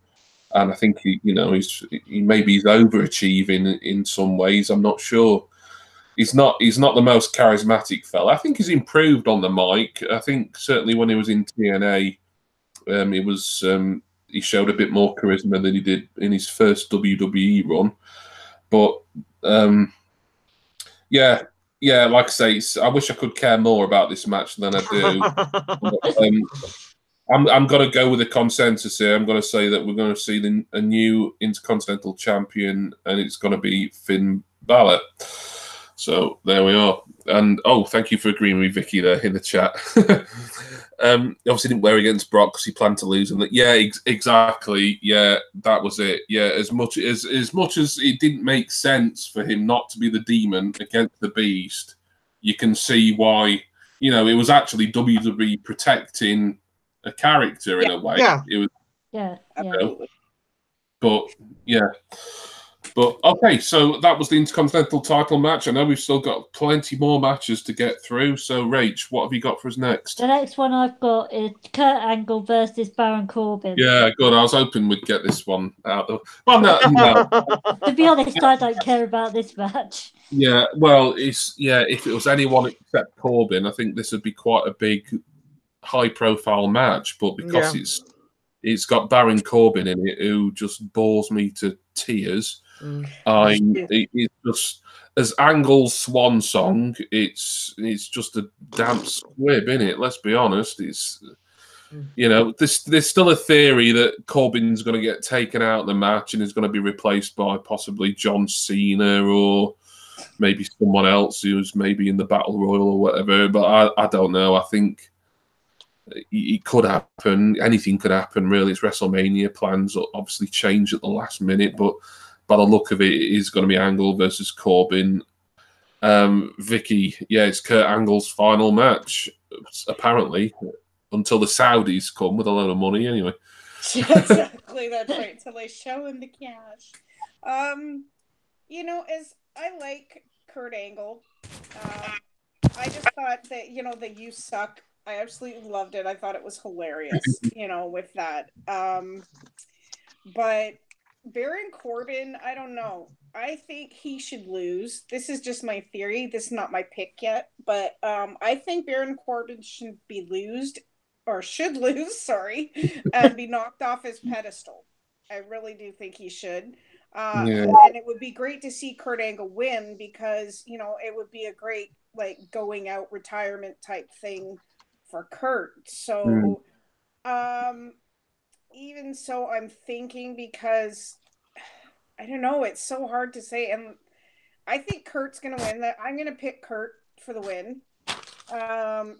Speaker 1: And I think he maybe he's overachieving in some ways. I'm not sure. He's not the most charismatic fella. I think he's improved on the mic. I think certainly when he was in TNA, he showed a bit more charisma than he did in his first WWE run. But like I say, I wish I could care more about this match than I do. I'm going to go with a consensus here. I'm going to say that we're going to see a new Intercontinental Champion, and it's going to be Finn Balor. So there we are. And thank you for agreeing with Vicky there in the chat. Obviously didn't wear against Brock because he planned to lose. And exactly. Yeah, that was it. Yeah, as much as it didn't make sense for him not to be the Demon against the Beast, you can see why. It was actually WWE protecting a character in a way.
Speaker 2: Yeah.
Speaker 1: It was.
Speaker 3: Yeah.
Speaker 1: But okay, so that was the Intercontinental title match. I know we've still got plenty more matches to get through. So, Rach, what have you got for us next?
Speaker 3: The next one I've got is Kurt Angle versus Baron Corbin.
Speaker 1: Yeah, good. I was hoping we'd get this one out of. Well, no.
Speaker 3: To be honest, I don't care about this match.
Speaker 1: Yeah, well, if it was anyone except Corbin, I think this would be quite a big, high-profile match. But because it's got Baron Corbin in it, who just bores me to tears. It's just as Angle's swan song. It's just a damp squib, isn't it? Let's be honest. It's there's still a theory that Corbin's going to get taken out of the match and is going to be replaced by possibly John Cena or maybe someone else who's maybe in the Battle Royal or whatever. But I don't know. I think it could happen. Anything could happen, really. It's WrestleMania. Plans obviously change at the last minute, but by the look of it, it is going to be Angle versus Corbin. Vicky, it's Kurt Angle's final match, apparently, until the Saudis come with a load of money anyway.
Speaker 4: Exactly, that's right. Until they show him the cash. As I like Kurt Angle, I just thought that, the "You Suck," I absolutely loved it. I thought it was hilarious, with that. But Baron Corbin, I don't know. I think he should lose. This is just my theory. This is not my pick yet. But I think Baron Corbin should lose, and be knocked off his pedestal. I really do think he should. And it would be great to see Kurt Angle win because, it would be a great, going out retirement type thing for Kurt. So, even so, I'm thinking because I don't know, it's so hard to say, and I think Kurt's gonna win. That I'm gonna pick Kurt for the win,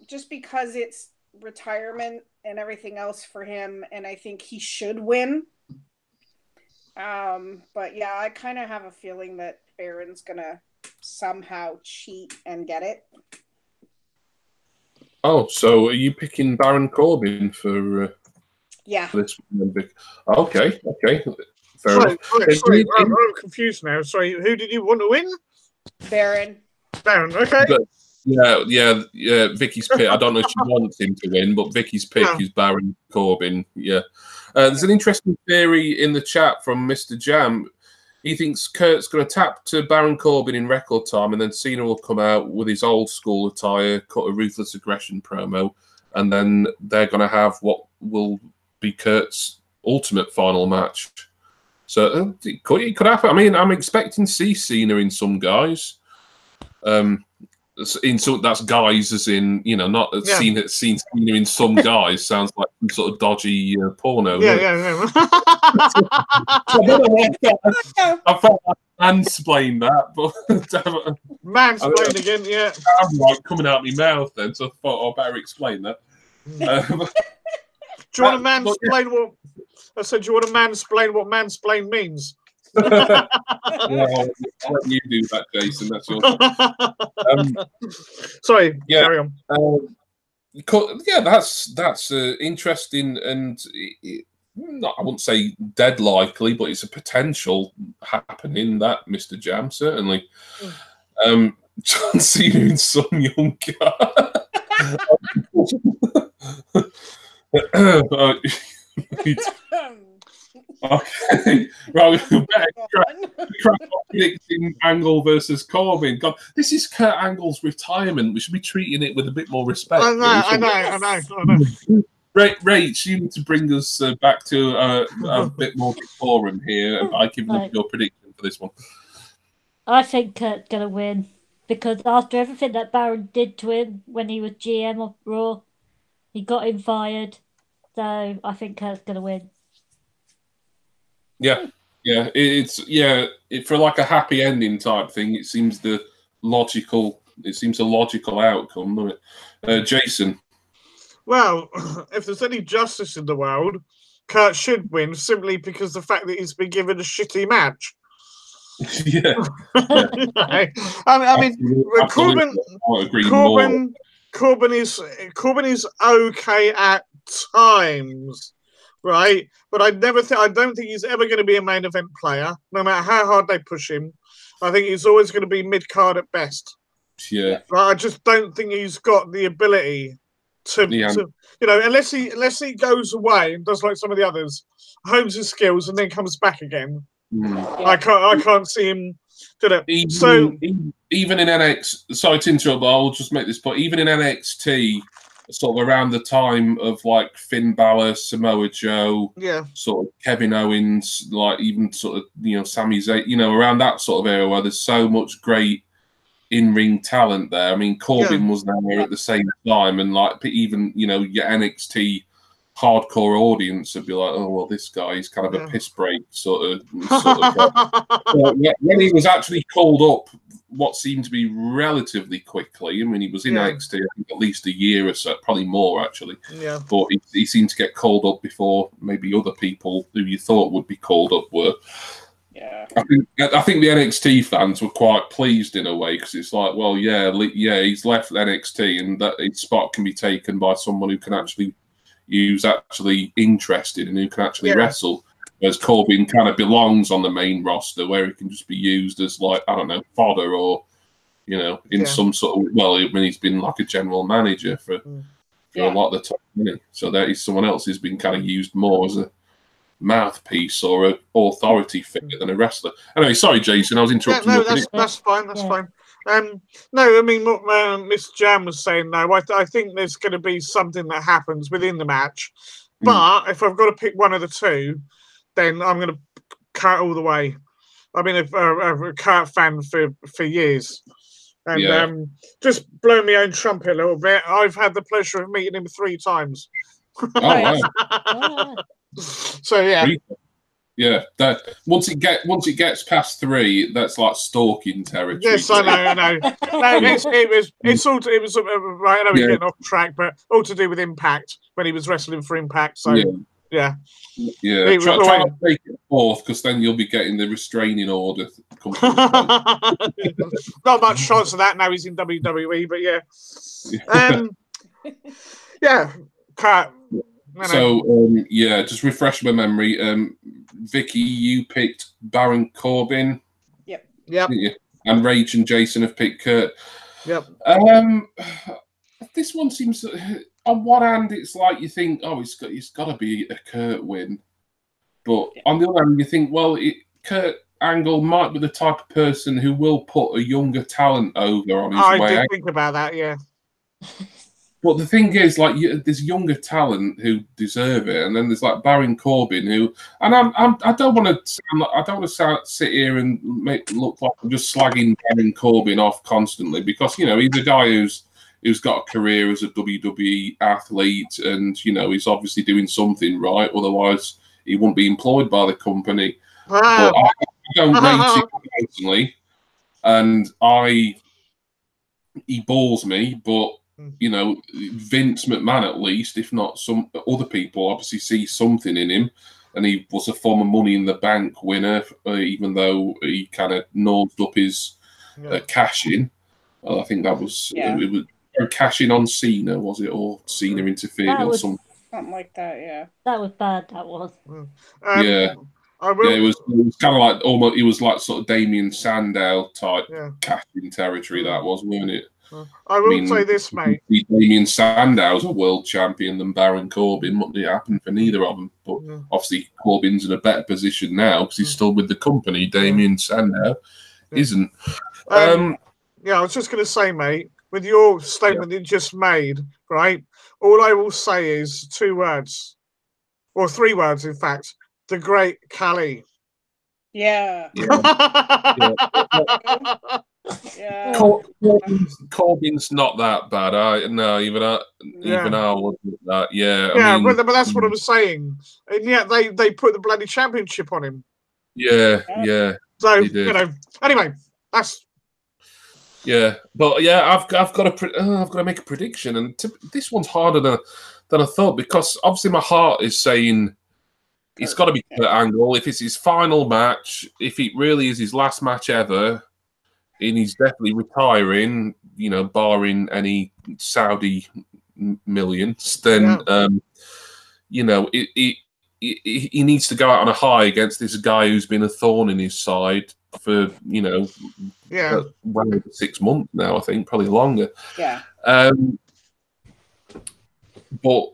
Speaker 4: just because it's retirement and everything else for him, and I think he should win. But yeah, I kind of have a feeling that Baron's gonna somehow cheat and get it.
Speaker 1: Oh, so are you picking Baron Corbin for?
Speaker 4: Yeah.
Speaker 1: For this one? Okay.
Speaker 2: Sorry, I'm confused now. Sorry, who did you want to win?
Speaker 4: Baron,
Speaker 2: okay.
Speaker 1: But, yeah. Vicky's pick. I don't know if she wants him to win, but Vicky's pick is Baron Corbin. Yeah. There's an interesting theory in the chat from Mr. Jam. He thinks Kurt's going to tap to Baron Corbin in record time, and then Cena will come out with his old school attire, cut a Ruthless Aggression promo, and then they're going to have what will be Kurt's ultimate final match. So it could happen. I mean, I'm expecting to see Cena in some guys. That's guys as in, not seen Cena in some guys. Sounds like some sort of dodgy porno.
Speaker 2: Yeah.
Speaker 1: I thought I'd mansplain that, but
Speaker 2: mansplain again, yeah.
Speaker 1: I'm like coming out my mouth then, so I thought I better explain that.
Speaker 2: Do you want to mansplain what? I said, do you want to mansplain what mansplain means?
Speaker 1: Well, I'll let you do that, Jason. That's your.
Speaker 2: Sorry, carry on.
Speaker 1: Yeah, that's interesting, and I wouldn't say dead likely, but it's a potential happening. That Mr. Jam certainly. John Cena in some young guy. Okay, right. We better crack on predicting Angle versus Corbin. God, this is Kurt Angle's retirement. We should be treating it with a bit more respect.
Speaker 2: I know.
Speaker 1: Rach, you need to bring us back to a bit more decorum here by giving us your prediction for this one.
Speaker 3: I think Kurt's gonna win because after everything that Baron did to him when he was GM of Raw, he got him fired. So I think Kurt's gonna win.
Speaker 1: Yeah, for like a happy ending type thing. It seems a logical outcome, doesn't it? Jason.
Speaker 2: Well, if there's any justice in the world, Kurt should win simply because the fact that he's been given a shitty match.
Speaker 1: Yeah.
Speaker 2: I mean, Corbin is okay at times, right? But I don't think he's ever going to be a main event player, no matter how hard they push him. I think he's always going to be mid card at best.
Speaker 1: Yeah.
Speaker 2: I just don't think he's got the ability to unless he goes away and does like some of the others, hones his skills and then comes back again. I can't see him do that.
Speaker 1: Even in NXT, sorry to interrupt, but I'll just make this point. Even in NXT, sort of around the time of like Finn Balor, Samoa Joe, sort of Kevin Owens, like even sort of Sami Zayn, around that sort of era where there's so much great in-ring talent there. I mean, Corbin was there at the same time, and like even your NXT hardcore audience would be like, oh well, this guy is kind of a piss break sort of when he was actually called up what seemed to be relatively quickly. I mean, he was in NXT I think at least a year or so, probably more actually, but he seemed to get called up before maybe other people who you thought would be called up were. I think the NXT fans were quite pleased in a way because it's like, well, he's left NXT and that his spot can be taken by someone who can actually who's actually interested and who can actually wrestle. Whereas Corbin kind of belongs on the main roster where he can just be used as like, I don't know, fodder or, in some sort of, well, I mean, he's been like a general manager for a lot of the time. So that is someone else who's been kind of used more as a mouthpiece or an authority figure than a wrestler. Anyway, sorry, Jason, I was interrupting.
Speaker 2: That's fine. That's fine. No, I mean what Miss Jam was saying. No, I think there's going to be something that happens within the match. But if I've got to pick one of the two, then I'm going to Kurt all the way. I've been a Kurt fan for years, and just blowing my own trumpet a little bit. I've had the pleasure of meeting him 3 times.
Speaker 1: Oh wow!
Speaker 2: So
Speaker 1: yeah. That once it gets past 3, that's like stalking territory.
Speaker 2: Yes, I know. No, it was right. I know we're getting off track, but all to do with Impact when he was wrestling for Impact. So
Speaker 1: yeah. Try not to take it 4th because then you'll be getting the restraining order.
Speaker 2: Not much chance of that now. He's in WWE, but Kurt.
Speaker 1: So just refresh my memory. Vicky, you picked Baron Corbin.
Speaker 2: Yep.
Speaker 1: And Rage and Jason have picked Kurt.
Speaker 2: Yep.
Speaker 1: This one seems, on one hand, it's like you think, oh, it's got to be a Kurt win, but on the other hand, you think, well, Kurt Angle might be the type of person who will put a younger talent over on his way.
Speaker 2: I did think about that, yeah.
Speaker 1: But the thing is, like, there's younger talent who deserve it, and then there's like Baron Corbin, who, and I don't want to sit here and look like I'm just slagging Baron Corbin off constantly because he's a guy who's got a career as a WWE athlete, and he's obviously doing something right. Otherwise, he wouldn't be employed by the company. But I don't rate him personally, and he bores me, but. Vince McMahon, at least, if not some other people, obviously see something in him. And he was a former Money in the Bank winner, even though he kind of nosed up his cash in. I think that was cash in on Cena, was it, or Cena interfered or something?
Speaker 4: Something like that, yeah.
Speaker 3: That was bad. That was.
Speaker 1: Yeah. Yeah, it was kind of like almost. It was like sort of Damien Sandow type cash-in territory. That was, wasn't it?
Speaker 2: I will say this, mate.
Speaker 1: Damien Sandow's a world champion than Baron Corbin. Wouldn't it happen for neither of them? But obviously, Corbin's in a better position now because he's still with the company. Damien Sandow isn't.
Speaker 2: I was just going to say, mate, with your statement that you just made, right? All I will say is 2 words, or 3 words, in fact. The Great Khali.
Speaker 4: Yeah.
Speaker 1: Corbin's not that bad. Even I wasn't that. Yeah, I mean,
Speaker 2: but that's what I was saying. And yet they put the bloody championship on him.
Speaker 1: Yeah.
Speaker 2: So anyway, that's.
Speaker 1: Yeah, but I've got to make a prediction, and this one's harder than I thought because obviously my heart is saying it's got to be Kurt Angle. If it's his final match, if it really is his last match ever, and he's definitely retiring, barring any Saudi millions, then he needs to go out on a high against this guy who's been a thorn in his side for well over 6 months now. I think probably longer.
Speaker 4: Yeah.
Speaker 1: But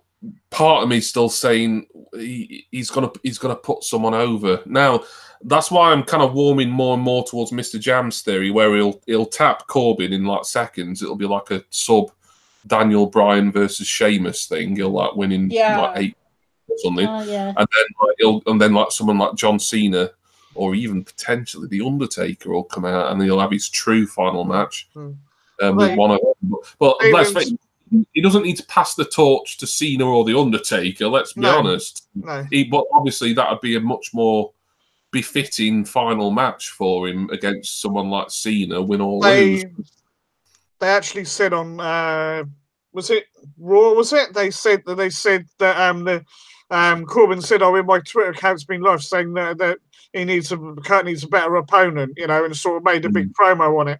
Speaker 1: part of me is still saying he's gonna put someone over. Now that's why I'm kind of warming more and more towards Mr. Jam's theory, where he'll tap Corbin in like seconds. It'll be like a sub Daniel Bryan versus Sheamus thing. He'll like win in like 8 or something, and then like someone like John Cena or even potentially the Undertaker will come out and he'll have his true final match with one of them. But let's face it, he doesn't need to pass the torch to Cena or the Undertaker. Let's be honest.
Speaker 2: No.
Speaker 1: But obviously that would be a much more befitting final match for him against someone like Cena, win or lose.
Speaker 2: They actually said on was it Raw? Was it? They said that Corbin said, "Oh, in my Twitter account's been live saying that Kurt needs a better opponent," and sort of made a big promo on it.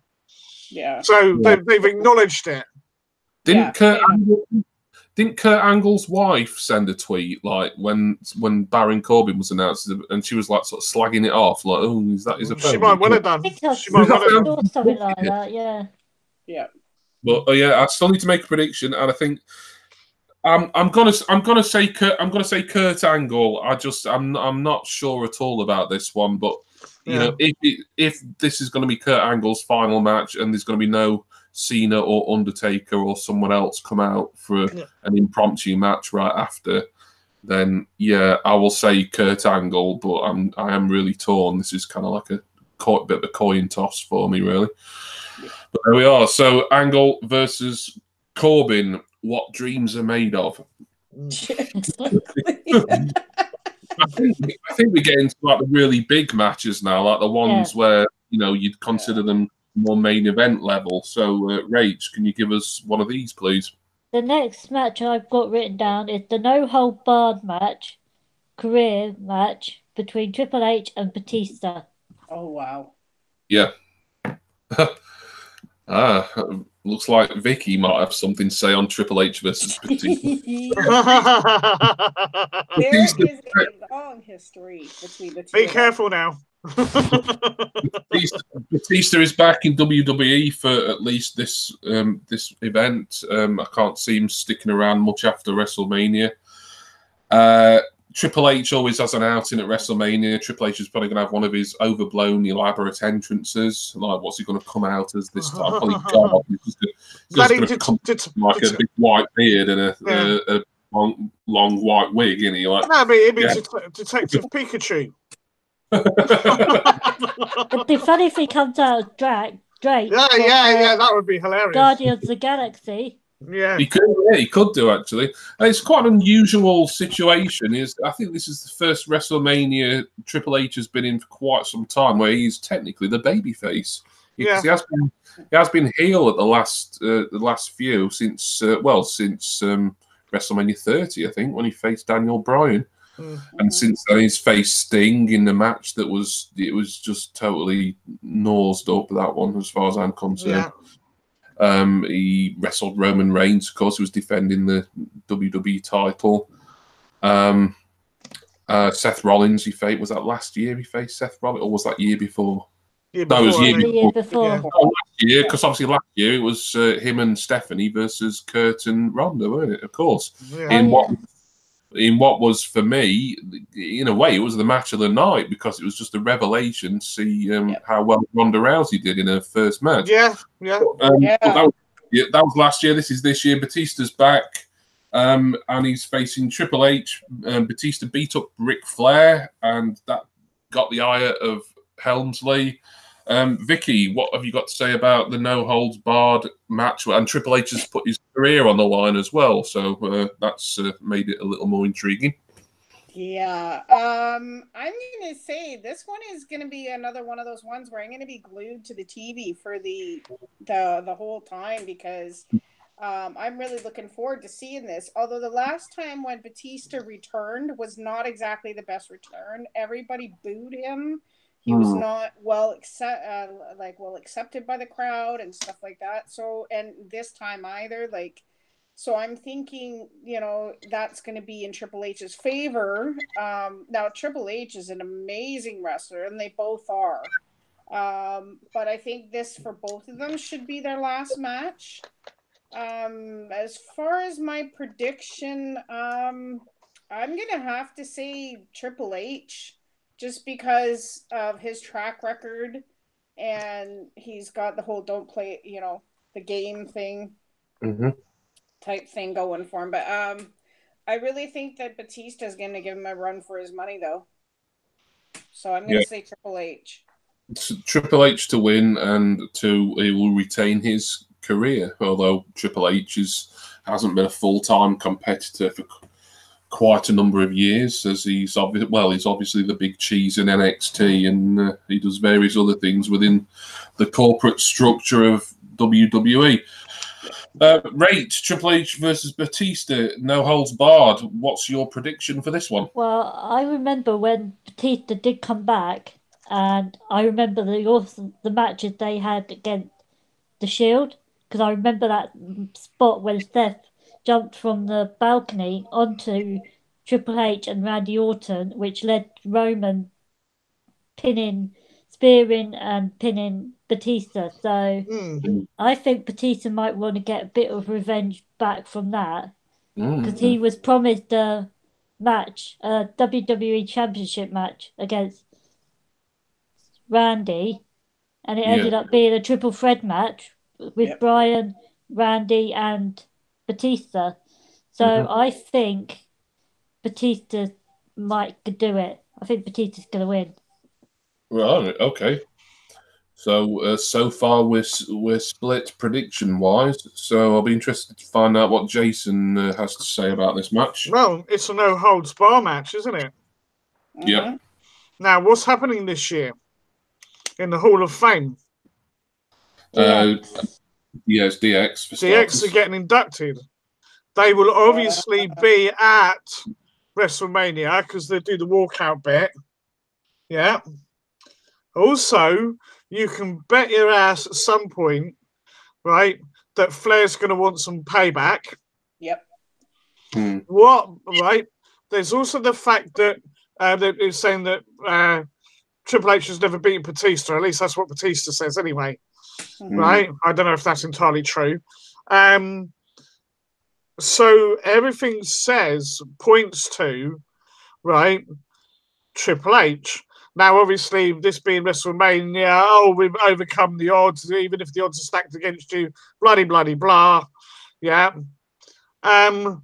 Speaker 4: Yeah.
Speaker 2: So they've acknowledged it.
Speaker 1: Didn't Kurt Angle's wife send a tweet like when Baron Corbin was announced, and she was like sort of slagging it off, like, "Oh, is that his opponent?"
Speaker 2: She might well have done.
Speaker 3: She might well have done something like that.
Speaker 4: Yeah.
Speaker 1: But I still need to make a prediction, and I think I'm gonna say Kurt Angle. I'm not sure at all about this one, but if this is going to be Kurt Angle's final match, and there's going to be no Cena or Undertaker or someone else come out for an impromptu match right after, then I will say Kurt Angle. But I am really torn. This is kind of like a bit of a coin toss for me, really. But there we are. So Angle versus Corbin. What dreams are made of? I think we get into like the really big matches now, like the ones where you'd consider them more main event level. So, Rach, can you give us one of these, please?
Speaker 3: The next match I've got written down is the No Hold Barred match, career match between Triple H and Batista.
Speaker 4: Oh wow!
Speaker 1: Yeah. Looks like Vicky might have something to say on Triple H versus Batista.
Speaker 4: There is a long history between the two.
Speaker 2: Be careful now.
Speaker 1: Batista is back in WWE for at least this event. I can't see him sticking around much after WrestleMania. Triple H always has an outing at WrestleMania. Triple H is probably going to have one of his overblown, elaborate entrances. Like, what's he going to come out as this time? Probably God. He's going to come like a big white beard and a long white wig, isn't he? Like,
Speaker 2: no, but it'd be Detective Pikachu.
Speaker 3: It'd be funny if he comes out as Drake.
Speaker 2: Yeah, that would be hilarious.
Speaker 3: Guardians of the Galaxy.
Speaker 2: Yeah,
Speaker 1: he could do actually. And it's quite an unusual situation. I think this is the first WrestleMania Triple H has been in for quite some time where he's technically the babyface. He has been heel at the last few since WrestleMania 30, I think, when he faced Daniel Bryan. And since then, he's faced Sting in the match that was just totally nosed up, that one, as far as I'm concerned. He wrestled Roman Reigns, of course, who was defending the WWE title. Seth Rollins, was that last year he faced Seth Rollins, or was that year before?
Speaker 2: Year
Speaker 1: no, it was
Speaker 2: before,
Speaker 1: year
Speaker 3: before.
Speaker 2: Yeah.
Speaker 1: Oh, last year, because obviously last year it was him and Stephanie versus Kurt and Ronda, weren't it? Of course.
Speaker 2: Yeah.
Speaker 1: In what was, for me, in a way, it was the match of the night, because it was just a revelation to see how well Ronda Rousey did in her first match.
Speaker 2: Yeah.
Speaker 1: But that was last year. This is this year. Batista's back, and he's facing Triple H. Batista beat up Ric Flair, and that got the ire of Helmsley. Vicky, what have you got to say about the no-holds-barred match? And Triple H has put his career on the line as well, so that's made it a little more intriguing.
Speaker 4: Yeah, I'm going to say this one is going to be another one of those ones where I'm going to be glued to the TV for the whole time, because I'm really looking forward to seeing this. Although the last time when Batista returned was not exactly the best return. Everybody booed him. He was not well accepted by the crowd and stuff like that. So, and this time either, so I'm thinking, that's going to be in Triple H's favor. Now, Triple H is an amazing wrestler, and they both are. But I think this, for both of them, should be their last match. As far as my prediction, I'm going to have to say Triple H, just because of his track record, and he's got the whole don't play, the game thing type thing going for him. But I really think that Batista is going to give him a run for his money, though. So I'm going to say Triple H.
Speaker 1: It's Triple H to win, and he will retain his career, although Triple H hasn't been a full-time competitor for quite a number of years, as he's obviously the big cheese in NXT, and he does various other things within the corporate structure of WWE. Rate Triple H versus Batista, no holds barred. What's your prediction for this one?
Speaker 3: Well, I remember when Batista did come back, and I remember the matches they had against the Shield, because I remember that spot when Seth jumped from the balcony onto Triple H and Randy Orton, which led to Roman spearing and pinning Batista. So I think Batista might want to get a bit of revenge back from that, because he was promised a match, a WWE Championship match against Randy, and it ended up being a triple threat match with Bryan, Randy, and Batista. So I think Batista might do it. I think Batista's going to win.
Speaker 1: Right. Okay. So so far we're split prediction wise. So I'll be interested to find out what Jason has to say about this match.
Speaker 2: Well, it's a no holds bar match, isn't it?
Speaker 1: Yeah.
Speaker 2: Now, what's happening this year in the Hall of Fame?
Speaker 1: DX. Yes, DX. For
Speaker 2: DX are getting inducted. They will obviously be at WrestleMania because they do the walkout bit. Yeah. Also, you can bet your ass at some point, right, that Flair's going to want some payback.
Speaker 4: Yep.
Speaker 2: What, right? There's also the fact that it's saying that Triple H has never beaten Batista. At least that's what Batista says anyway. Right? I don't know if that's entirely true. So everything points to, right, Triple H. Now, obviously, this being WrestleMania, we've overcome the odds, even if the odds are stacked against you, bloody, bloody, blah. Yeah. And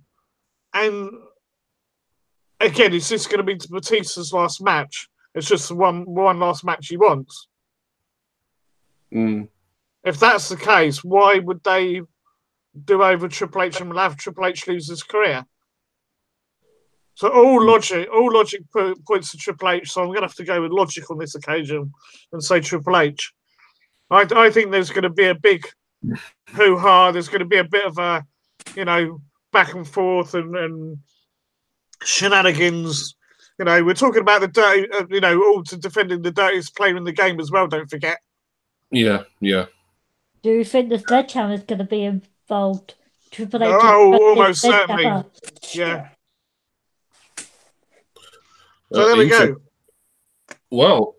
Speaker 2: again, is this going to be Batista's last match? It's just one last match he wants. If that's the case, why would they do over Triple H and have Triple H lose his career? So all logic points to Triple H. So I'm going to have to go with logic on this occasion and say Triple H. I think there's going to be a big hoo-ha. There's going to be a bit of a, back and forth and shenanigans. We're talking about the dirty, all to defending the dirtiest player in the game as well. Don't forget.
Speaker 1: Yeah.
Speaker 3: Do you think the Sledgehammer is going to be involved? Triple H.
Speaker 2: Almost certainly. Yeah. So there we go.
Speaker 1: Well,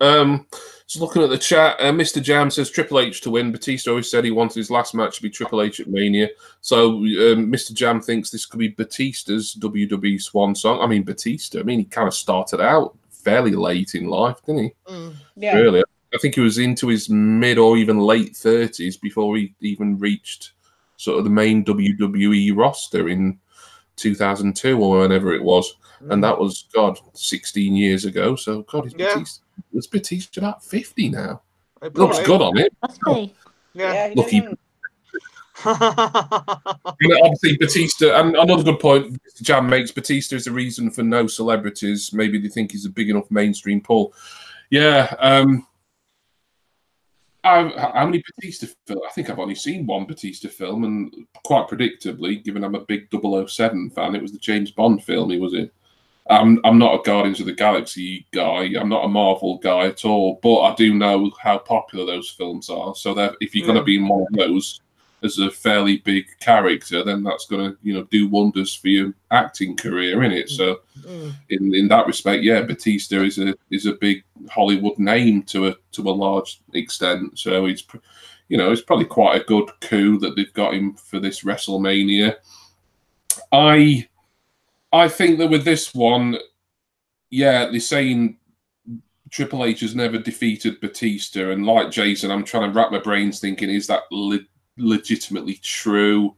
Speaker 1: just looking at the chat, Mr. Jam says Triple H to win. Batista always said he wanted his last match to be Triple H at Mania. So Mr. Jam thinks this could be Batista's WWE swan song. I mean, Batista, he kind of started out fairly late in life, didn't he?
Speaker 4: Yeah.
Speaker 1: Really? I think he was into his mid or even late 30s before he even reached sort of the main WWE roster in 2002 or whenever it was. And that was, God, 16 years ago. So, God, is Batista about 50 now? Looks good on it.
Speaker 3: Must be.
Speaker 4: Yeah,
Speaker 1: Lucky. Obviously, Batista, and another good point Mr. Jam makes, Batista is the reason for no celebrities. Maybe they think he's a big enough mainstream pull. Yeah. How many Batista films? I think I've only seen one Batista film, and quite predictably, given I'm a big 007 fan, it was the James Bond film he was in. I'm not a Guardians of the Galaxy guy. I'm not a Marvel guy at all, but I do know how popular those films are. So that if you're going to be in one of those as a fairly big character, then that's going to do wonders for your acting career, innit? So in that respect, yeah, Batista is a big Hollywood name to a large extent. So it's probably quite a good coup that they've got him for this WrestleMania. I think that with this one, yeah, they're saying Triple H has never defeated Batista, and like Jason, I'm trying to wrap my brains thinking, is that legitimately true?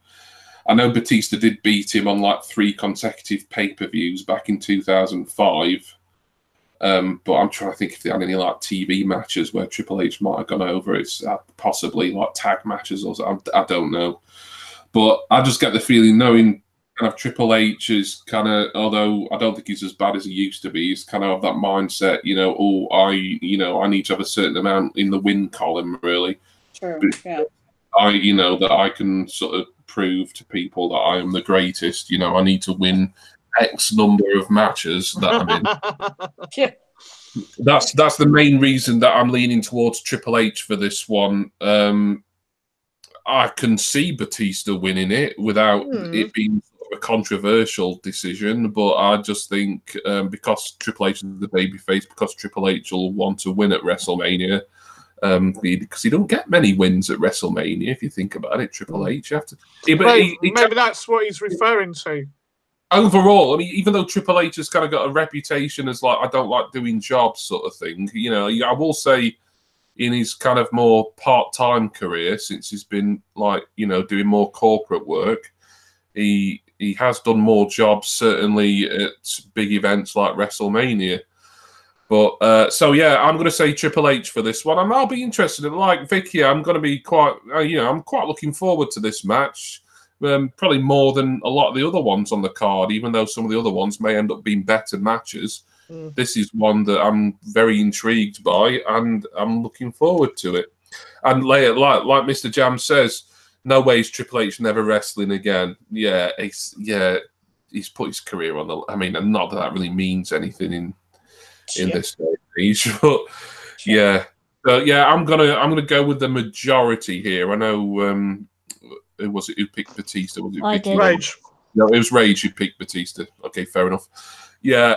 Speaker 1: I know Batista did beat him on like 3 consecutive pay-per-views back in 2005, but I'm trying to think if they had any like TV matches where Triple H might have gone over. It's possibly like tag matches or something. I don't know, but I just get the feeling knowing kind of Triple H is kind of, although I don't think he's as bad as he used to be, he's kind of that mindset, I need to have a certain amount in the win column, really.
Speaker 4: Sure,
Speaker 1: yeah. That I can sort of prove to people that I am the greatest. I need to win X number of matches that I'm in.
Speaker 4: Yeah.
Speaker 1: That's the main reason that I'm leaning towards Triple H for this one. I can see Batista winning it without it being a controversial decision, but I just think because Triple H is the babyface, because Triple H will want to win at WrestleMania, because he don't get many wins at WrestleMania. If you think about it, Triple H, you have to.
Speaker 2: Maybe that's what he's referring to.
Speaker 1: Overall, I mean, even though Triple H has kind of got a reputation as like I don't like doing jobs sort of thing, I will say, in his kind of more part-time career, since he's been doing more corporate work, he has done more jobs, certainly at big events like WrestleMania. But so yeah, I'm going to say Triple H for this one. I'll be interested in, like Vicky, I'm going to be quite, I'm quite looking forward to this match. Probably more than a lot of the other ones on the card, even though some of the other ones may end up being better matches. This is one that I'm very intrigued by, and I'm looking forward to it. And later, like Mr. Jam says, no way is Triple H never wrestling again. Yeah, he's put his career on the. I mean, and not that really means anything in this age, but yeah. So yeah, I'm gonna go with the majority here. I know. Who was it who picked Batista? Was it
Speaker 3: I did.
Speaker 2: Rage.
Speaker 1: No, it was Rage who picked Batista. Okay, fair enough. Yeah.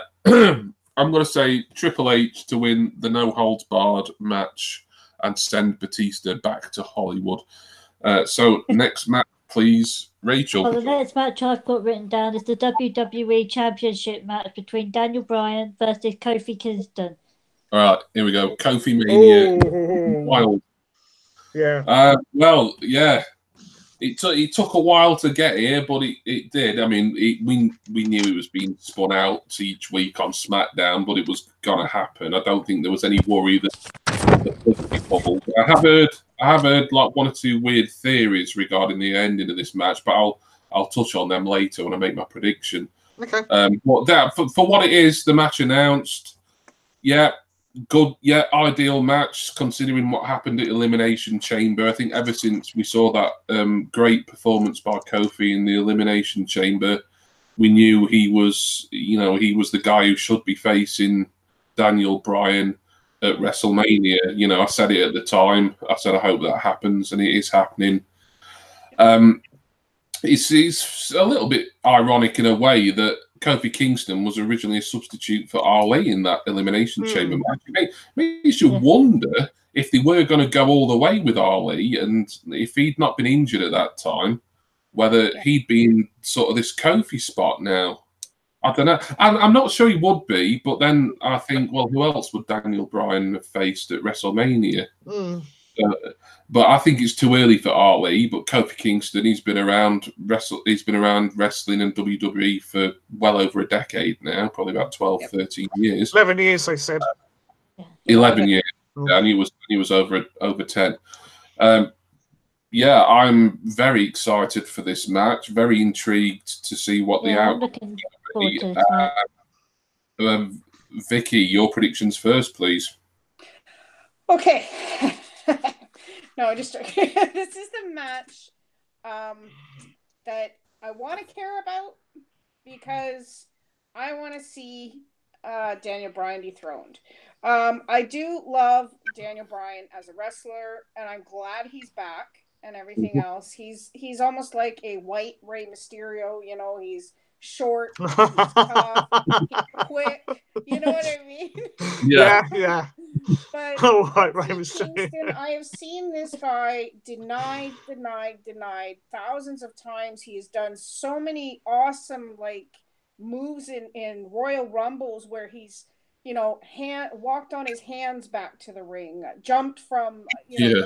Speaker 1: I'm going to say Triple H to win the no-holds-barred match and send Batista back to Hollywood. So next match, please, Rachel.
Speaker 3: Well, the next match I've got written down is the WWE Championship match between Daniel Bryan versus Kofi Kingston.
Speaker 1: All right, here we go. Kofi Mania. Wild.
Speaker 2: Yeah.
Speaker 1: Well, yeah. It took a while to get here, but it did. I mean, we knew it was being spun out each week on SmackDown, but it was gonna happen. I don't think there was any worry that bubble. I have heard like 1 or 2 weird theories regarding the ending of this match, but I'll touch on them later when I make my prediction.
Speaker 2: Okay.
Speaker 1: But that for what it is, the match announced, yeah. Good, yeah, ideal match considering what happened at Elimination Chamber. I think ever since we saw that great performance by Kofi in the Elimination Chamber, we knew he was the guy who should be facing Daniel Bryan. at WrestleMania. You know, I said it at the time. I said I hope that happens, and it is happening. It's a little bit ironic in a way that Kofi Kingston was originally a substitute for Ali in that Elimination Chamber match. Makes you wonder if they were going to go all the way with Ali, and if he'd not been injured at that time, whether he'd be in sort of this Kofi spot now. I don't know. I'm not sure he would be, but then I think, well, who else would Daniel Bryan have faced at WrestleMania? But I think it's too early for Ali. But Kofi Kingston, he's been around wrestling and WWE for well over a decade now, probably about 12, 13 years.
Speaker 2: 11 years, they said.
Speaker 1: 11 years, and he was over 10. Yeah, I'm very excited for this match. Very intrigued to see what the outcome will be. Vicky, your predictions first, please.
Speaker 4: Okay. No, just this is the match that I want to care about because I want to see Daniel Bryan dethroned. I do love Daniel Bryan as a wrestler, and I'm glad he's back and everything else. He's almost like a white Rey Mysterio. You know, he's short, he's tough, he's quick. You know what I mean?
Speaker 2: Yeah.
Speaker 4: But
Speaker 2: Kingston,
Speaker 4: I have seen this guy denied thousands of times. He has done so many awesome moves in Royal Rumbles where he's walked on his hands back to the ring, jumped from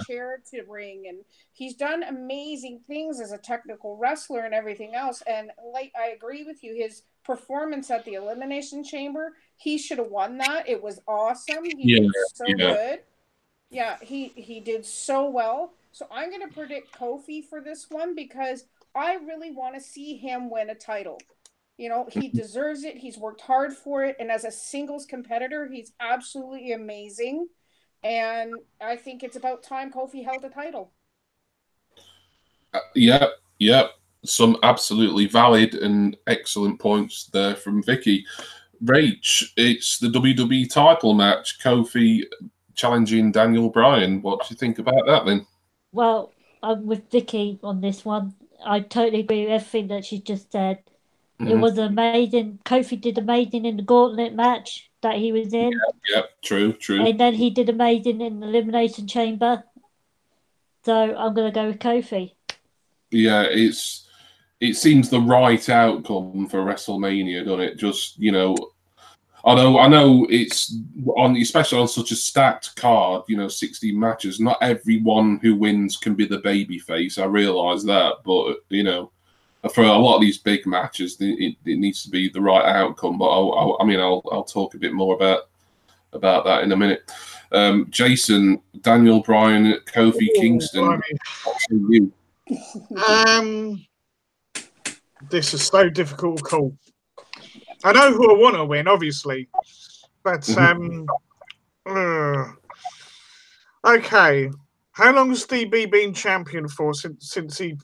Speaker 4: chair to ring, and he's done amazing things as a technical wrestler and everything else. And I agree with you, his performance at the Elimination Chamber, he should have won that. It was awesome. He did so good. Yeah, he did so well. So I'm going to predict Kofi for this one because I really want to see him win a title. You know, he deserves it. He's worked hard for it. And as a singles competitor, he's absolutely amazing. And I think it's about time Kofi held a title.
Speaker 1: Yeah. Some absolutely valid and excellent points there from Vicky. Rach, it's the WWE title match. Kofi challenging Daniel Bryan. What do you think about that then?
Speaker 3: Well, I'm with Vicky on this one. I totally agree with everything that she just said. It was amazing. Kofi did amazing in the gauntlet match that he was in.
Speaker 1: Yeah, true.
Speaker 3: And then he did amazing in the Elimination Chamber. So I'm going to go with Kofi. Yeah,
Speaker 1: it seems the right outcome for WrestleMania, doesn't it? Just, I know it's on, especially on such a stacked card, 16 matches. Not everyone who wins can be the baby face. I realise that, but for a lot of these big matches, it needs to be the right outcome. But I'll talk a bit more about that in a minute. Jason, Daniel Bryan, Kofi Kingston. What's in you?
Speaker 2: This is so difficult to call. I know who I want to win, obviously, but okay. How long has DB been champion for since he?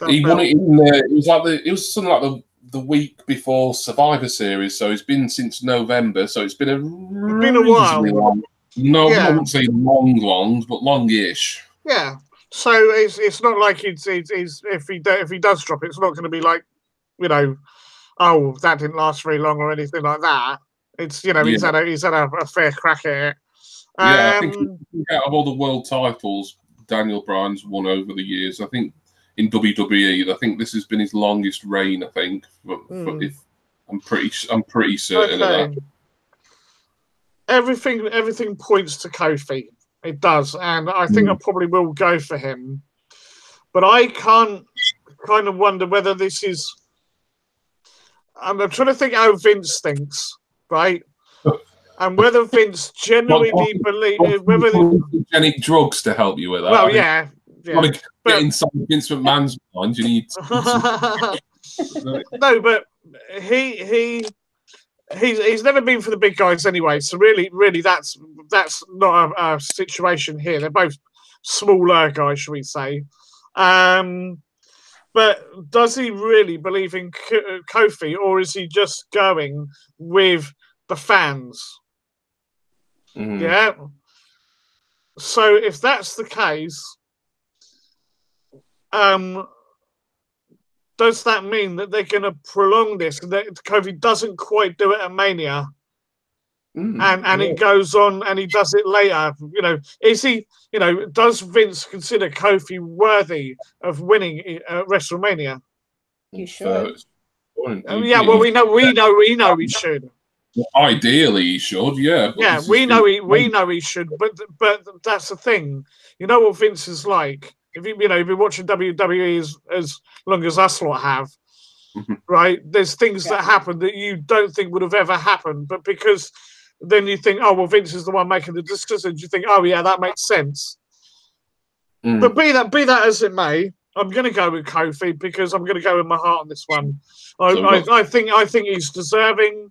Speaker 1: He won it in. It was something like the week before Survivor Series, so it's been since November. So it's been a
Speaker 2: while.
Speaker 1: Long. No, I wouldn't say long, but longish.
Speaker 2: Yeah. So it's not like it's if he does drop it, it's not going to be like, oh, that didn't last very long or anything like that. It's he's had a fair crack at it.
Speaker 1: I think out of all the world titles Daniel Bryan's won over the years, I think in WWE, I think this has been his longest reign. I think, I'm pretty certain of that.
Speaker 2: Everything points to Kofi. It does, and I think I probably will go for him. But I can't kind of wonder whether this is. I'm trying to think how Vince thinks, right? And whether Vince genuinely believes whether
Speaker 1: any drugs to help you with that.
Speaker 2: Well, yeah.
Speaker 1: Get inside Vince McMahon's mind. You need.
Speaker 2: No, but he's never been for the big guys anyway. So really, that's not a situation here. They're both smaller guys, shall we say? But does he really believe in Kofi, or is he just going with the fans? Yeah. So if that's the case, does that mean that they're going to prolong this and that Kofi doesn't quite do it at Mania? And it goes on and he does it later. You know, is he, you know, does Vince consider Kofi worthy of winning at WrestleMania?
Speaker 4: He should.
Speaker 2: Yeah, well, we know he should.
Speaker 1: Ideally, he should. Yeah.
Speaker 2: Yeah, we know he should. But that's the thing. You know what Vince is like. If you've been watching WWE as long as us lot have, right? There's things that happen that you don't think would have ever happened, but because then you think, oh well, Vince is the one making the decisions. You think, oh yeah, that makes sense. But be that as it may, I'm going to go with Kofi because I'm going to go with my heart on this one. I think he's deserving.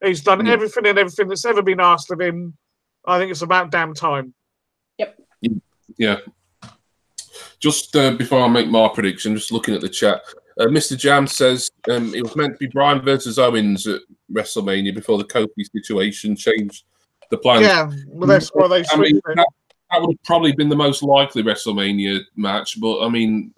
Speaker 2: He's done everything that's ever been asked of him. I think it's about damn time.
Speaker 4: Yep.
Speaker 1: Yeah. Just before I make my prediction, just looking at the chat, Mr. Jam says it was meant to be Bryan versus Owens at WrestleMania before the Kofi situation changed the plans.
Speaker 2: Yeah, well, that's why they switched it.
Speaker 1: That would have probably been the most likely WrestleMania match, but I mean,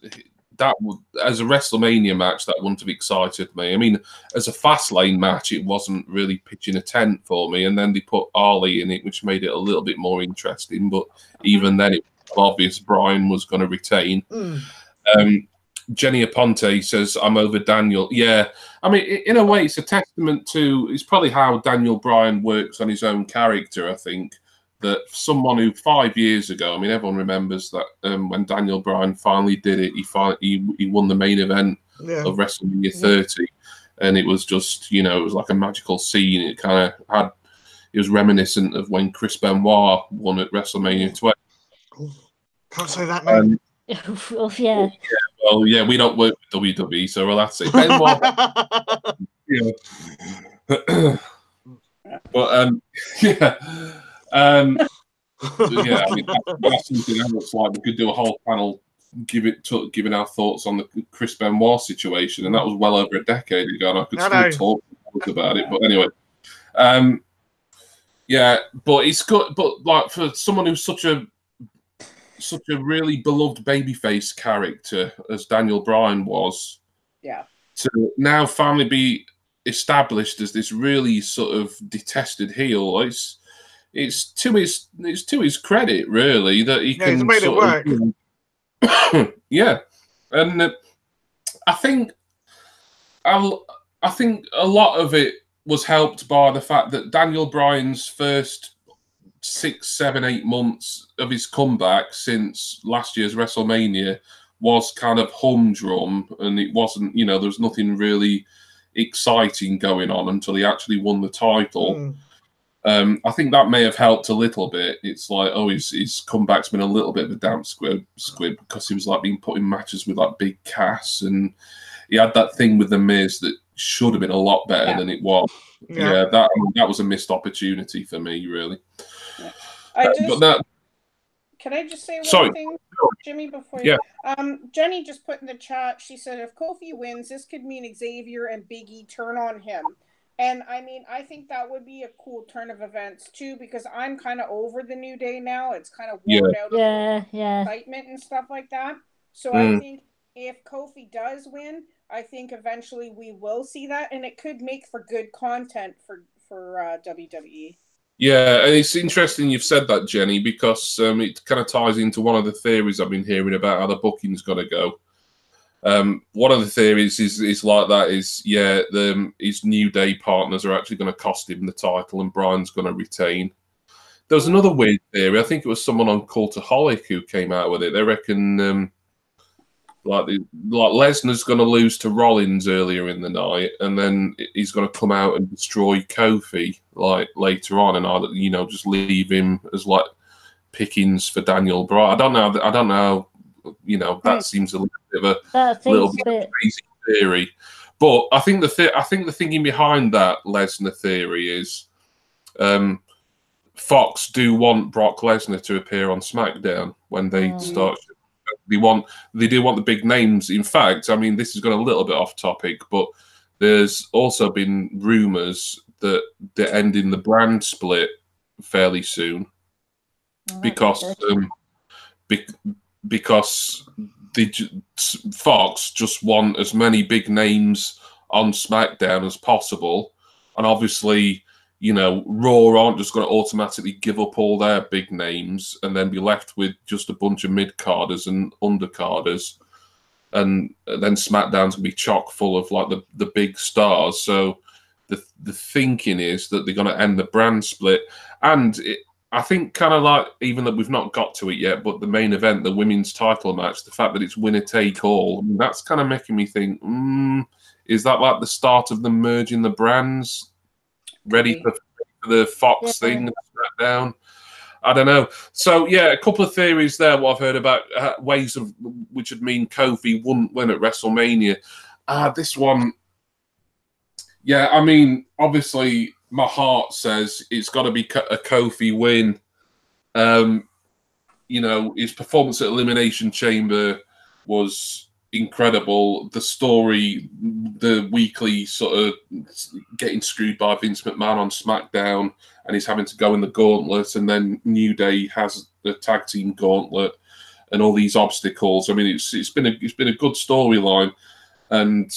Speaker 1: that would, as a WrestleMania match, that wouldn't have excited me. I mean, as a Fastlane match, it wasn't really pitching a tent for me, and then they put Ali in it, which made it a little bit more interesting. But even then, it was obvious Bryan was going to retain. Jenny Aponte says, I'm over Daniel. Yeah, I mean, in a way, it's a testament to, it's probably how Daniel Bryan works on his own character, I think, that someone who 5 years ago, I mean, everyone remembers that when Daniel Bryan finally did it, he won the main event of WrestleMania 30, and it was just, you know, it was like a magical scene. It kind of had, it was reminiscent of when Chris Benoit won at WrestleMania 20.
Speaker 2: Can't say that, man.
Speaker 3: Yeah.
Speaker 1: Well, yeah, we don't work with WWE, so we'll have to say Benoit. But yeah, I mean that's something else. Like we could do a whole panel giving our thoughts on the Chris Benoit situation, and that was well over a decade ago. And I could still talk about it, but anyway, yeah. But it's good. But like for someone who's such a really beloved babyface character as Daniel Bryan was, to now finally be established as this really sort of detested heel, it's to his credit, really, that he can
Speaker 2: made it work.
Speaker 1: Yeah, and I think a lot of it was helped by the fact that Daniel Bryan's first 6, 7, 8 months of his comeback since last year's WrestleMania was kind of humdrum, and it wasn't, you know, there was nothing really exciting going on until he actually won the title. I think that may have helped a little bit. It's like, oh, his comeback's been a little bit of a damp squib because he was like being put in matches with like Big Cass, and he had that thing with the Miz that should have been a lot better than it was. Yeah, that was a missed opportunity for me, really.
Speaker 4: Can I just say one thing, Jimmy, before you? Jenny just put in the chat, she said, if Kofi wins, this could mean Xavier and Big E turn on him. And I mean, I think that would be a cool turn of events too, because I'm kind of over the New Day now. It's kind of worn out of excitement and stuff like that. So I think if Kofi does win, I think eventually we will see that, and it could make for good content for WWE.
Speaker 1: Yeah, and it's interesting you've said that, Jenny, because it kind of ties into one of the theories I've been hearing about how the booking's got to go. One of the theories is like that is, his New Day partners are actually going to cost him the title and Bryan's going to retain. There was another weird theory. I think it was someone on Cultaholic who came out with it. They reckon like Lesnar's going to lose to Rollins earlier in the night, and then he's going to come out and destroy Kofi like later on, and either, you know, just leave him as like pickings for Daniel Bryan. I don't know. You know, that seems a little bit of a crazy theory, but I think the thinking behind that Lesnar theory is, Fox do want Brock Lesnar to appear on SmackDown when they start. They do want the big names. In fact, I mean, this has got a little bit off topic, but there's also been rumors that they're ending the brand split fairly soon because Fox just want as many big names on SmackDown as possible, and obviously, you know, Raw aren't just going to automatically give up all their big names and then be left with just a bunch of mid-carders and undercarders, and then SmackDown's going to be chock full of like the big stars. So the thinking is that they're going to end the brand split, and I think kind of like, even though we've not got to it yet, but the main event, the women's title match, the fact that it's winner take all, I mean, that's kind of making me think, is that like the start of them merging the brands, ready for the Fox thing, SmackDown? I don't know. So yeah, a couple of theories there. What I've heard about ways of which would mean Kofi wouldn't win at WrestleMania. This one, yeah, I mean, obviously my heart says it's got to be a Kofi win. You know, his performance at Elimination Chamber was incredible. The story, the weekly sort of getting screwed by Vince McMahon on SmackDown, and he's having to go in the gauntlet, and then New Day has the tag team gauntlet, and all these obstacles. I mean, it's been a good storyline, and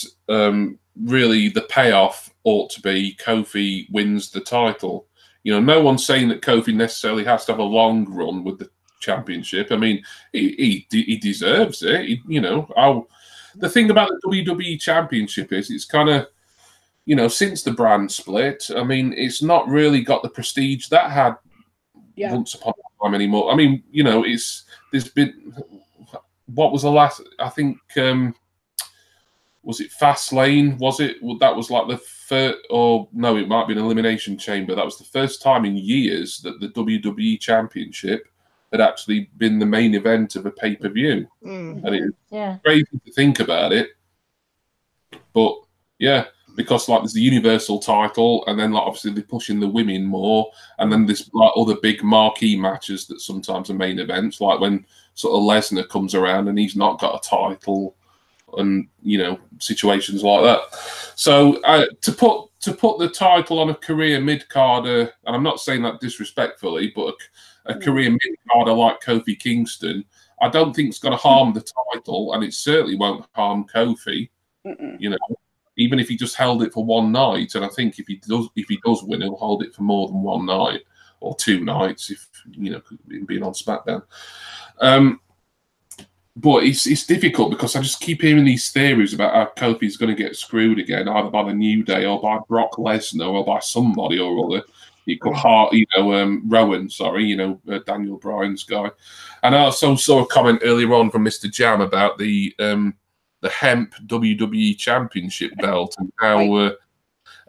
Speaker 1: really the payoff ought to be Kofi wins the title. You know, no one's saying that Kofi necessarily has to have a long run with the championship. I mean, he deserves it. The thing about the WWE Championship is it's kind of, you know, since the brand split, I mean, it's not really got the prestige that had once upon a time anymore. I mean, you know, there's been, what was the last, I think, was it Fastlane? Was it? Well, that was like the first, or no, it might have been Elimination Chamber. That was the first time in years that the WWE Championship had actually been the main event of a pay-per-view. And it's crazy to think about it. But yeah, because like there's the Universal title, and then like obviously they're pushing the women more, and then there's like other big marquee matches that sometimes are main events, like when sort of Lesnar comes around and he's not got a title, and you know, situations like that. So to put the title on a career mid-carder, and I'm not saying that disrespectfully, but a career mid-carder like Kofi Kingston, I don't think it's going to harm the title, and it certainly won't harm Kofi. You know, even if he just held it for one night, and I think if he does win, he'll hold it for more than one night or two nights, if you know, being on SmackDown. But it's difficult because I just keep hearing these theories about how Kofi's going to get screwed again, either by the New Day or by Brock Lesnar or by somebody or other. It could Rowan, sorry, you know, Daniel Bryan's guy. And I also saw a comment earlier on from Mr. Jam about the hemp WWE Championship belt and how.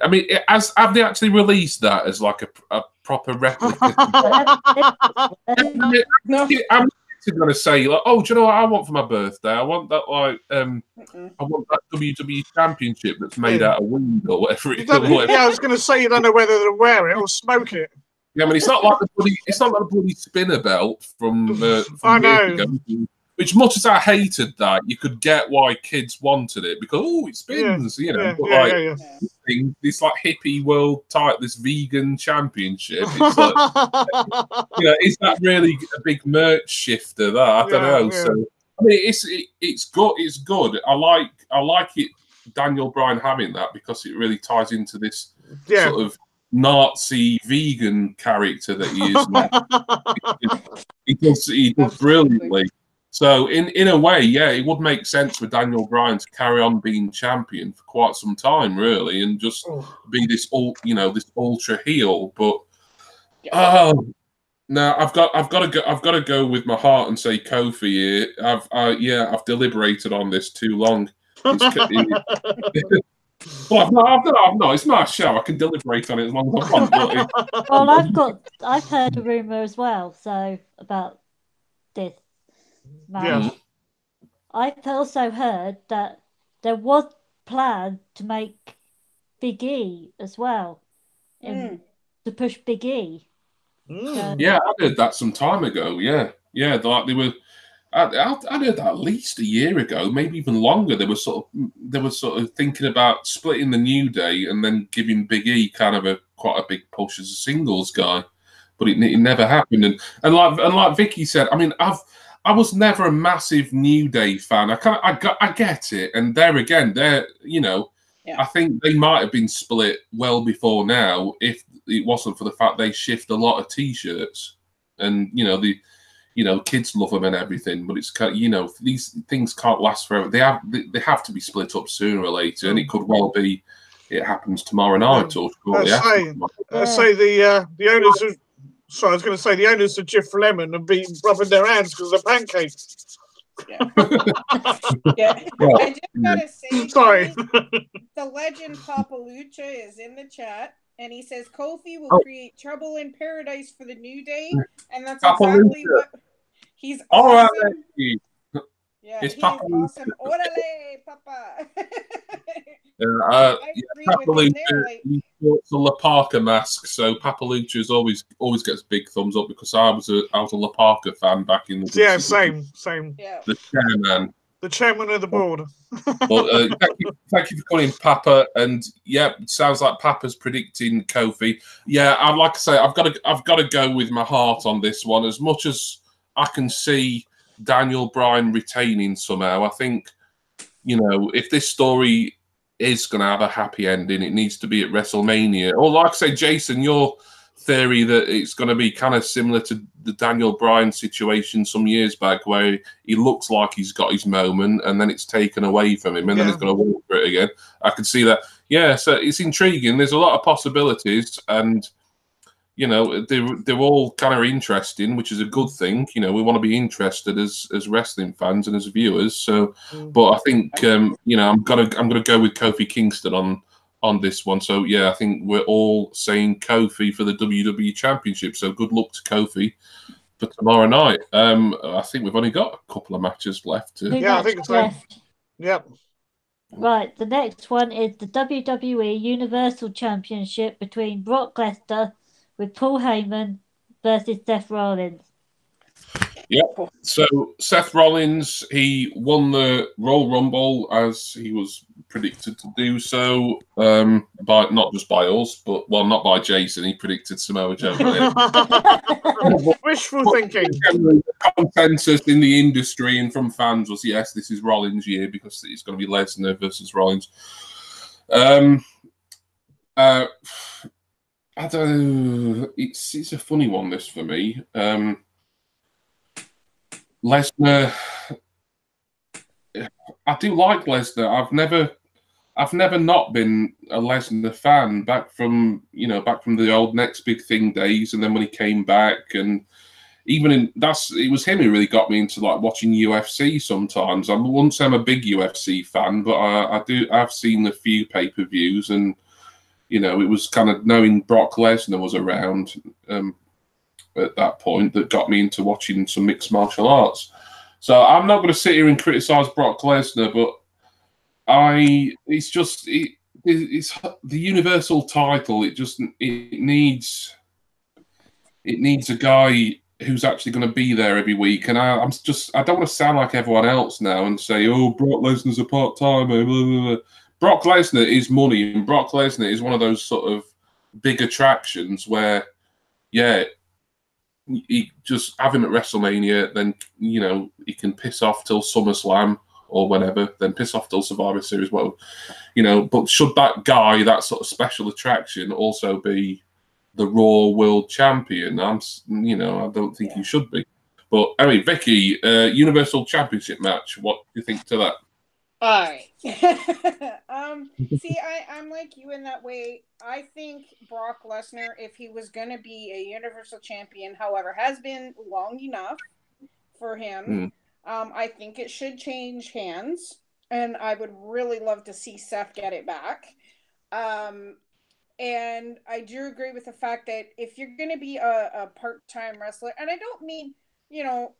Speaker 1: I mean, have they actually released that as like a proper replica?
Speaker 4: No.
Speaker 1: I'm going to say, like, oh, do you know what I want for my birthday? I want that, like, I want that WWE Championship that's made out of wind or whatever.
Speaker 2: I was going to say you don't know whether to wear it or smoke it.
Speaker 1: Yeah, I mean, it's not like the bloody spinner belt from years ago. Which, much as I hated that, you could get why kids wanted it because it spins, you know. This like hippie world type, this vegan championship. It's like, you know, is that really a big merch shifter? That I don't know. So I mean, it's good. It's good. I like it. Daniel Bryan having that because it really ties into this sort of Nazi vegan character that he is. He does brilliantly. So in a way, it would make sense for Daniel Bryan to carry on being champion for quite some time, really, and just be this this ultra heel. But no, I've got to go with my heart and say Kofi here. I've deliberated on this too long. Well, I've not. It's my show. I can deliberate on it as long as I want.
Speaker 3: Well, I've heard a rumor as well. So about this match, I've also heard that there was plan to make Big E as well, to push Big E.
Speaker 1: Yeah, I heard that some time ago. Yeah, like they were. I heard that at least a year ago, maybe even longer. They were sort of thinking about splitting the New Day and then giving Big E kind of quite a big push as a singles guy. but it never happened. And like Vicky said, I mean, I was never a massive New Day fan. I get it, and there again, I think they might have been split well before now if it wasn't for the fact they shift a lot of T-shirts, and kids love them and everything. But it's these things can't last forever. They have to be split up sooner or later, and it could well be it happens tomorrow night or shortly after.
Speaker 2: Let's say the owners of. Sorry, I was going to say the owners of Jif Lemon have been rubbing their hands because of pancakes.
Speaker 4: Yeah. I just gotta say,
Speaker 2: sorry.
Speaker 4: The legend Papa Lucha is in the chat, and he says Kofi will create trouble in paradise for the New Day, and that's exactly what he's awesome. Yeah, he's awesome. Orale, Papa.
Speaker 1: Papa Lucha, he sports a La Parka mask, so Papa Lucha always gets big thumbs up because I was a La Parka fan back in the
Speaker 2: day. Same.
Speaker 4: Yeah.
Speaker 1: The chairman.
Speaker 2: The chairman of the board.
Speaker 1: Well, thank you for calling Papa, and sounds like Papa's predicting Kofi. Yeah, I'd like to say I've got to go with my heart on this one. As much as I can see Daniel Bryan retaining somehow, I think if this story is going to have a happy ending, it needs to be at WrestleMania. Or like I say, Jason, your theory that it's going to be kind of similar to the Daniel Bryan situation some years back, where he looks like he's got his moment and then it's taken away from him and then he's going to work for it again. I can see that. Yeah, so it's intriguing. There's a lot of possibilities, and they're all kind of interesting, which is a good thing. We want to be interested as wrestling fans and as viewers. So, but I think I'm gonna go with Kofi Kingston on this one. So yeah, I think we're all saying Kofi for the WWE Championship. So good luck to Kofi for tomorrow night. I think we've only got a couple of matches left.
Speaker 2: I think it's left. Yep.
Speaker 3: Right, the next one is the WWE Universal Championship between Brock Lesnar with Paul Heyman versus Seth Rollins.
Speaker 1: Yep. So Seth Rollins, he won the Royal Rumble as he was predicted to do so, by not just by us, but not by Jason. He predicted Samoa Joe.
Speaker 2: Wishful thinking.
Speaker 1: The consensus in the industry and from fans was yes, this is Rollins' year because it's going to be Lesnar versus Rollins. I don't know. It's a funny one, this, for me. Lesnar, I do like Lesnar. I've never not been a Lesnar fan back from the old Next Big Thing days, and then when he came back, and even it was him who really got me into like watching UFC sometimes. I wouldn't say I'm a big UFC fan, but I've seen a few pay-per-views, and it was kind of knowing Brock Lesnar was around at that point that got me into watching some mixed martial arts. So I'm not going to sit here and criticize Brock Lesnar, but it's the Universal title. It needs a guy who's actually going to be there every week. And I don't want to sound like everyone else now and say, oh, Brock Lesnar's a part-timer. Brock Lesnar is money, and Brock Lesnar is one of those sort of big attractions where, he just have him at WrestleMania, then he can piss off till SummerSlam or whenever, then piss off till Survivor Series. But should that guy, that sort of special attraction, also be the Raw World Champion? I don't think he should be. But anyway, Vicky, Universal Championship match. What do you think to that?
Speaker 4: All right. See, I'm like you in that way. I think Brock Lesnar, if he was going to be a Universal Champion, however, has been long enough for him. I think it should change hands, and I would really love to see Seth get it back. And I do agree with the fact that if you're going to be a part-time wrestler, and I don't mean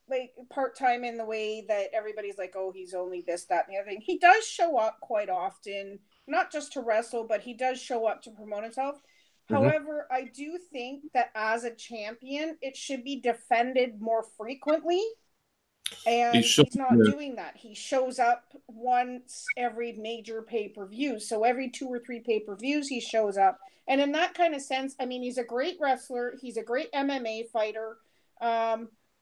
Speaker 4: like part-time in the way that everybody's like, oh, he's only this, that, and the other thing. He does show up quite often, not just to wrestle, but he does show up to promote himself. However, I do think that as a champion, it should be defended more frequently. And he's not doing that. He shows up once every major pay-per-view. So every 2 or 3 pay-per-views he shows up. And in that kind of sense, I mean, he's a great wrestler. He's a great MMA fighter.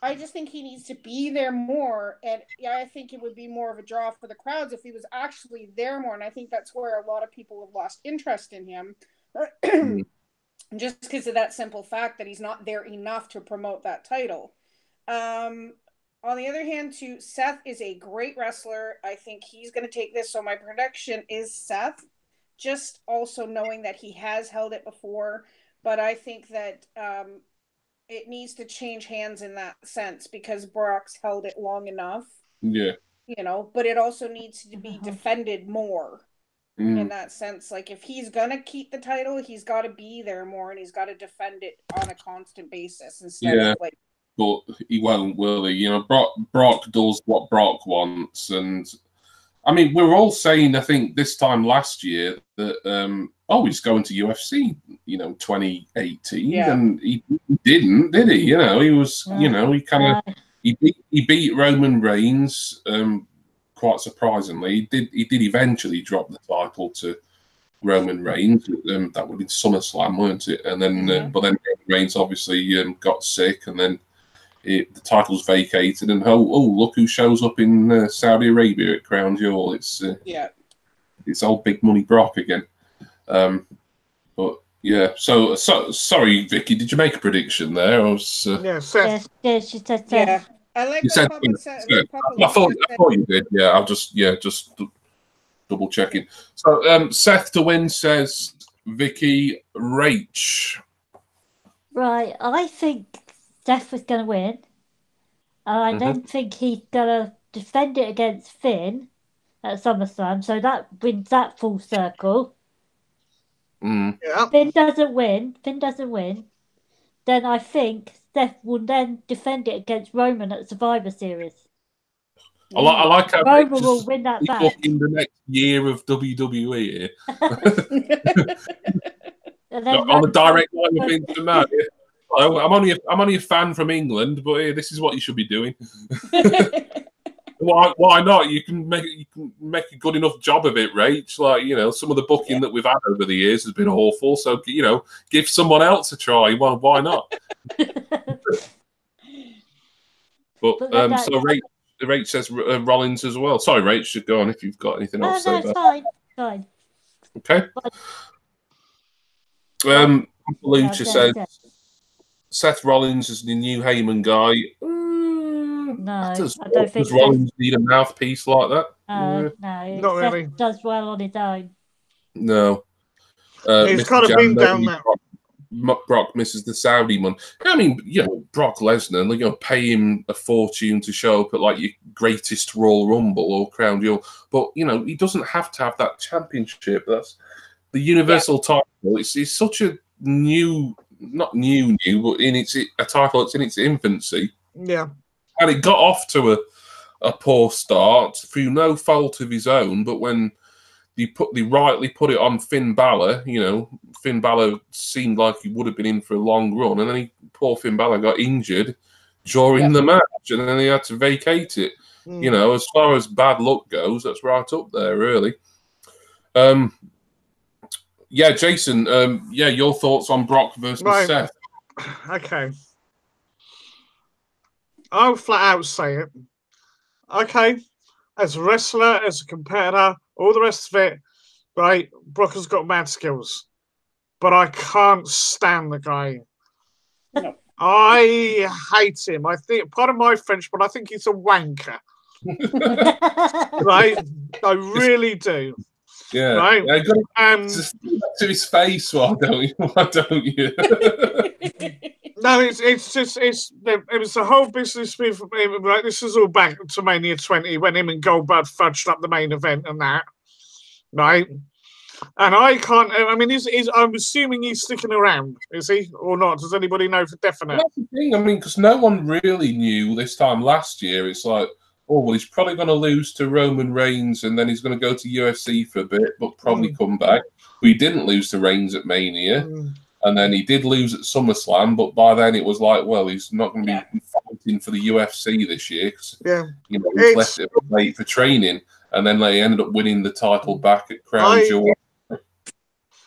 Speaker 4: I just think he needs to be there more. And yeah, I think it would be more of a draw for the crowds if he was actually there more. And I think that's where a lot of people have lost interest in him. Just because of that simple fact that he's not there enough to promote that title. On the other hand, too, Seth is a great wrestler. I think he's going to take this. So my prediction is Seth, just also knowing that he has held it before. But I think that it needs to change hands in that sense because Brock's held it long enough.
Speaker 1: Yeah.
Speaker 4: You know, but it also needs to be defended more in that sense. Like, if he's going to keep the title, he's got to be there more and he's got to defend it on a constant basis instead of like.
Speaker 1: But he won't, will he? You know, Brock does what Brock wants. And, I mean, we were all saying, I think, this time last year that, he's going to UFC, 2018. And he didn't, did he? You know, he was, he kind of, he beat Roman Reigns, quite surprisingly. He did eventually drop the title to Roman Reigns. That would be SummerSlam, weren't it? And then, but then Roman Reigns obviously got sick, and then the title's vacated, and look who shows up in Saudi Arabia at Crown Jewel. It's old Big Money Brock again. But yeah, so sorry, Vicky, did you make a prediction there? I was
Speaker 2: Seth.
Speaker 3: Yeah, she said Seth.
Speaker 4: Yeah, I like that.
Speaker 1: I thought you did. Yeah, I'll just double checking. So Seth to win says Vicky Rach.
Speaker 3: Right, I think Seth was going to win. I then think he's going to defend it against Finn at SummerSlam, so that brings that full circle.
Speaker 2: Yeah.
Speaker 3: Finn doesn't win, then I think Seth will then defend it against Roman at Survivor Series.
Speaker 1: I like how
Speaker 3: Roman will win that back.
Speaker 1: In the next year of WWE here. On the direct line with Vince McMahon. I'm only a fan from England, but this is what you should be doing. Why not? You can make a good enough job of it, Rach. Like, some of the booking that we've had over the years has been awful. So, give someone else a try. Well, why not? But so Rach says Rollins as well. Sorry, Rach, go on if you've got anything else to say.
Speaker 3: No, fine.
Speaker 1: Okay. Lucha says Seth Rollins is the new Heyman guy.
Speaker 3: No, I
Speaker 1: don't think Rollins need a mouthpiece like that.
Speaker 3: No,
Speaker 2: not really.
Speaker 3: Does well on his own.
Speaker 1: No,
Speaker 2: he's kind of been down that.
Speaker 1: Brock misses the Saudi money. I mean, Brock Lesnar, pay him a fortune to show up at like your greatest Royal Rumble or Crown Jewel, but he doesn't have to have that championship. That's the Universal title. It's such a not new, but a title that's in its infancy.
Speaker 2: Yeah.
Speaker 1: And it got off to a poor start through no fault of his own. But when they rightly put it on Finn Balor, Finn Balor seemed like he would have been in for a long run, and then poor Finn Balor got injured during the match, and then he had to vacate it. As far as bad luck goes, that's right up there, really. Yeah, Jason. Your thoughts on Brock versus Seth?
Speaker 2: Okay. I'll flat out say it. Okay. As a wrestler, as a competitor, all the rest of it, right? Brock has got mad skills. But I can't stand the guy.
Speaker 4: No.
Speaker 2: I hate him. I think, pardon my French, but I think he's a wanker. Right? I really do.
Speaker 1: Yeah.
Speaker 2: Right?
Speaker 1: Just to his face, why don't you?
Speaker 2: No, it was the whole business with him. Right, this is all back to Mania 20 when him and Goldberg fudged up the main event and that, right? And I can't. I mean, I'm assuming he's sticking around, is he or not? Does anybody know for definite?
Speaker 1: Well, that's the thing. I mean, because no one really knew this time last year. It's like, he's probably going to lose to Roman Reigns, and then he's going to go to UFC for a bit, but probably come back. We didn't lose to Reigns at Mania. And then he did lose at SummerSlam, but by then it was like, well, he's not going to be fighting for the UFC this year. He's left it late for training. And then they ended up winning the title back at Crown Jewel.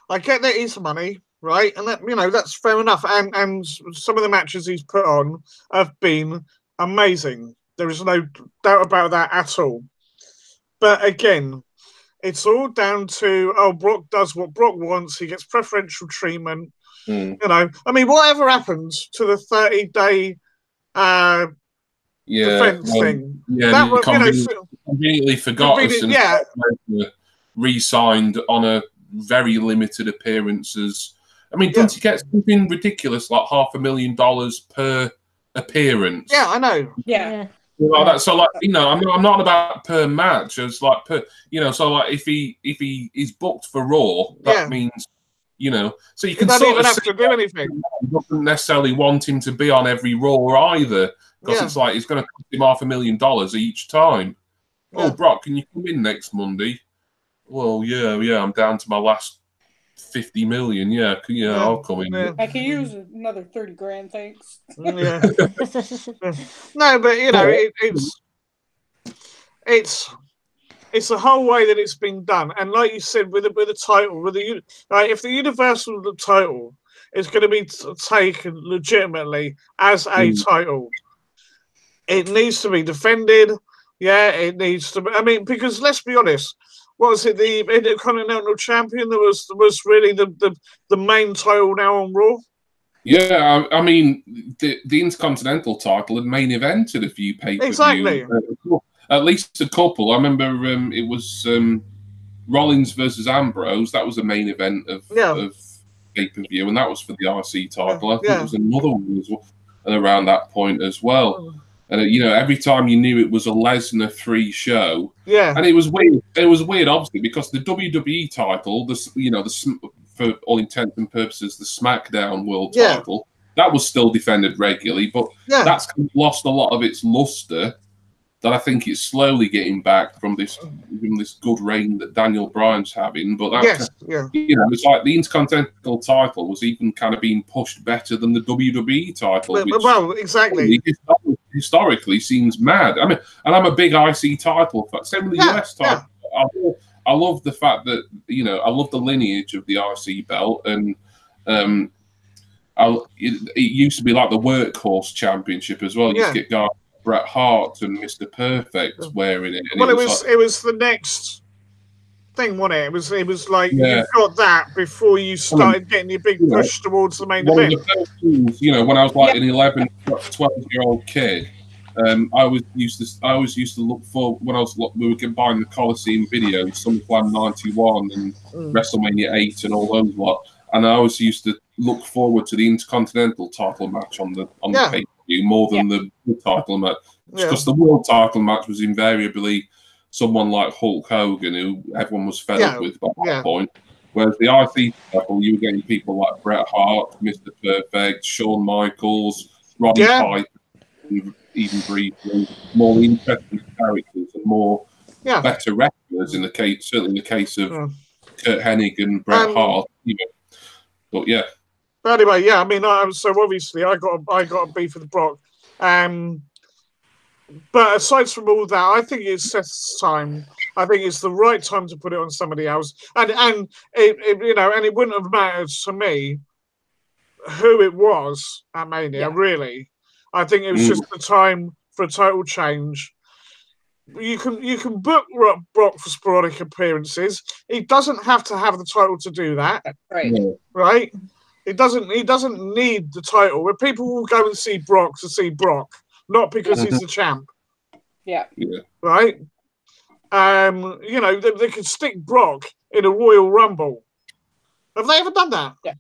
Speaker 2: I get that he's money, right? And that, that's fair enough. And some of the matches he's put on have been amazing. There is no doubt about that at all. But again, it's all down to, Brock does what Brock wants. He gets preferential treatment. Whatever happens to the 30-day defense thing?
Speaker 1: Yeah, that conveniently forgot us and re-signed on a very limited appearances. Don't he get something ridiculous like $500,000 per appearance?
Speaker 2: Yeah, I know.
Speaker 4: Yeah.
Speaker 1: I'm not about per match. It's like if he is booked for Raw, that means so you can
Speaker 2: sort
Speaker 1: of
Speaker 2: even have to do anything.
Speaker 1: Doesn't necessarily want him to be on every Raw either, because it's like it's going to cost him $500,000 each time. Oh, Brock, can you come in next Monday? Well, yeah, I'm down to my last 50 million. Yeah, I'll come in.
Speaker 4: Yeah. I can use another 30 grand, thanks.
Speaker 2: Yeah. No, but it's the whole way that it's been done, and like you said, with the title, if the Universal title is going to be taken legitimately as a title, it needs to be defended. Yeah, it needs to be. Because let's be honest. Was it the Intercontinental Champion that was really the main title now on Raw?
Speaker 1: Yeah, the Intercontinental title had main evented a few pay-per-views.
Speaker 2: Exactly.
Speaker 1: At least a couple. I remember it was Rollins versus Ambrose. That was the main event of pay-per-view, and that was for the IC title. I think there was another one as well around that point as well. And every time you knew it was a Lesnar 3 show, and it was weird. It was weird, obviously, because the WWE title, for all intents and purposes, the SmackDown World title, that was still defended regularly, but that's lost a lot of its luster. That I think it's slowly getting back from this good reign that Daniel Bryan's having. But that, it's like the Intercontinental title was even kind of being pushed better than the WWE title.
Speaker 2: Well, exactly.
Speaker 1: Historically seems mad. And I'm a big IC title fan. Same with the US title. I love the fact that I love the lineage of the IC belt, and it used to be like the workhorse championship as well. You used to get guys like Bret Hart and Mr. Perfect wearing it. And
Speaker 2: it was the next thing, wasn't it? It was like you got that before you started getting your big push towards the main event.
Speaker 1: When I was like an 11, 12-year-old kid, I always used to look for when we were buying the Coliseum videos, SummerSlam '91 and WrestleMania 8 and all those lot, and I always used to look forward to the Intercontinental title match on the pay-per-view more than the title match, because the world title match was invariably someone like Hulk Hogan, who everyone was fed up with by that point. Whereas the IC title, you were getting people like Bret Hart, Mr. Perfect, Shawn Michaels, Roddy Piper, even briefly, more interesting characters and more better wrestlers certainly in the case of Kurt Hennig and Bret Hart. But
Speaker 2: But anyway, so obviously I got a beef with Brock. But aside from all that, I think it's Seth's time. I think it's the right time to put it on somebody else, and it wouldn't have mattered to me who it was at Mania. Really, I think it was just the time for a total change. You can book Brock for sporadic appearances. He doesn't have to have the title to do that. Right? He doesn't need the title. Where people will go and see Brock to see Brock, not because he's the champ.
Speaker 4: Yeah.
Speaker 2: Right? They could stick Brock in a Royal Rumble. Have they ever done that?
Speaker 4: Yeah.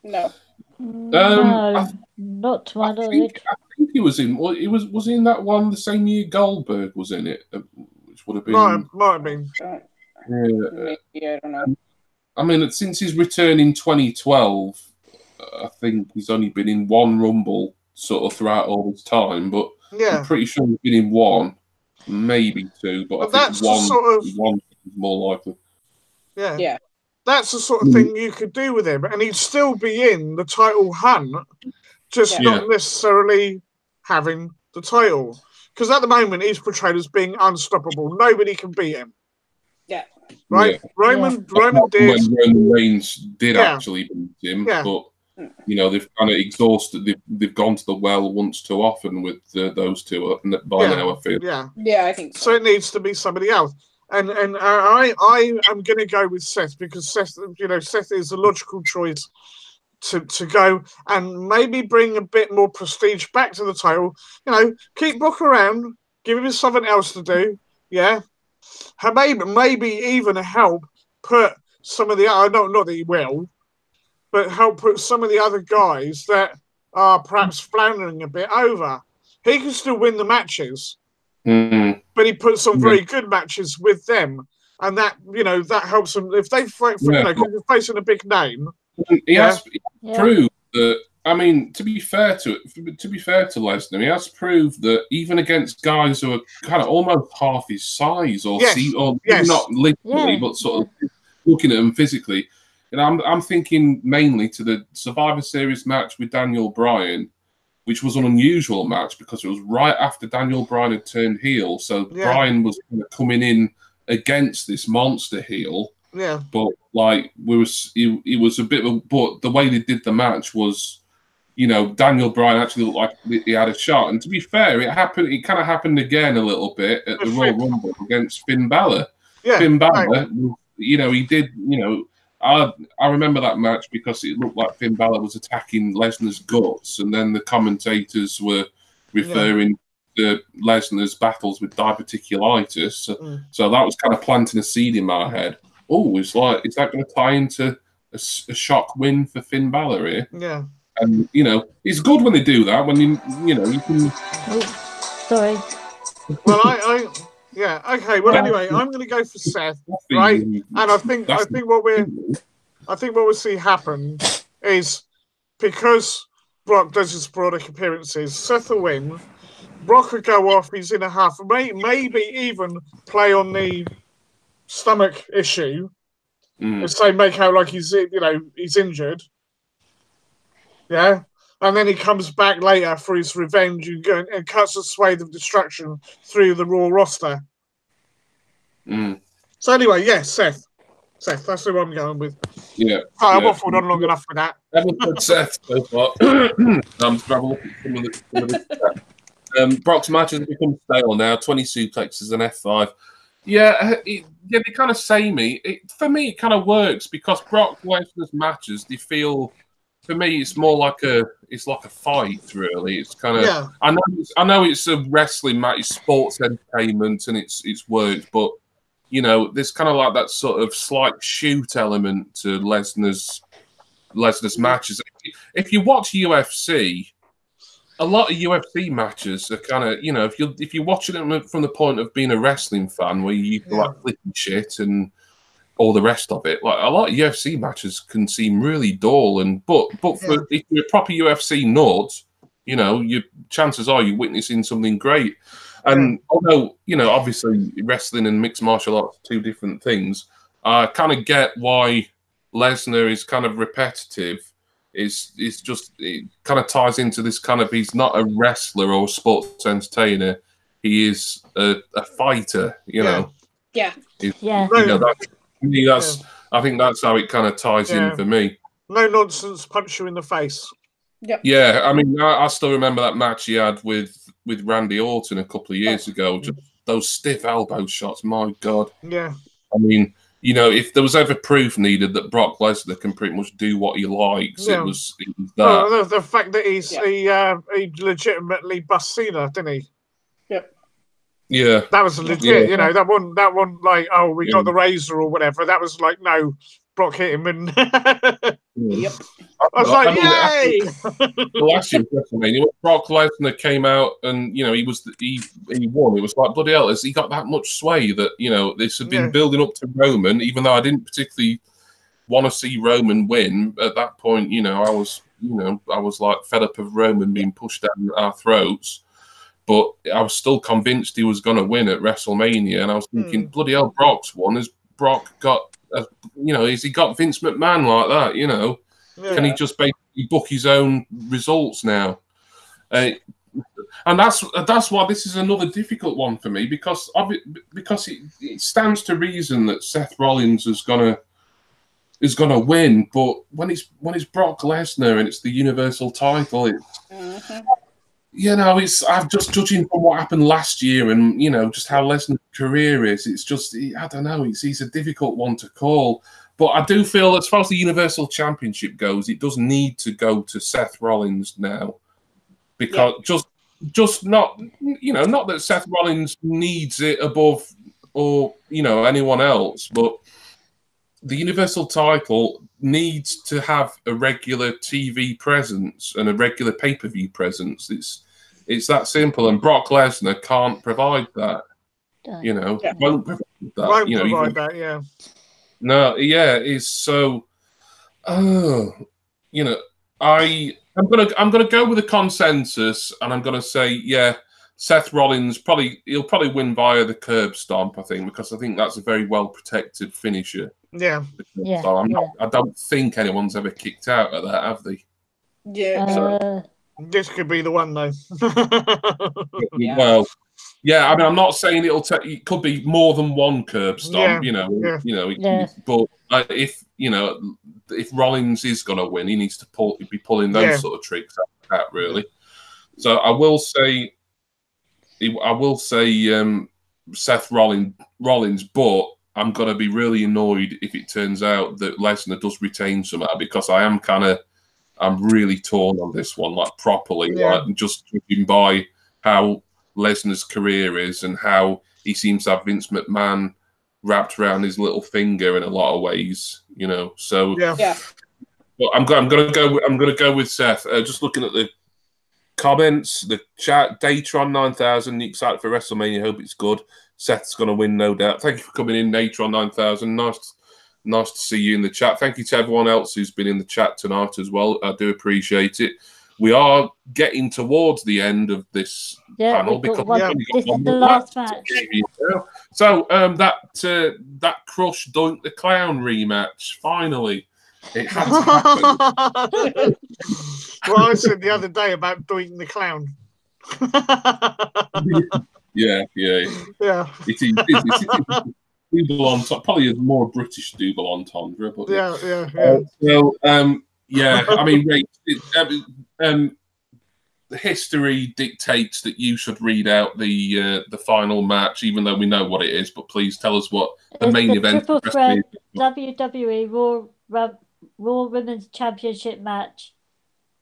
Speaker 4: No.
Speaker 3: No, not to my knowledge.
Speaker 1: I think he was in. Was he in that one the same year Goldberg was in it, which would have been.
Speaker 2: Might have been.
Speaker 4: I don't know.
Speaker 1: Since his return in 2012, I think he's only been in one Rumble sort of throughout all this time. But I'm pretty sure he's been in one, maybe two. But I think one is more likely.
Speaker 2: Yeah. that's the sort of thing you could do with him, and he'd still be in the title hunt, just not necessarily having the title. Because at the moment, he's portrayed as being unstoppable. Nobody can beat him.
Speaker 4: Yeah.
Speaker 2: Right?
Speaker 1: Yeah.
Speaker 2: Roman did.
Speaker 1: Roman Reigns did actually beat him, but they've kind of exhausted. They've gone to the well once too often with those two by now. I feel.
Speaker 4: Yeah, I think so.
Speaker 2: So it needs to be somebody else. And I am going to go with Seth because Seth is a logical choice to go and maybe bring a bit more prestige back to the title. Keep Brock around, give him something else to do. Yeah, maybe even help put some of the not that he will, but help put some of the other guys that are perhaps floundering a bit over. He can still win the matches. But he puts some very good matches with them, and that that helps them if they fight. Because they're facing a big name.
Speaker 1: He has proved that. I mean, to be fair to Lesnar, he has proved that even against guys who are kind of almost half his size, or not literally, but sort of looking at them physically. And I'm thinking mainly to the Survivor Series match with Daniel Bryan, which was an unusual match because it was right after Daniel Bryan had turned heel. So Bryan was kind of coming in against this monster heel.
Speaker 2: Yeah.
Speaker 1: But it was a bit of but the way they did the match was, Daniel Bryan actually looked like he had a shot. And to be fair, it kind of happened again a little bit at the Royal Rumble against Finn Balor.
Speaker 2: Yeah.
Speaker 1: Finn Balor, he did, I remember that match because it looked like Finn Balor was attacking Lesnar's guts, and then the commentators were referring to Lesnar's battles with diverticulitis. So that was kind of planting a seed in my head. Oh, is that going to tie into a shock win for Finn Balor here?
Speaker 2: Yeah.
Speaker 1: And it's good when they do that. When you can.
Speaker 3: Oh, sorry.
Speaker 2: Well, okay. Well, anyway, I'm going to go for Seth, right? And I think what we'll see happen is because Brock does his sporadic appearances, Seth will win. Brock will go off. He's in a half. Maybe even play on the stomach issue. So make out like he's injured. Yeah. And then he comes back later for his revenge and cuts a swathe of destruction through the Raw roster. So anyway, Seth. Seth, that's who I'm going with.
Speaker 1: Yeah.
Speaker 2: I waffled on long enough for that.
Speaker 1: Everyone Seth so far. I'm just having a look at some of the Brock's matches have become stale now. 20 suplexes and F5. Yeah, they kind of samey. For me, it kind of works because Brock Lesnar's matches, they feel. For me, it's more like a fight, really. It's kind of I know it's a wrestling match, it's sports entertainment, and it's worked, but there's kind of like that sort of slight shoot element to Lesnar's matches. If you watch UFC, a lot of UFC matches are kind of if you're watching it from the point of being a wrestling fan, where you like flipping shit and all the rest of it, like a lot of UFC matches can seem really dull, but if you're a proper UFC nut, your chances are you're witnessing something great. And although obviously wrestling and mixed martial arts are two different things, I kind of get why Lesnar is kind of repetitive. It's just it kind of ties into this kind of he's not a wrestler or a sports entertainer. He is a fighter.
Speaker 3: Yeah.
Speaker 1: I think that's how it kind of ties in for me.
Speaker 2: No nonsense, punch you in the face.
Speaker 4: Yep.
Speaker 1: Yeah, I mean, I still remember that match he had with Randy Orton a couple of years ago. Just those stiff elbow shots, my God.
Speaker 2: Yeah.
Speaker 1: I mean, if there was ever proof needed that Brock Lesnar can pretty much do what he likes, it was that.
Speaker 2: Well, the fact that he legitimately bust Cena, didn't he?
Speaker 4: Yep.
Speaker 1: Yeah,
Speaker 2: that was legit. That one like, oh, we got the razor or whatever. That was like, no, Brock hit him, and
Speaker 4: yep.
Speaker 2: I was like, yay!
Speaker 1: The last year WrestleMania, when Brock Lesnar came out and he won. It was like, bloody hell, he got that much sway that this had been building up to Roman. Even though I didn't particularly want to see Roman win at that point, I was like fed up of Roman being pushed down our throats. But I was still convinced he was going to win at WrestleMania, and I was thinking, bloody hell, Brock's won. Has Brock got has he got Vince McMahon like that? Can he just basically book his own results now? And that's why this is another difficult one for me, because it stands to reason that Seth Rollins is gonna win, but when it's Brock Lesnar and it's the Universal title, I'm just judging from what happened last year and just how Lesnar's career is. It's just, I don't know. He's a difficult one to call, but I do feel as far as the Universal Championship goes, it does need to go to Seth Rollins now, because just not not that Seth Rollins needs it above or anyone else, but the Universal title needs to have a regular TV presence and a regular pay-per-view presence. It's that simple, and Brock Lesnar can't provide that. Won't provide that.
Speaker 2: Won't provide that. Yeah.
Speaker 1: No. Yeah. It's so. I'm gonna go with a consensus, and I'm gonna say Seth Rollins he'll probably win via the curb stomp. I think, because I think that's a very well protected finisher.
Speaker 2: Yeah.
Speaker 1: So I don't think anyone's ever kicked out at that, have they?
Speaker 4: Yeah.
Speaker 2: This could be the one, though.
Speaker 1: Well, yeah. I mean, I'm not saying it could be more than one curb stomp. But if Rollins is going to win, he needs to be pulling those sort of tricks out, really. So I will say Seth Rollins, but I'm going to be really annoyed if it turns out that Lesnar does retain somehow, because I'm really torn on this one, like properly, like just judging by how Lesnar's career is and how he seems to have Vince McMahon wrapped around his little finger in a lot of ways, So But I'm gonna go with Seth. Just looking at the comments, the chat, Datron 9000, excited for WrestleMania. Hope it's good. Seth's gonna win, no doubt. Thank you for coming in, Datron 9000. Nice to see you in the chat. Thank you to everyone else who's been in the chat tonight as well. I do appreciate it. We are getting towards the end of this panel, because
Speaker 3: this is the last match.
Speaker 1: So that Crush Doink the Clown rematch, finally. It had to happen.
Speaker 2: Well, I said the other day about Doink the Clown.
Speaker 1: Yeah. It is. Double entendre, probably a more British double entendre, but I mean, the history dictates that you should read out the final match, even though we know what it is. But please tell us what the main event.
Speaker 3: Triple threat WWE Raw Women's Championship match,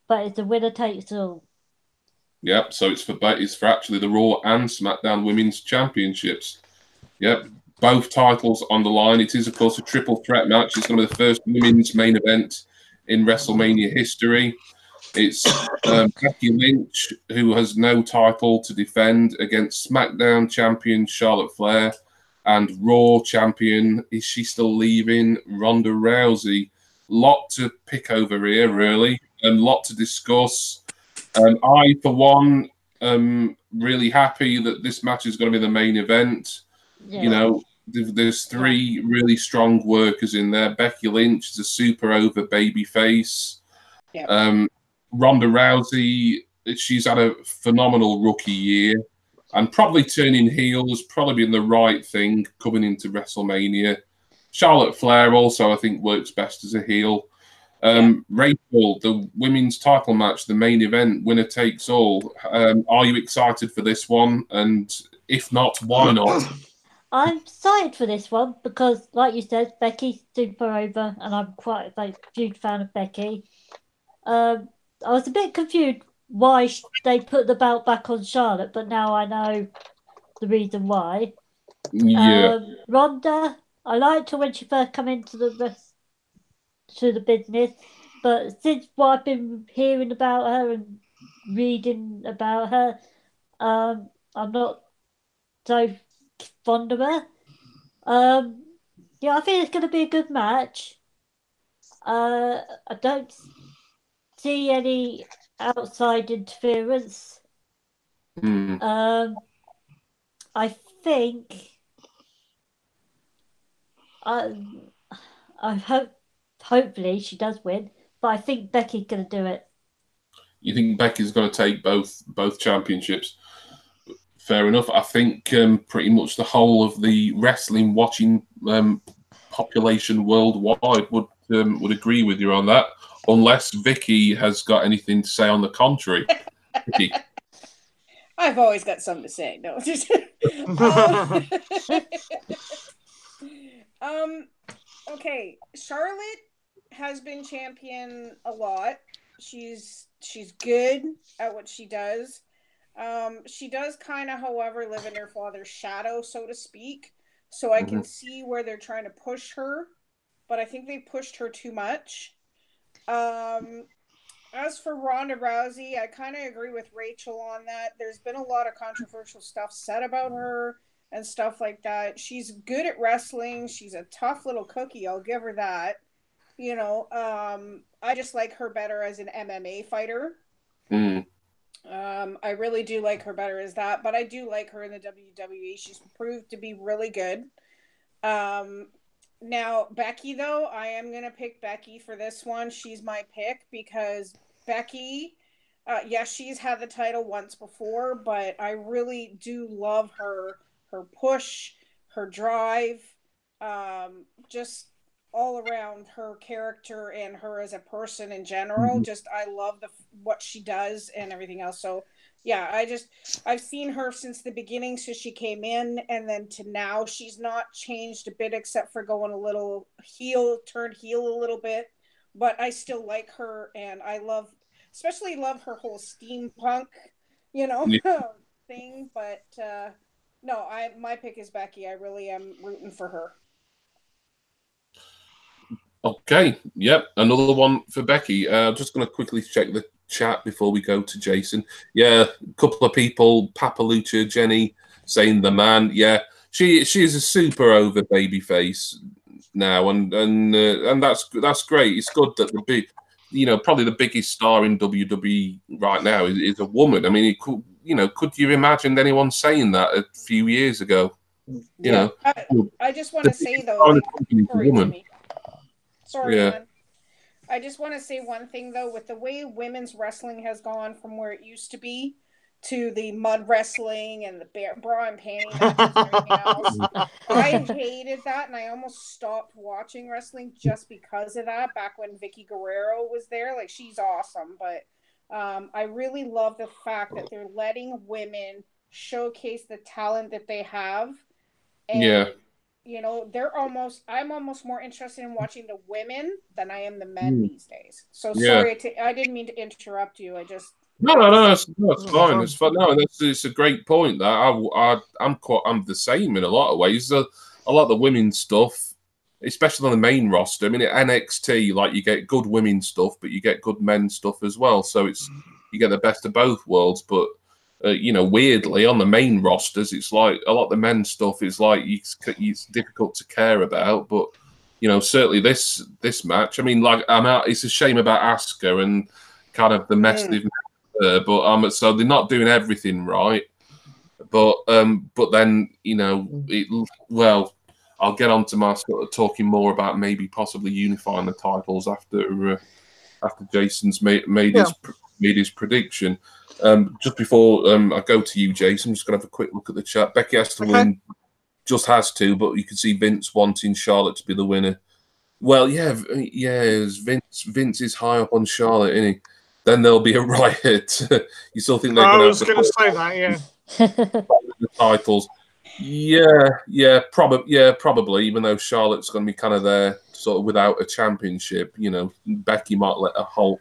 Speaker 3: but it's a winner takes all.
Speaker 1: Yep. So it's for actually the Raw and SmackDown Women's Championships. Yep. Both titles on the line. It is, of course, a triple threat match. It's going to be the first women's main event in WrestleMania history. It's Becky Lynch, who has no title to defend, against SmackDown champion Charlotte Flair and Raw champion, is she still leaving, Ronda Rousey. Lot to pick over here, really, and lot to discuss. I, for one, am really happy that this match is going to be the main event. There's three really strong workers in there. Becky Lynch is a super over baby face. Ronda Rousey, she's had a phenomenal rookie year, and probably turning heel has probably been the right thing coming into WrestleMania. Charlotte Flair also, I think, works best as a heel. Rachel, the women's title match, the main event, winner takes all. Are you excited for this one? And if not, why not?
Speaker 3: I'm excited for this one because, like you said, Becky's super over, and I'm quite a huge fan of Becky. I was a bit confused why they put the belt back on Charlotte, but now I know the reason why. Ronda, I liked her when she first came into the business, but since what I've been hearing about her and reading about her, I'm not so fond of her. I think it's going to be a good match. I don't see any outside interference. I think hopefully she does win, but I think Becky's going to do it.
Speaker 1: You think Becky's going to take both championships? Fair enough. I think pretty much the whole of the wrestling watching population worldwide would agree with you on that, unless Vicky has got anything to say on the contrary. Vicky.
Speaker 4: I've always got something to say. No. Okay, Charlotte has been champion a lot. She's good at what she does. She does kind of, however, live in her father's shadow, so to speak. So I can see where they're trying to push her, but I think they pushed her too much. As for Ronda Rousey, I kind of agree with Rachel on that. There's been a lot of controversial stuff said about her and stuff like that. She's good at wrestling. She's a tough little cookie. I'll give her that. You know, I just like her better as an MMA fighter. I really do like her better as that, but I do like her in the WWE. She's proved to be really good. Now, Becky, though, I am going to pick Becky for this one. She's my pick because Becky, yes, she's had the title once before, but I really do love her push, her drive, just all around her character and her as a person in general. Just, I love what she does and everything else. So, yeah, I've seen her since the beginning, since she came in, and then to now, she's not changed a bit except for going a little turned heel a little bit, but I still like her, and especially love her whole steampunk, thing, but no, my pick is Becky. I really am rooting for her.
Speaker 1: Okay, yep, another one for Becky. I'm just going to quickly check the chat before we go to Jason. Yeah, a couple of people, Papalucha, Jenny, saying the man. Yeah, she is a super over babyface now, and that's great. It's good that the big, probably the biggest star in WWE right now is a woman. I mean, could you imagine anyone saying that a few years ago?
Speaker 4: I just want to say though, Sorry, man. I just want to say one thing, though. With the way women's wrestling has gone from where it used to be to the mud wrestling and the bra and panty matches and everything else, I hated that, and I almost stopped watching wrestling just because of that, back when Vicky Guerrero was there. Like, she's awesome, but I really love the fact that they're letting women showcase the talent that they have. And I'm almost more interested in watching the women than I am the men these days. So sorry, I didn't mean to interrupt you. I just
Speaker 1: no, that's fine. It's fun. No, it's a great point. That I'm the same in a lot of ways. A lot of the women's stuff, especially on the main roster. I mean, at NXT, like, you get good women's stuff, but you get good men's stuff as well. So you get the best of both worlds, but. Weirdly, on the main rosters, it's like a lot of the men's stuff is like it's difficult to care about. But certainly this match, I mean, like, it's a shame about Asuka and kind of the mess they've made there, but so they're not doing everything right. But then I'll get on to my sort of talking more about maybe possibly unifying the titles after Jason's made his prediction. Just before I go to you, Jason, I'm just going to have a quick look at the chat. Becky has to win, just has to, but you can see Vince wanting Charlotte to be the winner. Well, Vince is high up on Charlotte, isn't he? Then there'll be a riot. You still think they're going to have
Speaker 2: I was going to say that,
Speaker 1: the titles. Yeah, probably, even though Charlotte's going to be kind of there sort of without a championship. Becky might let her hold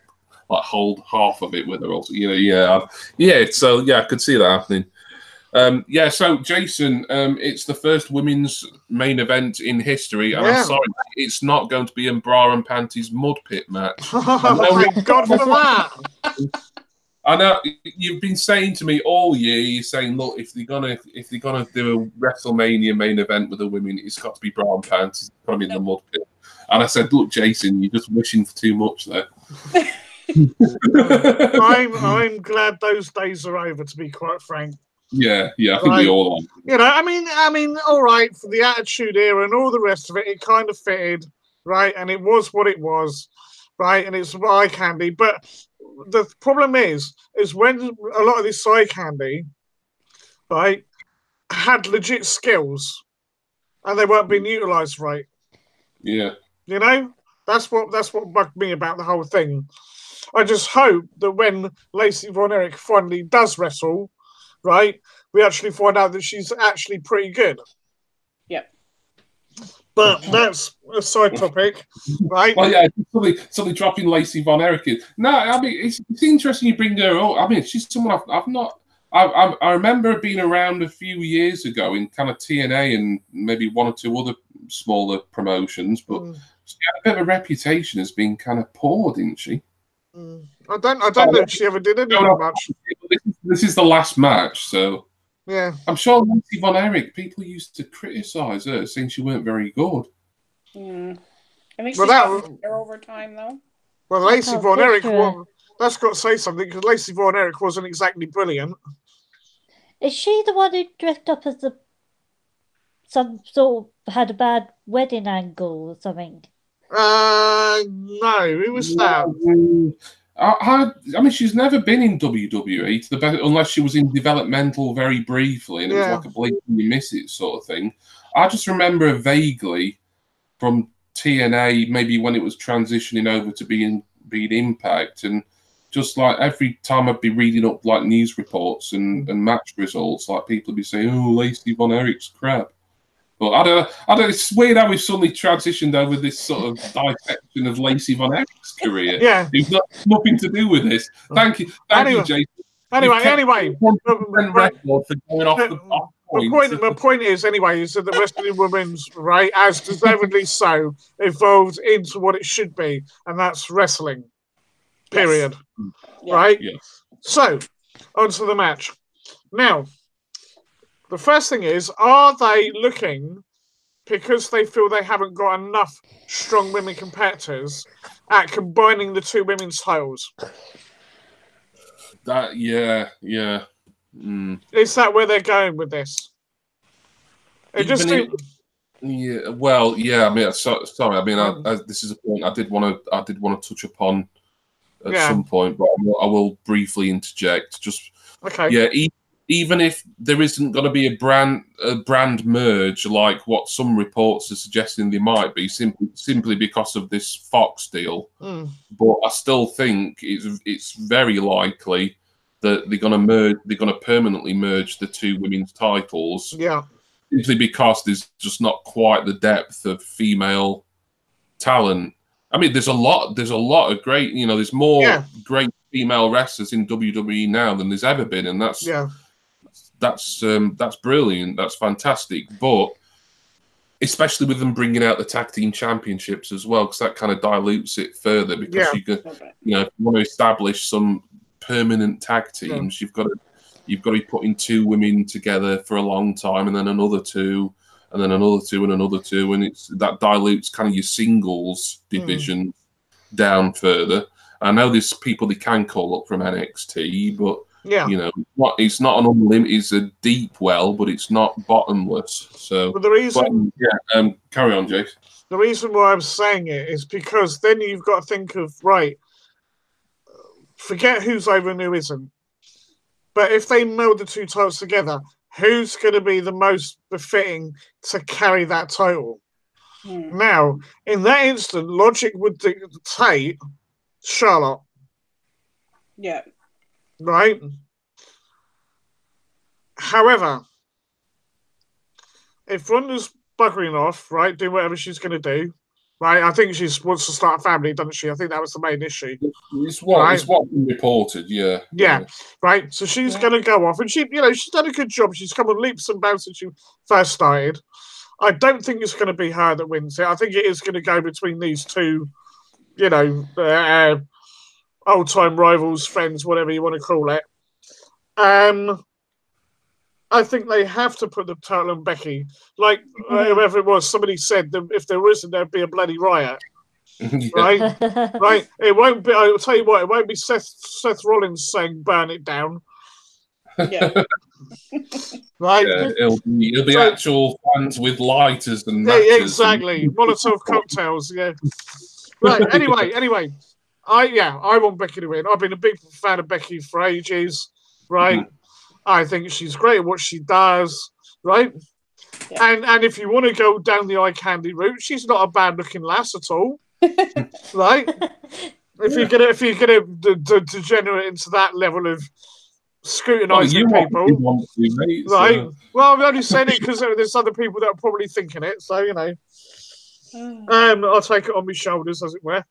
Speaker 1: half of it with her also, so I could see that happening. So Jason, it's the first women's main event in history, and I'm sorry, it's not going to be a bra and panties mud pit match.
Speaker 2: Thank God for that.
Speaker 1: I know you've been saying to me all year, you're saying, look, if they're gonna do a WrestleMania main event with the women, it's got to be bra and panties, it's got to be in the mud pit. And I said, look, Jason, you're just wishing for too much there.
Speaker 2: I'm glad those days are over, to be quite frank.
Speaker 1: Yeah, I think we all are.
Speaker 2: I mean, all right, for the Attitude Era and all the rest of it, it kind of fitted. right? And it was what it was, right? And it's eye candy. But the problem is when a lot of this eye candy, right, had legit skills and they weren't being utilised right.
Speaker 1: Yeah.
Speaker 2: You know? That's what bugged me about the whole thing. I just hope that when Lacey Von Erich finally does wrestle, right, we actually find out that she's actually pretty good.
Speaker 4: Yep.
Speaker 2: But that's a side topic, right?
Speaker 1: Well, yeah, suddenly dropping Lacey Von Erich in. No, I mean, it's interesting you bring her up. I mean, she's someone I've not... I remember being around a few years ago in kind of TNA and maybe one or two other smaller promotions, but she had a bit of a reputation as being kind of poor, didn't she?
Speaker 2: I don't know if she ever did anything much.
Speaker 1: This is the last match, so
Speaker 2: yeah.
Speaker 1: I'm sure Lacey Von Erich, people used to criticise her, saying she weren't very good.
Speaker 4: I think she's gotten better over time, though.
Speaker 2: Well, Lacey Von Erich, that's got to say something, because Lacey Von Erich wasn't exactly brilliant.
Speaker 3: Is she the one who dressed up as some sort of had a bad wedding angle or something?
Speaker 2: No. Who was that?
Speaker 1: I mean, she's never been in WWE unless she was in developmental very briefly, and it was like a blatantly miss it sort of thing. I just remember her vaguely from TNA, maybe when it was transitioning over to being Impact, and just like every time I'd be reading up like news reports and match results, like people would be saying, "Oh, Lacey Von Erich's crap." But I don't know. It's weird how we've suddenly transitioned over this sort of dissection of Lacey Von Erich's career.
Speaker 2: Yeah,
Speaker 1: it's got nothing to do with this. Thank you, Jason.
Speaker 2: Anyway,
Speaker 1: the
Speaker 2: point is that the Wrestling Women's, right, as deservedly so, evolved into what it should be, and that's wrestling. Period.
Speaker 4: Yes.
Speaker 2: Right?
Speaker 1: Yes.
Speaker 2: So, on to the match. Now, the first thing is, are they looking, because they feel they haven't got enough strong women competitors, at combining the two women's titles?
Speaker 1: Yeah.
Speaker 2: Is that where they're going with this?
Speaker 1: Yeah. Well, yeah. I mean, sorry. I mean, this is a point I did want to touch upon at some point, but I will briefly interject. Just
Speaker 2: okay.
Speaker 1: Yeah. Even if there isn't going to be a brand merge like what some reports are suggesting there might be, simply because of this Fox deal, but I still think it's very likely that they're going to permanently merge the two women's titles.
Speaker 2: Yeah,
Speaker 1: simply because there's just not quite the depth of female talent. I mean, there's a lot of great. There's more great female wrestlers in WWE now than there's ever been, and that's brilliant. That's fantastic. But especially with them bringing out the tag team championships as well, because that kind of dilutes it further. Because if you want to establish some permanent tag teams, you've got to be putting two women together for a long time, and then another two, and then another two, and another two, and that dilutes kind of your singles division down further. I know there's people they can call up from NXT, but it's not an unlimited. It's a deep well, but it's not bottomless. So,
Speaker 2: the reason,
Speaker 1: carry on, Jace.
Speaker 2: The reason why I'm saying it is because then you've got to think of forget who's over and who isn't. But if they meld the two titles together, who's going to be the most befitting to carry that title? Now, in that instant, logic would dictate Charlotte.
Speaker 4: Yeah.
Speaker 2: Right? However, if Ronda's buggering off, right, doing whatever she's going to do, right, I think she wants to start a family, doesn't she? I think that was the main issue.
Speaker 1: It's what reported,
Speaker 2: Yeah, right. So she's going to go off, and she's done a good job. She's come on leaps and bounds since she first started. I don't think it's going to be her that wins it. I think it is going to go between these two, old-time rivals, friends, whatever you want to call it. I think they have to put the title on Becky. Like whoever it was, somebody said that if there isn't, there'd be a bloody riot. Right? Right? It won't be. I'll tell you what. It won't be Seth Rollins saying "burn it down."
Speaker 4: Yeah.
Speaker 2: Right?
Speaker 1: Yeah, it'll be actual fans with lighters and
Speaker 2: yeah,
Speaker 1: matches.
Speaker 2: exactly. Molotov cocktails. Yeah. Right. Anyway, I want Becky to win. I've been a big fan of Becky for ages. Right. I think she's great at what she does. Right. Yeah. And if you want to go down the eye candy route, she's not a bad looking lass at all. Right. If you're gonna degenerate into that level of scrutinizing people, right? So. Well, I'm only saying it because there's other people that are probably thinking it. So I'll take it on my shoulders, as it were.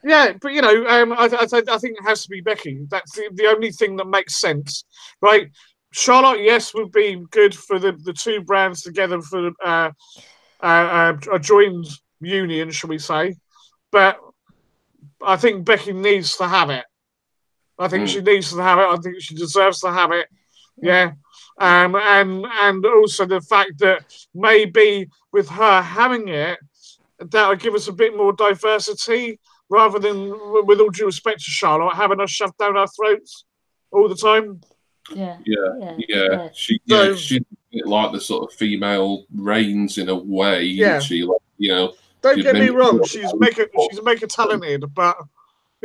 Speaker 2: Yeah, but I think it has to be Becky. That's the only thing that makes sense, right? Charlotte, yes, would be good for the two brands together for a joined union, shall we say? But I think Becky needs to have it. I think she needs to have it. I think she deserves to have it. Yeah. And also the fact that maybe with her having it, that'll give us a bit more diversity rather than, with all due respect to Charlotte, having us shoved down our throats all the time.
Speaker 3: Yeah.
Speaker 1: She's like the sort of female Reigns in a way.
Speaker 2: Yeah.
Speaker 1: She,
Speaker 2: don't get me wrong. She's mega talented, but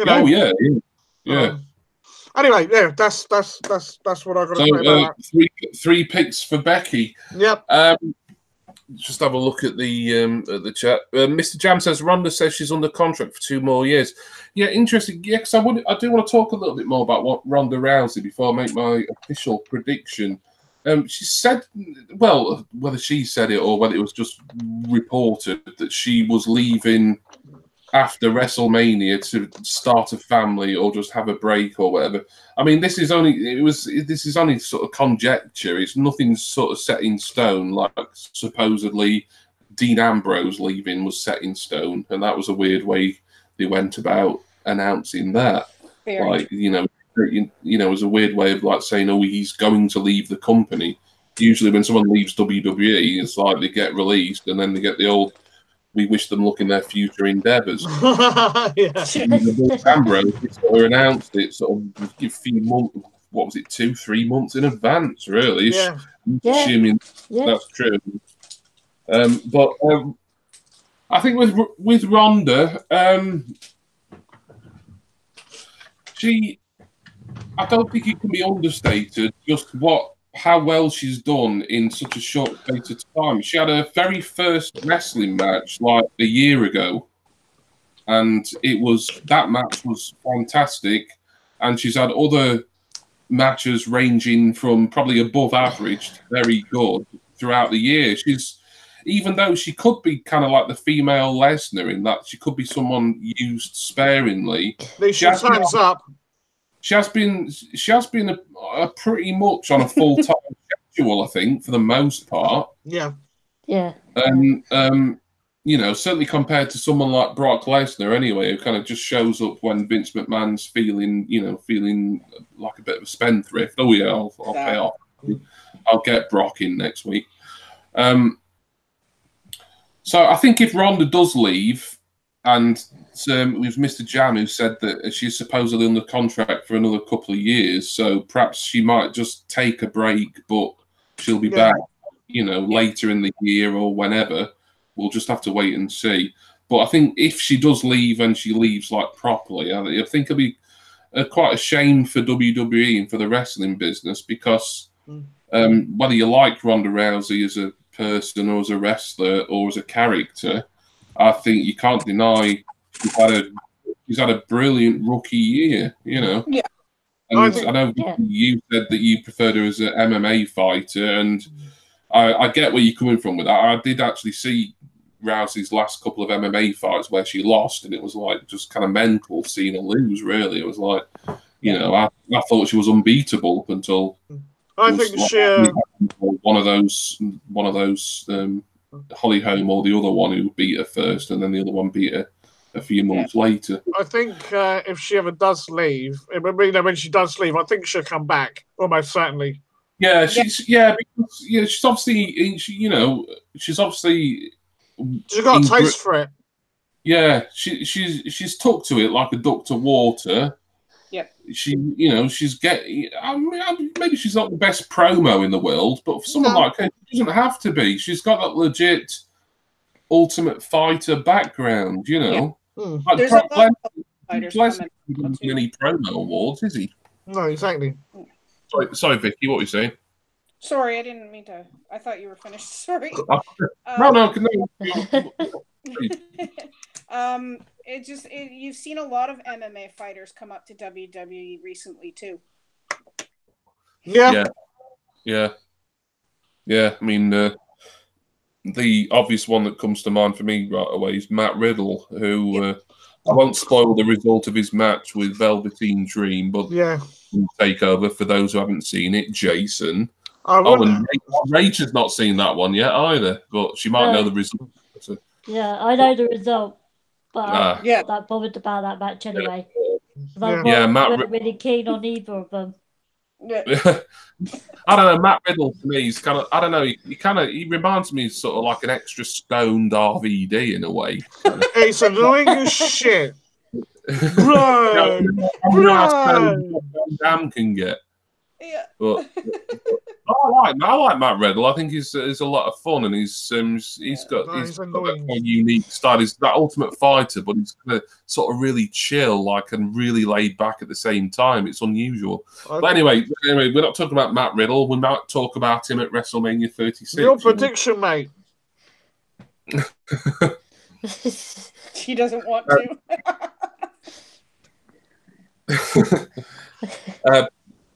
Speaker 1: Oh yeah.
Speaker 2: Anyway, yeah, that's what I've got to say about
Speaker 1: that. Three picks for Becky.
Speaker 2: Yep.
Speaker 1: Just have a look at the chat. Mr. Jam says Ronda says she's under contract for 2 more years. Yeah, interesting. Yeah, because I do want to talk a little bit more about what Ronda Rousey before I make my official prediction. She said, well, whether she said it or whether it was just reported that she was leaving after WrestleMania to start a family or just have a break or whatever. I mean, this is only sort of conjecture. It's nothing sort of set in stone. Like supposedly Dean Ambrose leaving was set in stone, and that was a weird way they went about announcing that. Like it was a weird way of like saying, oh, he's going to leave the company. Usually when someone leaves WWE, it's like they get released and then they get the old, we wish them luck in their future endeavours. Ambrose sort of announced it sort of a few months, 2-3 months in advance, really.
Speaker 2: Yeah.
Speaker 1: Assuming that's true. But I think with Ronda, I don't think it can be understated just how well she's done in such a short space of time. She had her very first wrestling match like a year ago, and that match was fantastic. And she's had other matches ranging from probably above average to very good throughout the year. Even though she could be kind of like the female Lesnar in that she could be someone used sparingly.
Speaker 2: Time's up.
Speaker 1: She has been a pretty much on a full-time schedule, I think, for the most part.
Speaker 2: Yeah.
Speaker 1: And certainly compared to someone like Brock Lesnar, anyway, who kind of just shows up when Vince McMahon's feeling like a bit of a spendthrift. Oh yeah, I'll pay off. I'll get Brock in next week. So I think if Ronda does leave, and it was Mr. Jam who said that she's supposedly under contract for another couple of years, so perhaps she might just take a break, but she'll be back, later in the year or whenever. We'll just have to wait and see. But I think if she does leave and she leaves like properly, I think it'll be quite a shame for WWE and for the wrestling business because whether you like Ronda Rousey as a person or as a wrestler or as a character, I think you can't deny she's had a brilliant rookie year, Yeah. And I know you said that you preferred her as an MMA fighter, and I get where you're coming from with that. I did actually see Rousey's last couple of MMA fights where she lost, and it was like just kind of mental seeing her lose, really. It was like, I thought she was unbeatable up until
Speaker 2: I think
Speaker 1: one of those Holly Holm or the other one who beat her first, and then the other one beat her a few months later.
Speaker 2: I think if she ever does leave, when she does leave, I think she'll come back almost certainly.
Speaker 1: Yeah, she's obviously she's
Speaker 2: got a taste for it.
Speaker 1: Yeah, she's took to it like a duck to water,
Speaker 4: Yep.
Speaker 1: She's maybe she's not the best promo in the world, but for someone like her, she doesn't have to be. She's got that legit Ultimate Fighter background,
Speaker 4: Yeah.
Speaker 1: Like
Speaker 4: There's a lot of fighters coming.
Speaker 1: Any promo awards, is he?
Speaker 2: No, exactly.
Speaker 1: Sorry, Vicky, what were you saying?
Speaker 4: Sorry, I didn't mean to. I thought you were finished. Sorry.
Speaker 1: No.
Speaker 4: You've seen a lot of MMA fighters come up to WWE recently too.
Speaker 2: Yeah.
Speaker 1: I mean, the obvious one that comes to mind for me right away is Matt Riddle, who I won't spoil the result of his match with Velveteen Dream, but Takeover for those who haven't seen it, Jason. And Rach has not seen that one yet either, but she might know the result. So.
Speaker 3: Yeah, I know the result, but I'm not that bothered about that match anyway. I wasn't really keen on either of them.
Speaker 1: I don't know. Matt Riddle to me is kind of. I don't know. He reminds me sort of like an extra stoned RVD in a way.
Speaker 2: It's annoying as shit. Bro,
Speaker 1: Damn can get.
Speaker 4: Yeah.
Speaker 1: But I like Matt Riddle. I think he's a lot of fun, and he's got a unique style. He's that Ultimate Fighter, but he's kind of sort of really chill, and really laid back at the same time. It's unusual. Okay. But anyway, we're not talking about Matt Riddle. We might talk about him at WrestleMania 36.
Speaker 2: Your prediction, mate.
Speaker 4: She doesn't want
Speaker 1: to.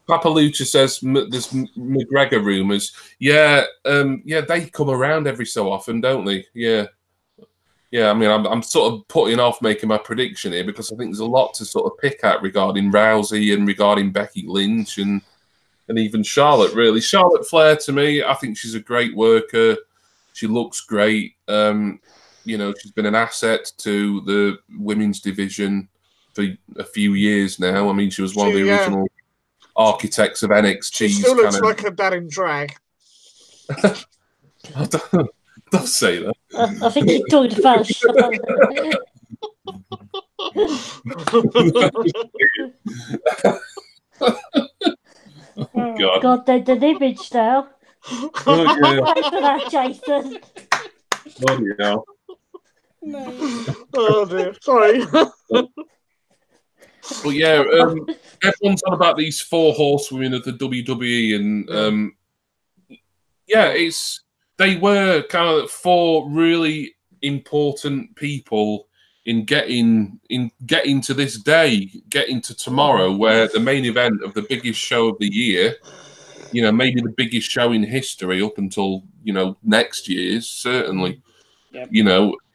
Speaker 1: Papalucha says there's McGregor rumors. Yeah, they come around every so often, don't they? Yeah. I mean, I'm sort of putting off making my prediction here because I think there's a lot to sort of pick at regarding Rousey and regarding Becky Lynch and even Charlotte. Really, Charlotte Flair to me, I think she's a great worker. She looks great. She's been an asset to the women's division for a few years now. I mean, she was one of the original architects of NXT.
Speaker 2: She still looks like her dad in drag.
Speaker 1: Don't say that.
Speaker 3: I think you're talking about Charlotte.
Speaker 1: Oh,
Speaker 3: God, they did image now. Thanks for that, Jason.
Speaker 2: Oh dear, sorry.
Speaker 1: But yeah, everyone's on about these 4 horsewomen of the WWE, and they were kind of 4 really important people in getting to this day, getting to tomorrow, where the main event of the biggest show of the year, maybe the biggest show in history up until next year's certainly. Yep.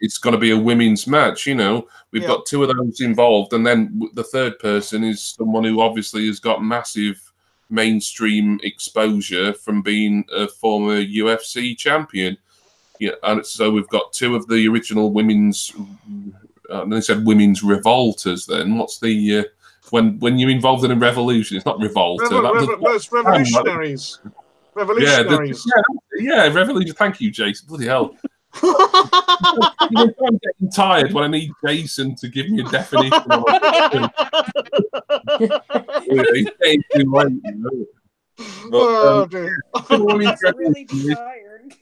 Speaker 1: It's going to be a women's match. We've got 2 of those involved, and then the third person is someone who obviously has got massive mainstream exposure from being a former UFC champion. Yeah, and so we've got 2 of the original women's. They said women's revolters. Then what's the when you're involved in a revolution? It's not revolter.
Speaker 2: It's revolutionaries. Revolutionaries.
Speaker 1: Yeah, revolution. Thank you, Jason. Bloody hell. I'm getting tired when I need Jason to give me a definition. He's getting too late, But,
Speaker 4: really tired.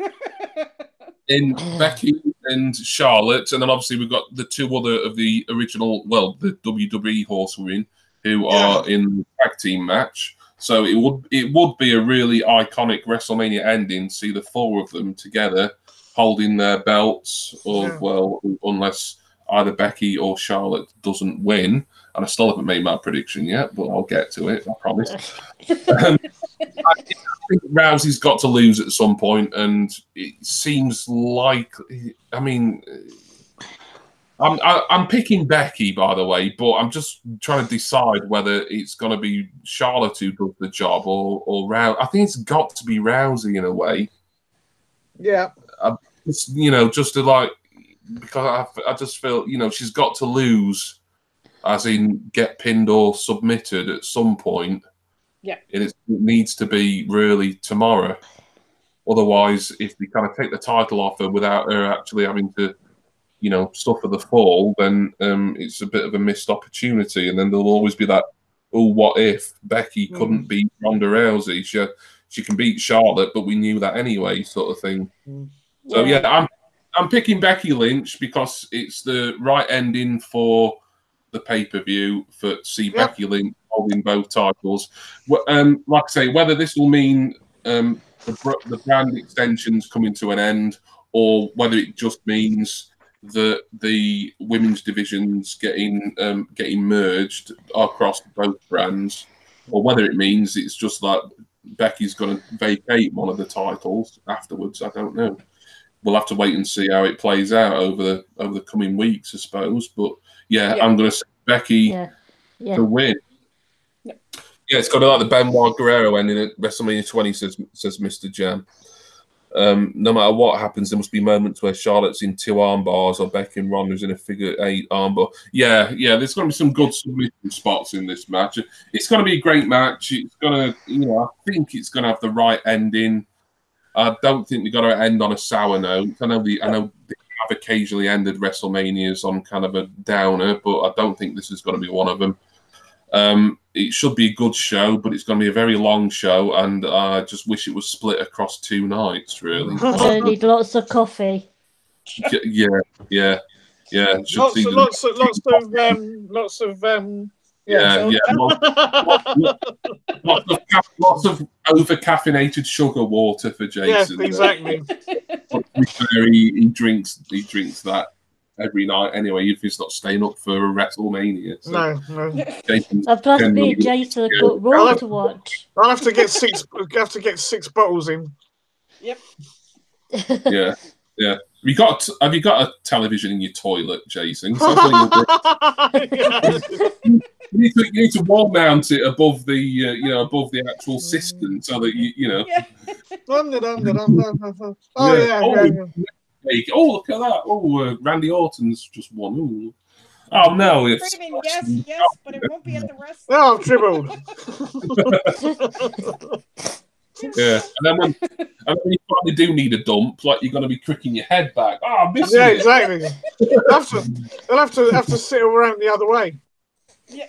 Speaker 1: In Becky and Charlotte, and then obviously we've got the 2 other of the original, the WWE horsewomen who are in the tag team match. So it would be a really iconic WrestleMania ending to see the 4 of them together, holding their belts, unless either Becky or Charlotte doesn't win. And I still haven't made my prediction yet, but I'll get to it, I promise. I think Rousey's got to lose at some point, and it seems like, I mean, I'm picking Becky, by the way, but I'm just trying to decide whether it's going to be Charlotte who does the job or Rousey. I think it's got to be Rousey in a way.
Speaker 2: Yeah.
Speaker 1: Just to because I just feel, she's got to lose, as in get pinned or submitted at some point.
Speaker 4: Yeah.
Speaker 1: It needs to be really tomorrow. Otherwise, if we kind of take the title off her without her actually having to, suffer the fall, then it's a bit of a missed opportunity. And then there'll always be that oh, what if Becky couldn't beat Ronda Rousey? She can beat Charlotte, but we knew that anyway, sort of thing. So yeah, I'm picking Becky Lynch because it's the right ending for the pay-per-view to see Becky Lynch holding both titles. Like I say, whether this will mean the brand extensions coming to an end, or whether it just means that the women's divisions getting merged across both brands, or whether it means it's just like Becky's going to vacate one of the titles afterwards, I don't know. We'll have to wait and see how it plays out over the coming weeks, I suppose. But I'm going to say Becky to win. Yeah, it's got to like the Benoit Guerrero ending at WrestleMania 20, says Mr. Jam. No matter what happens, there must be moments where Charlotte's in 2 arm bars or Becky and Ronda's in a figure 8 arm bar. Yeah, there's going to be some good submission spots in this match. It's going to be a great match. It's going to, I think it's going to have the right ending. I don't think they've got to end on a sour note. I know they have occasionally ended WrestleManias on kind of a downer, but I don't think this is going to be one of them. It should be a good show, but it's going to be a very long show, and I just wish it was split across 2 nights, really.
Speaker 3: I need lots of coffee.
Speaker 1: Yeah.
Speaker 2: Lots
Speaker 1: of over-caffeinated sugar water for Jason.
Speaker 2: Yes, exactly.
Speaker 1: He drinks that every night anyway, if he's not staying up for a WrestleMania. So
Speaker 2: no.
Speaker 3: Plus me and Jason have got Raw to watch.
Speaker 2: I'll have to get 6 bottles in.
Speaker 4: Yep.
Speaker 1: Yeah. Have you got a television in your toilet, Jason? You need to wall mount it above the actual cistern so that you know. Oh, look at that! Oh, Randy Orton's just won. Ooh. Oh no!
Speaker 4: Yes, but it won't be at the rest.
Speaker 2: Oh, dribbled.
Speaker 1: Yeah, and then when you finally do need a dump, like you're going to be cricking your head back. Oh, I'm missing it.
Speaker 2: Exactly. They'll have to sit around the other way.
Speaker 4: Yeah.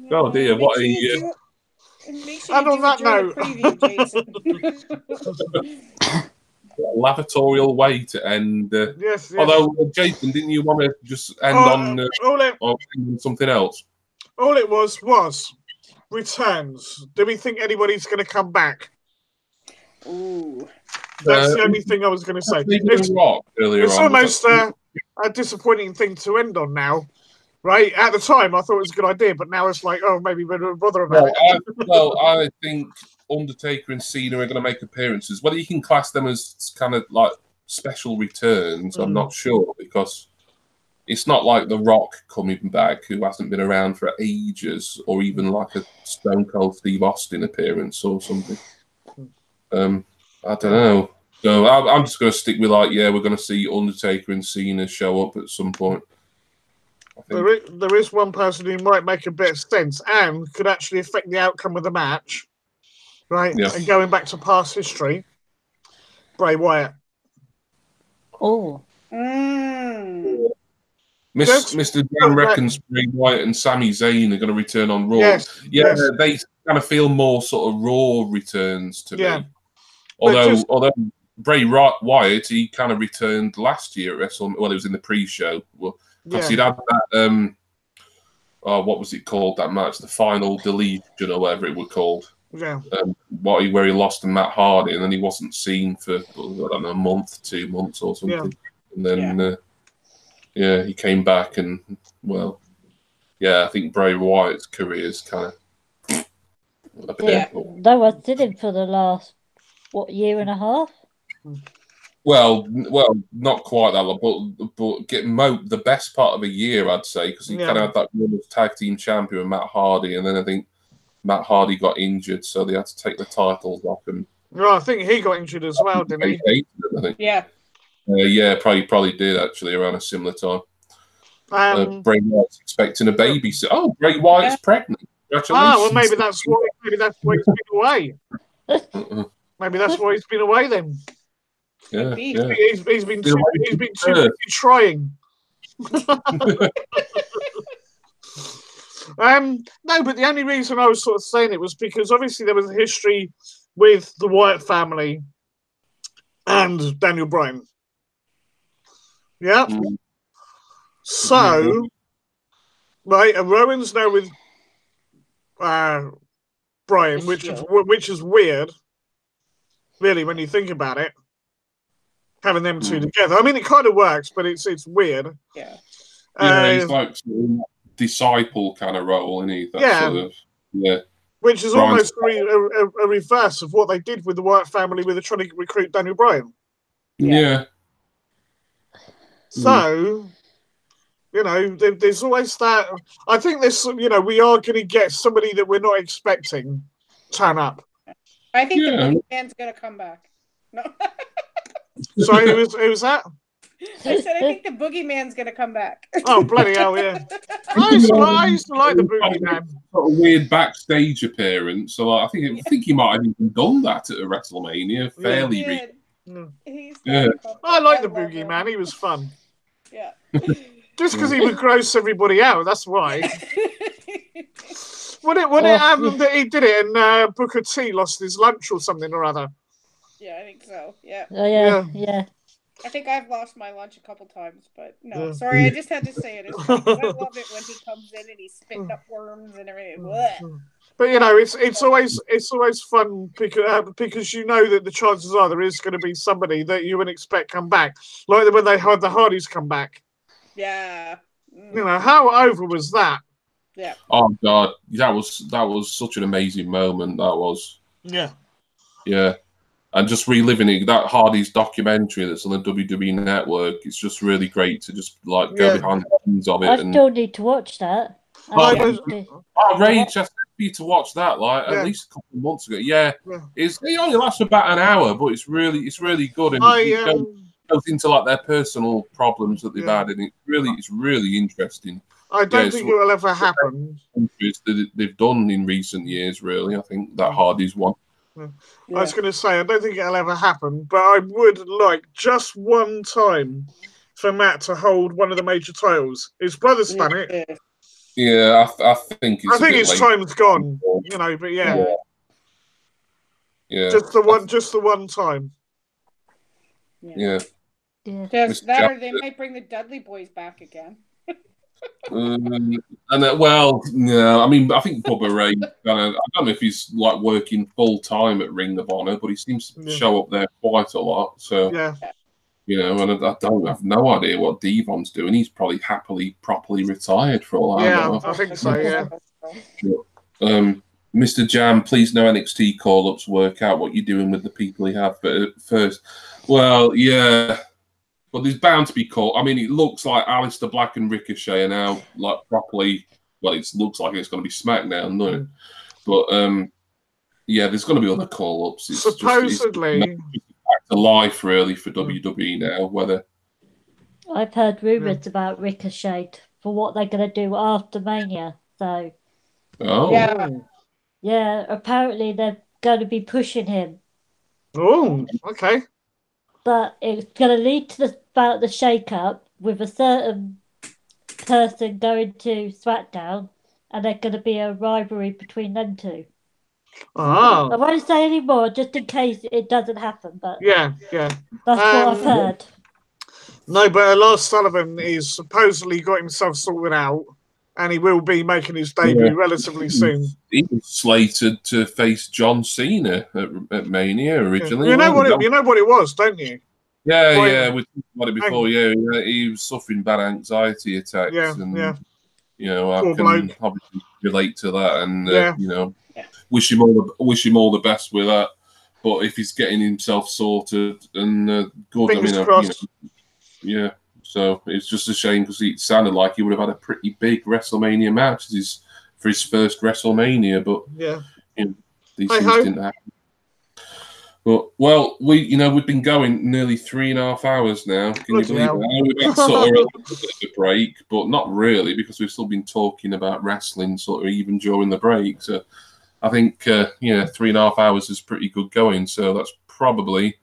Speaker 1: Oh dear! What a
Speaker 2: and on that note,
Speaker 1: lavatorial way to end.
Speaker 2: Yes.
Speaker 1: Although, Jason, didn't you want to just end on something else?
Speaker 2: All it was returns. Do we think anybody's going to come back?
Speaker 4: Ooh.
Speaker 2: That's the only thing I was going to say. It's almost a disappointing thing to end on now. Right? At the time, I thought it was a good idea, but now it's like, oh, maybe we don't bother about it.
Speaker 1: I think Undertaker and Cena are going to make appearances. Whether you can class them as kind of like special returns, I'm not sure, because it's not like The Rock coming back, who hasn't been around for ages, or even like a Stone Cold Steve Austin appearance or something. I don't know. So I'm just going to stick with we're going to see Undertaker and Cena show up at some point.
Speaker 2: There is one person who might make a bit of sense and could actually affect the outcome of the match, right? Yeah. And going back to past history, Bray Wyatt.
Speaker 3: Oh.
Speaker 1: Mr. John reckons Bray Wyatt and Sami Zayn are going to return on Raw.
Speaker 2: Yes.
Speaker 1: They kind of feel more sort of Raw returns to me. Although Bray Wyatt, he kind of returned last year at WrestleMania. Well, it was in the pre-show. Because he'd had that, what was it called, that match? The Final Deletion or whatever it was called.
Speaker 2: Yeah.
Speaker 1: Where he lost to Matt Hardy, and then he wasn't seen for, I don't know, a month, 2 months or something. Yeah. And then, he came back and, I think Bray Wyatt's career is kind of a bit
Speaker 3: No one did him for the last, year and a half?
Speaker 1: Well, not quite that long, but getting the best part of a year, I'd say, because he kind of had that run as tag team champion with Matt Hardy, and then I think Matt Hardy got injured, so they had to take the titles off him.
Speaker 2: No, I think he got injured as well, didn't he?
Speaker 1: I think.
Speaker 4: Yeah.
Speaker 1: Probably did actually around a similar time. Bray Wyatt's expecting a baby. So, Bray Wyatt's pregnant. Congratulations.
Speaker 2: Well, maybe that's why he's been away. Maybe that's why he's been away then.
Speaker 1: Yeah.
Speaker 2: He's been trying. No, but the only reason I was sort of saying it was because obviously there was a history with the Wyatt family and Daniel Bryan. Yeah. So, right, and Rowan's now with Bryan, which is weird, really, when you think about it. Having them two together. I mean, it kind of works, but it's weird.
Speaker 4: Yeah.
Speaker 1: He's like sort of disciple kind of role, isn't he? That
Speaker 2: Which is almost a reverse of what they did with the Wyatt family with trying to recruit Daniel Bryan.
Speaker 1: Yeah.
Speaker 2: So, there's always that. I think there's, we are going to get somebody that we're not expecting turn up.
Speaker 4: I think the boogeyman's going to come back. No.
Speaker 2: Sorry, who was that?
Speaker 4: I said I think the boogeyman's going to come back.
Speaker 2: Oh, bloody hell, yeah. I used to like the boogeyman.
Speaker 1: Got a weird backstage appearance, so I think he might have even done that at a WrestleMania fairly recently.
Speaker 2: I like the boogeyman. He was fun.
Speaker 4: Yeah.
Speaker 2: Just because he would gross everybody out, that's why. When it happened that he did it and Booker T lost his lunch or something or other.
Speaker 4: Yeah, I think so. Yeah.
Speaker 3: Oh, yeah.
Speaker 4: I think I've lost my lunch a couple times, but no, sorry, I just had to say it. I love it when he comes in and he's spitting up worms and everything.
Speaker 2: But it's always fun because you know that the chances are there is going to be somebody that you wouldn't expect come back, like when they had the Hardys come back.
Speaker 4: Yeah.
Speaker 2: How over was that?
Speaker 4: Yeah.
Speaker 1: Oh God, that was such an amazing moment. That was.
Speaker 2: Yeah.
Speaker 1: Yeah. And just reliving it, that Hardy's documentary that's on the WWE Network, it's just really great to just go behind the scenes of it.
Speaker 3: I still need to watch that.
Speaker 1: Rage, I said for you to watch that at least a couple of months ago. Yeah, it only lasts about an hour, but it's really good, and it goes into their personal problems that they've had, and it's really interesting.
Speaker 2: I don't think it will ever happen.
Speaker 1: That they've done in recent years, really. I think that Hardy's one.
Speaker 2: Yeah. I was going to say, I don't think it'll ever happen, but I would like just one time for Matt to hold one of the major titles. His brother's done it.
Speaker 1: Yeah, I think
Speaker 2: his time's gone, but yeah. Just the one time.
Speaker 1: Yeah.
Speaker 4: Just that, or they might bring the Dudley Boys back again.
Speaker 1: I mean, I think Bubba Ray. I don't know if he's working full time at Ring of Honor, but he seems to show up there quite a lot. So, and I don't have no idea what Devon's doing. He's probably properly retired for all I know.
Speaker 2: I think so.
Speaker 1: Yeah. Mr. Jam, please no NXT call-ups. Work out what you're doing with the people you have. But at first, well, yeah. But there's bound to be call. I mean, it looks like Aleister Black and Ricochet are now properly. Well, it looks like it's going to be SmackDown, doesn't it? But there's going to be other call-ups.
Speaker 2: Supposedly,
Speaker 1: it's back to life really for WWE now. Whether
Speaker 3: I've heard rumors about Ricochet for what they're going to do after Mania. So, yeah, apparently they're going to be pushing him.
Speaker 2: Oh, okay.
Speaker 3: But it's going to lead to the shake-up with a certain person going to SmackDown, and there's going to be a rivalry between them two.
Speaker 2: Oh.
Speaker 3: I won't say any more, just in case it doesn't happen. But
Speaker 2: that's
Speaker 3: what I've heard.
Speaker 2: No, but Lars Sullivan is supposedly got himself sorted out, and he will be making his debut relatively soon.
Speaker 1: He was slated to face John Cena at Mania originally.
Speaker 2: You know what it was, don't you?
Speaker 1: Yeah, we talked about it before. Yeah, he was suffering bad anxiety attacks, I can obviously relate to that, and wish him all the best with that. But if he's getting himself sorted and good,
Speaker 2: fingers crossed.
Speaker 1: So it's just a shame because it sounded like he would have had a pretty big WrestleMania match for his first WrestleMania, but these things didn't happen. But we've been going nearly 3.5 hours now. Can you believe that? We've had sort of a bit of a break, but not really because we've still been talking about wrestling sort of even during the break. So I think 3.5 hours is pretty good going. So that's probably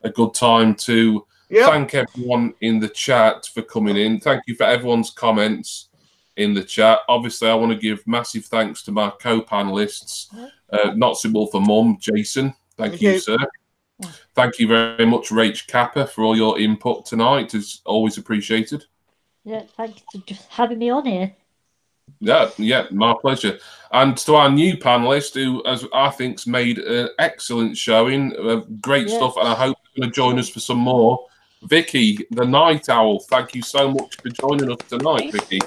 Speaker 1: a good time to. Thank everyone in the chat for coming in. Thank you for everyone's comments. in the chat. Obviously, I want to give massive thanks to my co-panelists, not suitable for Mum, Jason. Thank you, sir. Thank you very much, Rach Kappa, for all your input tonight. It's always appreciated.
Speaker 3: Yeah, thank you for just having me on here.
Speaker 1: Yeah, my pleasure. And to our new panelist, who, as I think's made an excellent showing, great stuff, and I hope you're going to join us for some more. Vicky, the Night Owl, thank you so much for joining us tonight, Vicky.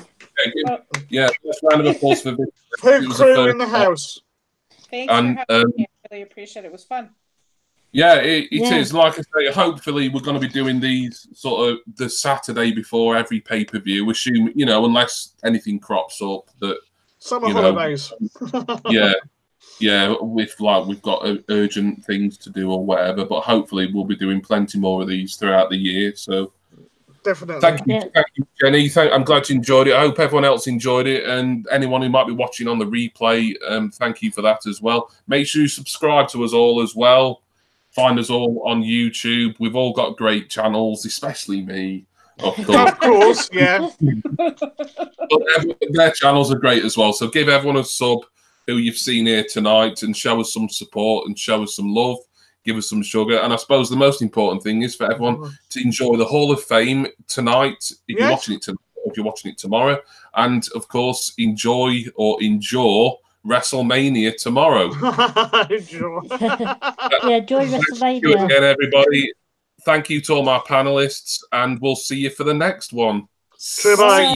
Speaker 1: Yeah, let's round of applause for Vicky.
Speaker 2: Crew in the house.
Speaker 4: Thanks for having me. I really appreciate it. It was fun.
Speaker 1: Yeah, it is. Like I say, hopefully we're going to be doing these sort of the Saturday before every pay-per-view. Assume, unless anything crops up that
Speaker 2: summer holidays.
Speaker 1: yeah, we've got urgent things to do or whatever. But hopefully we'll be doing plenty more of these throughout the year. So
Speaker 2: definitely.
Speaker 1: Thank you, Jenny. I'm glad you enjoyed it. I hope everyone else enjoyed it, and anyone who might be watching on the replay, thank you for that as well. Make sure you subscribe to us all as well. Find us all on YouTube. We've all got great channels, especially me, of course.
Speaker 2: Of course, yeah.
Speaker 1: But their channels are great as well. So give everyone a sub who you've seen here tonight and show us some support and show us some love. Give us some sugar. And I suppose the most important thing is for everyone to enjoy the Hall of Fame tonight, if you're watching it tonight, or if you're watching it tomorrow. And, of course, enjoy WrestleMania tomorrow.
Speaker 3: enjoy WrestleMania.
Speaker 1: Thank you again, everybody. Thank you to all my panelists, and we'll see you for the next one.
Speaker 2: Bye.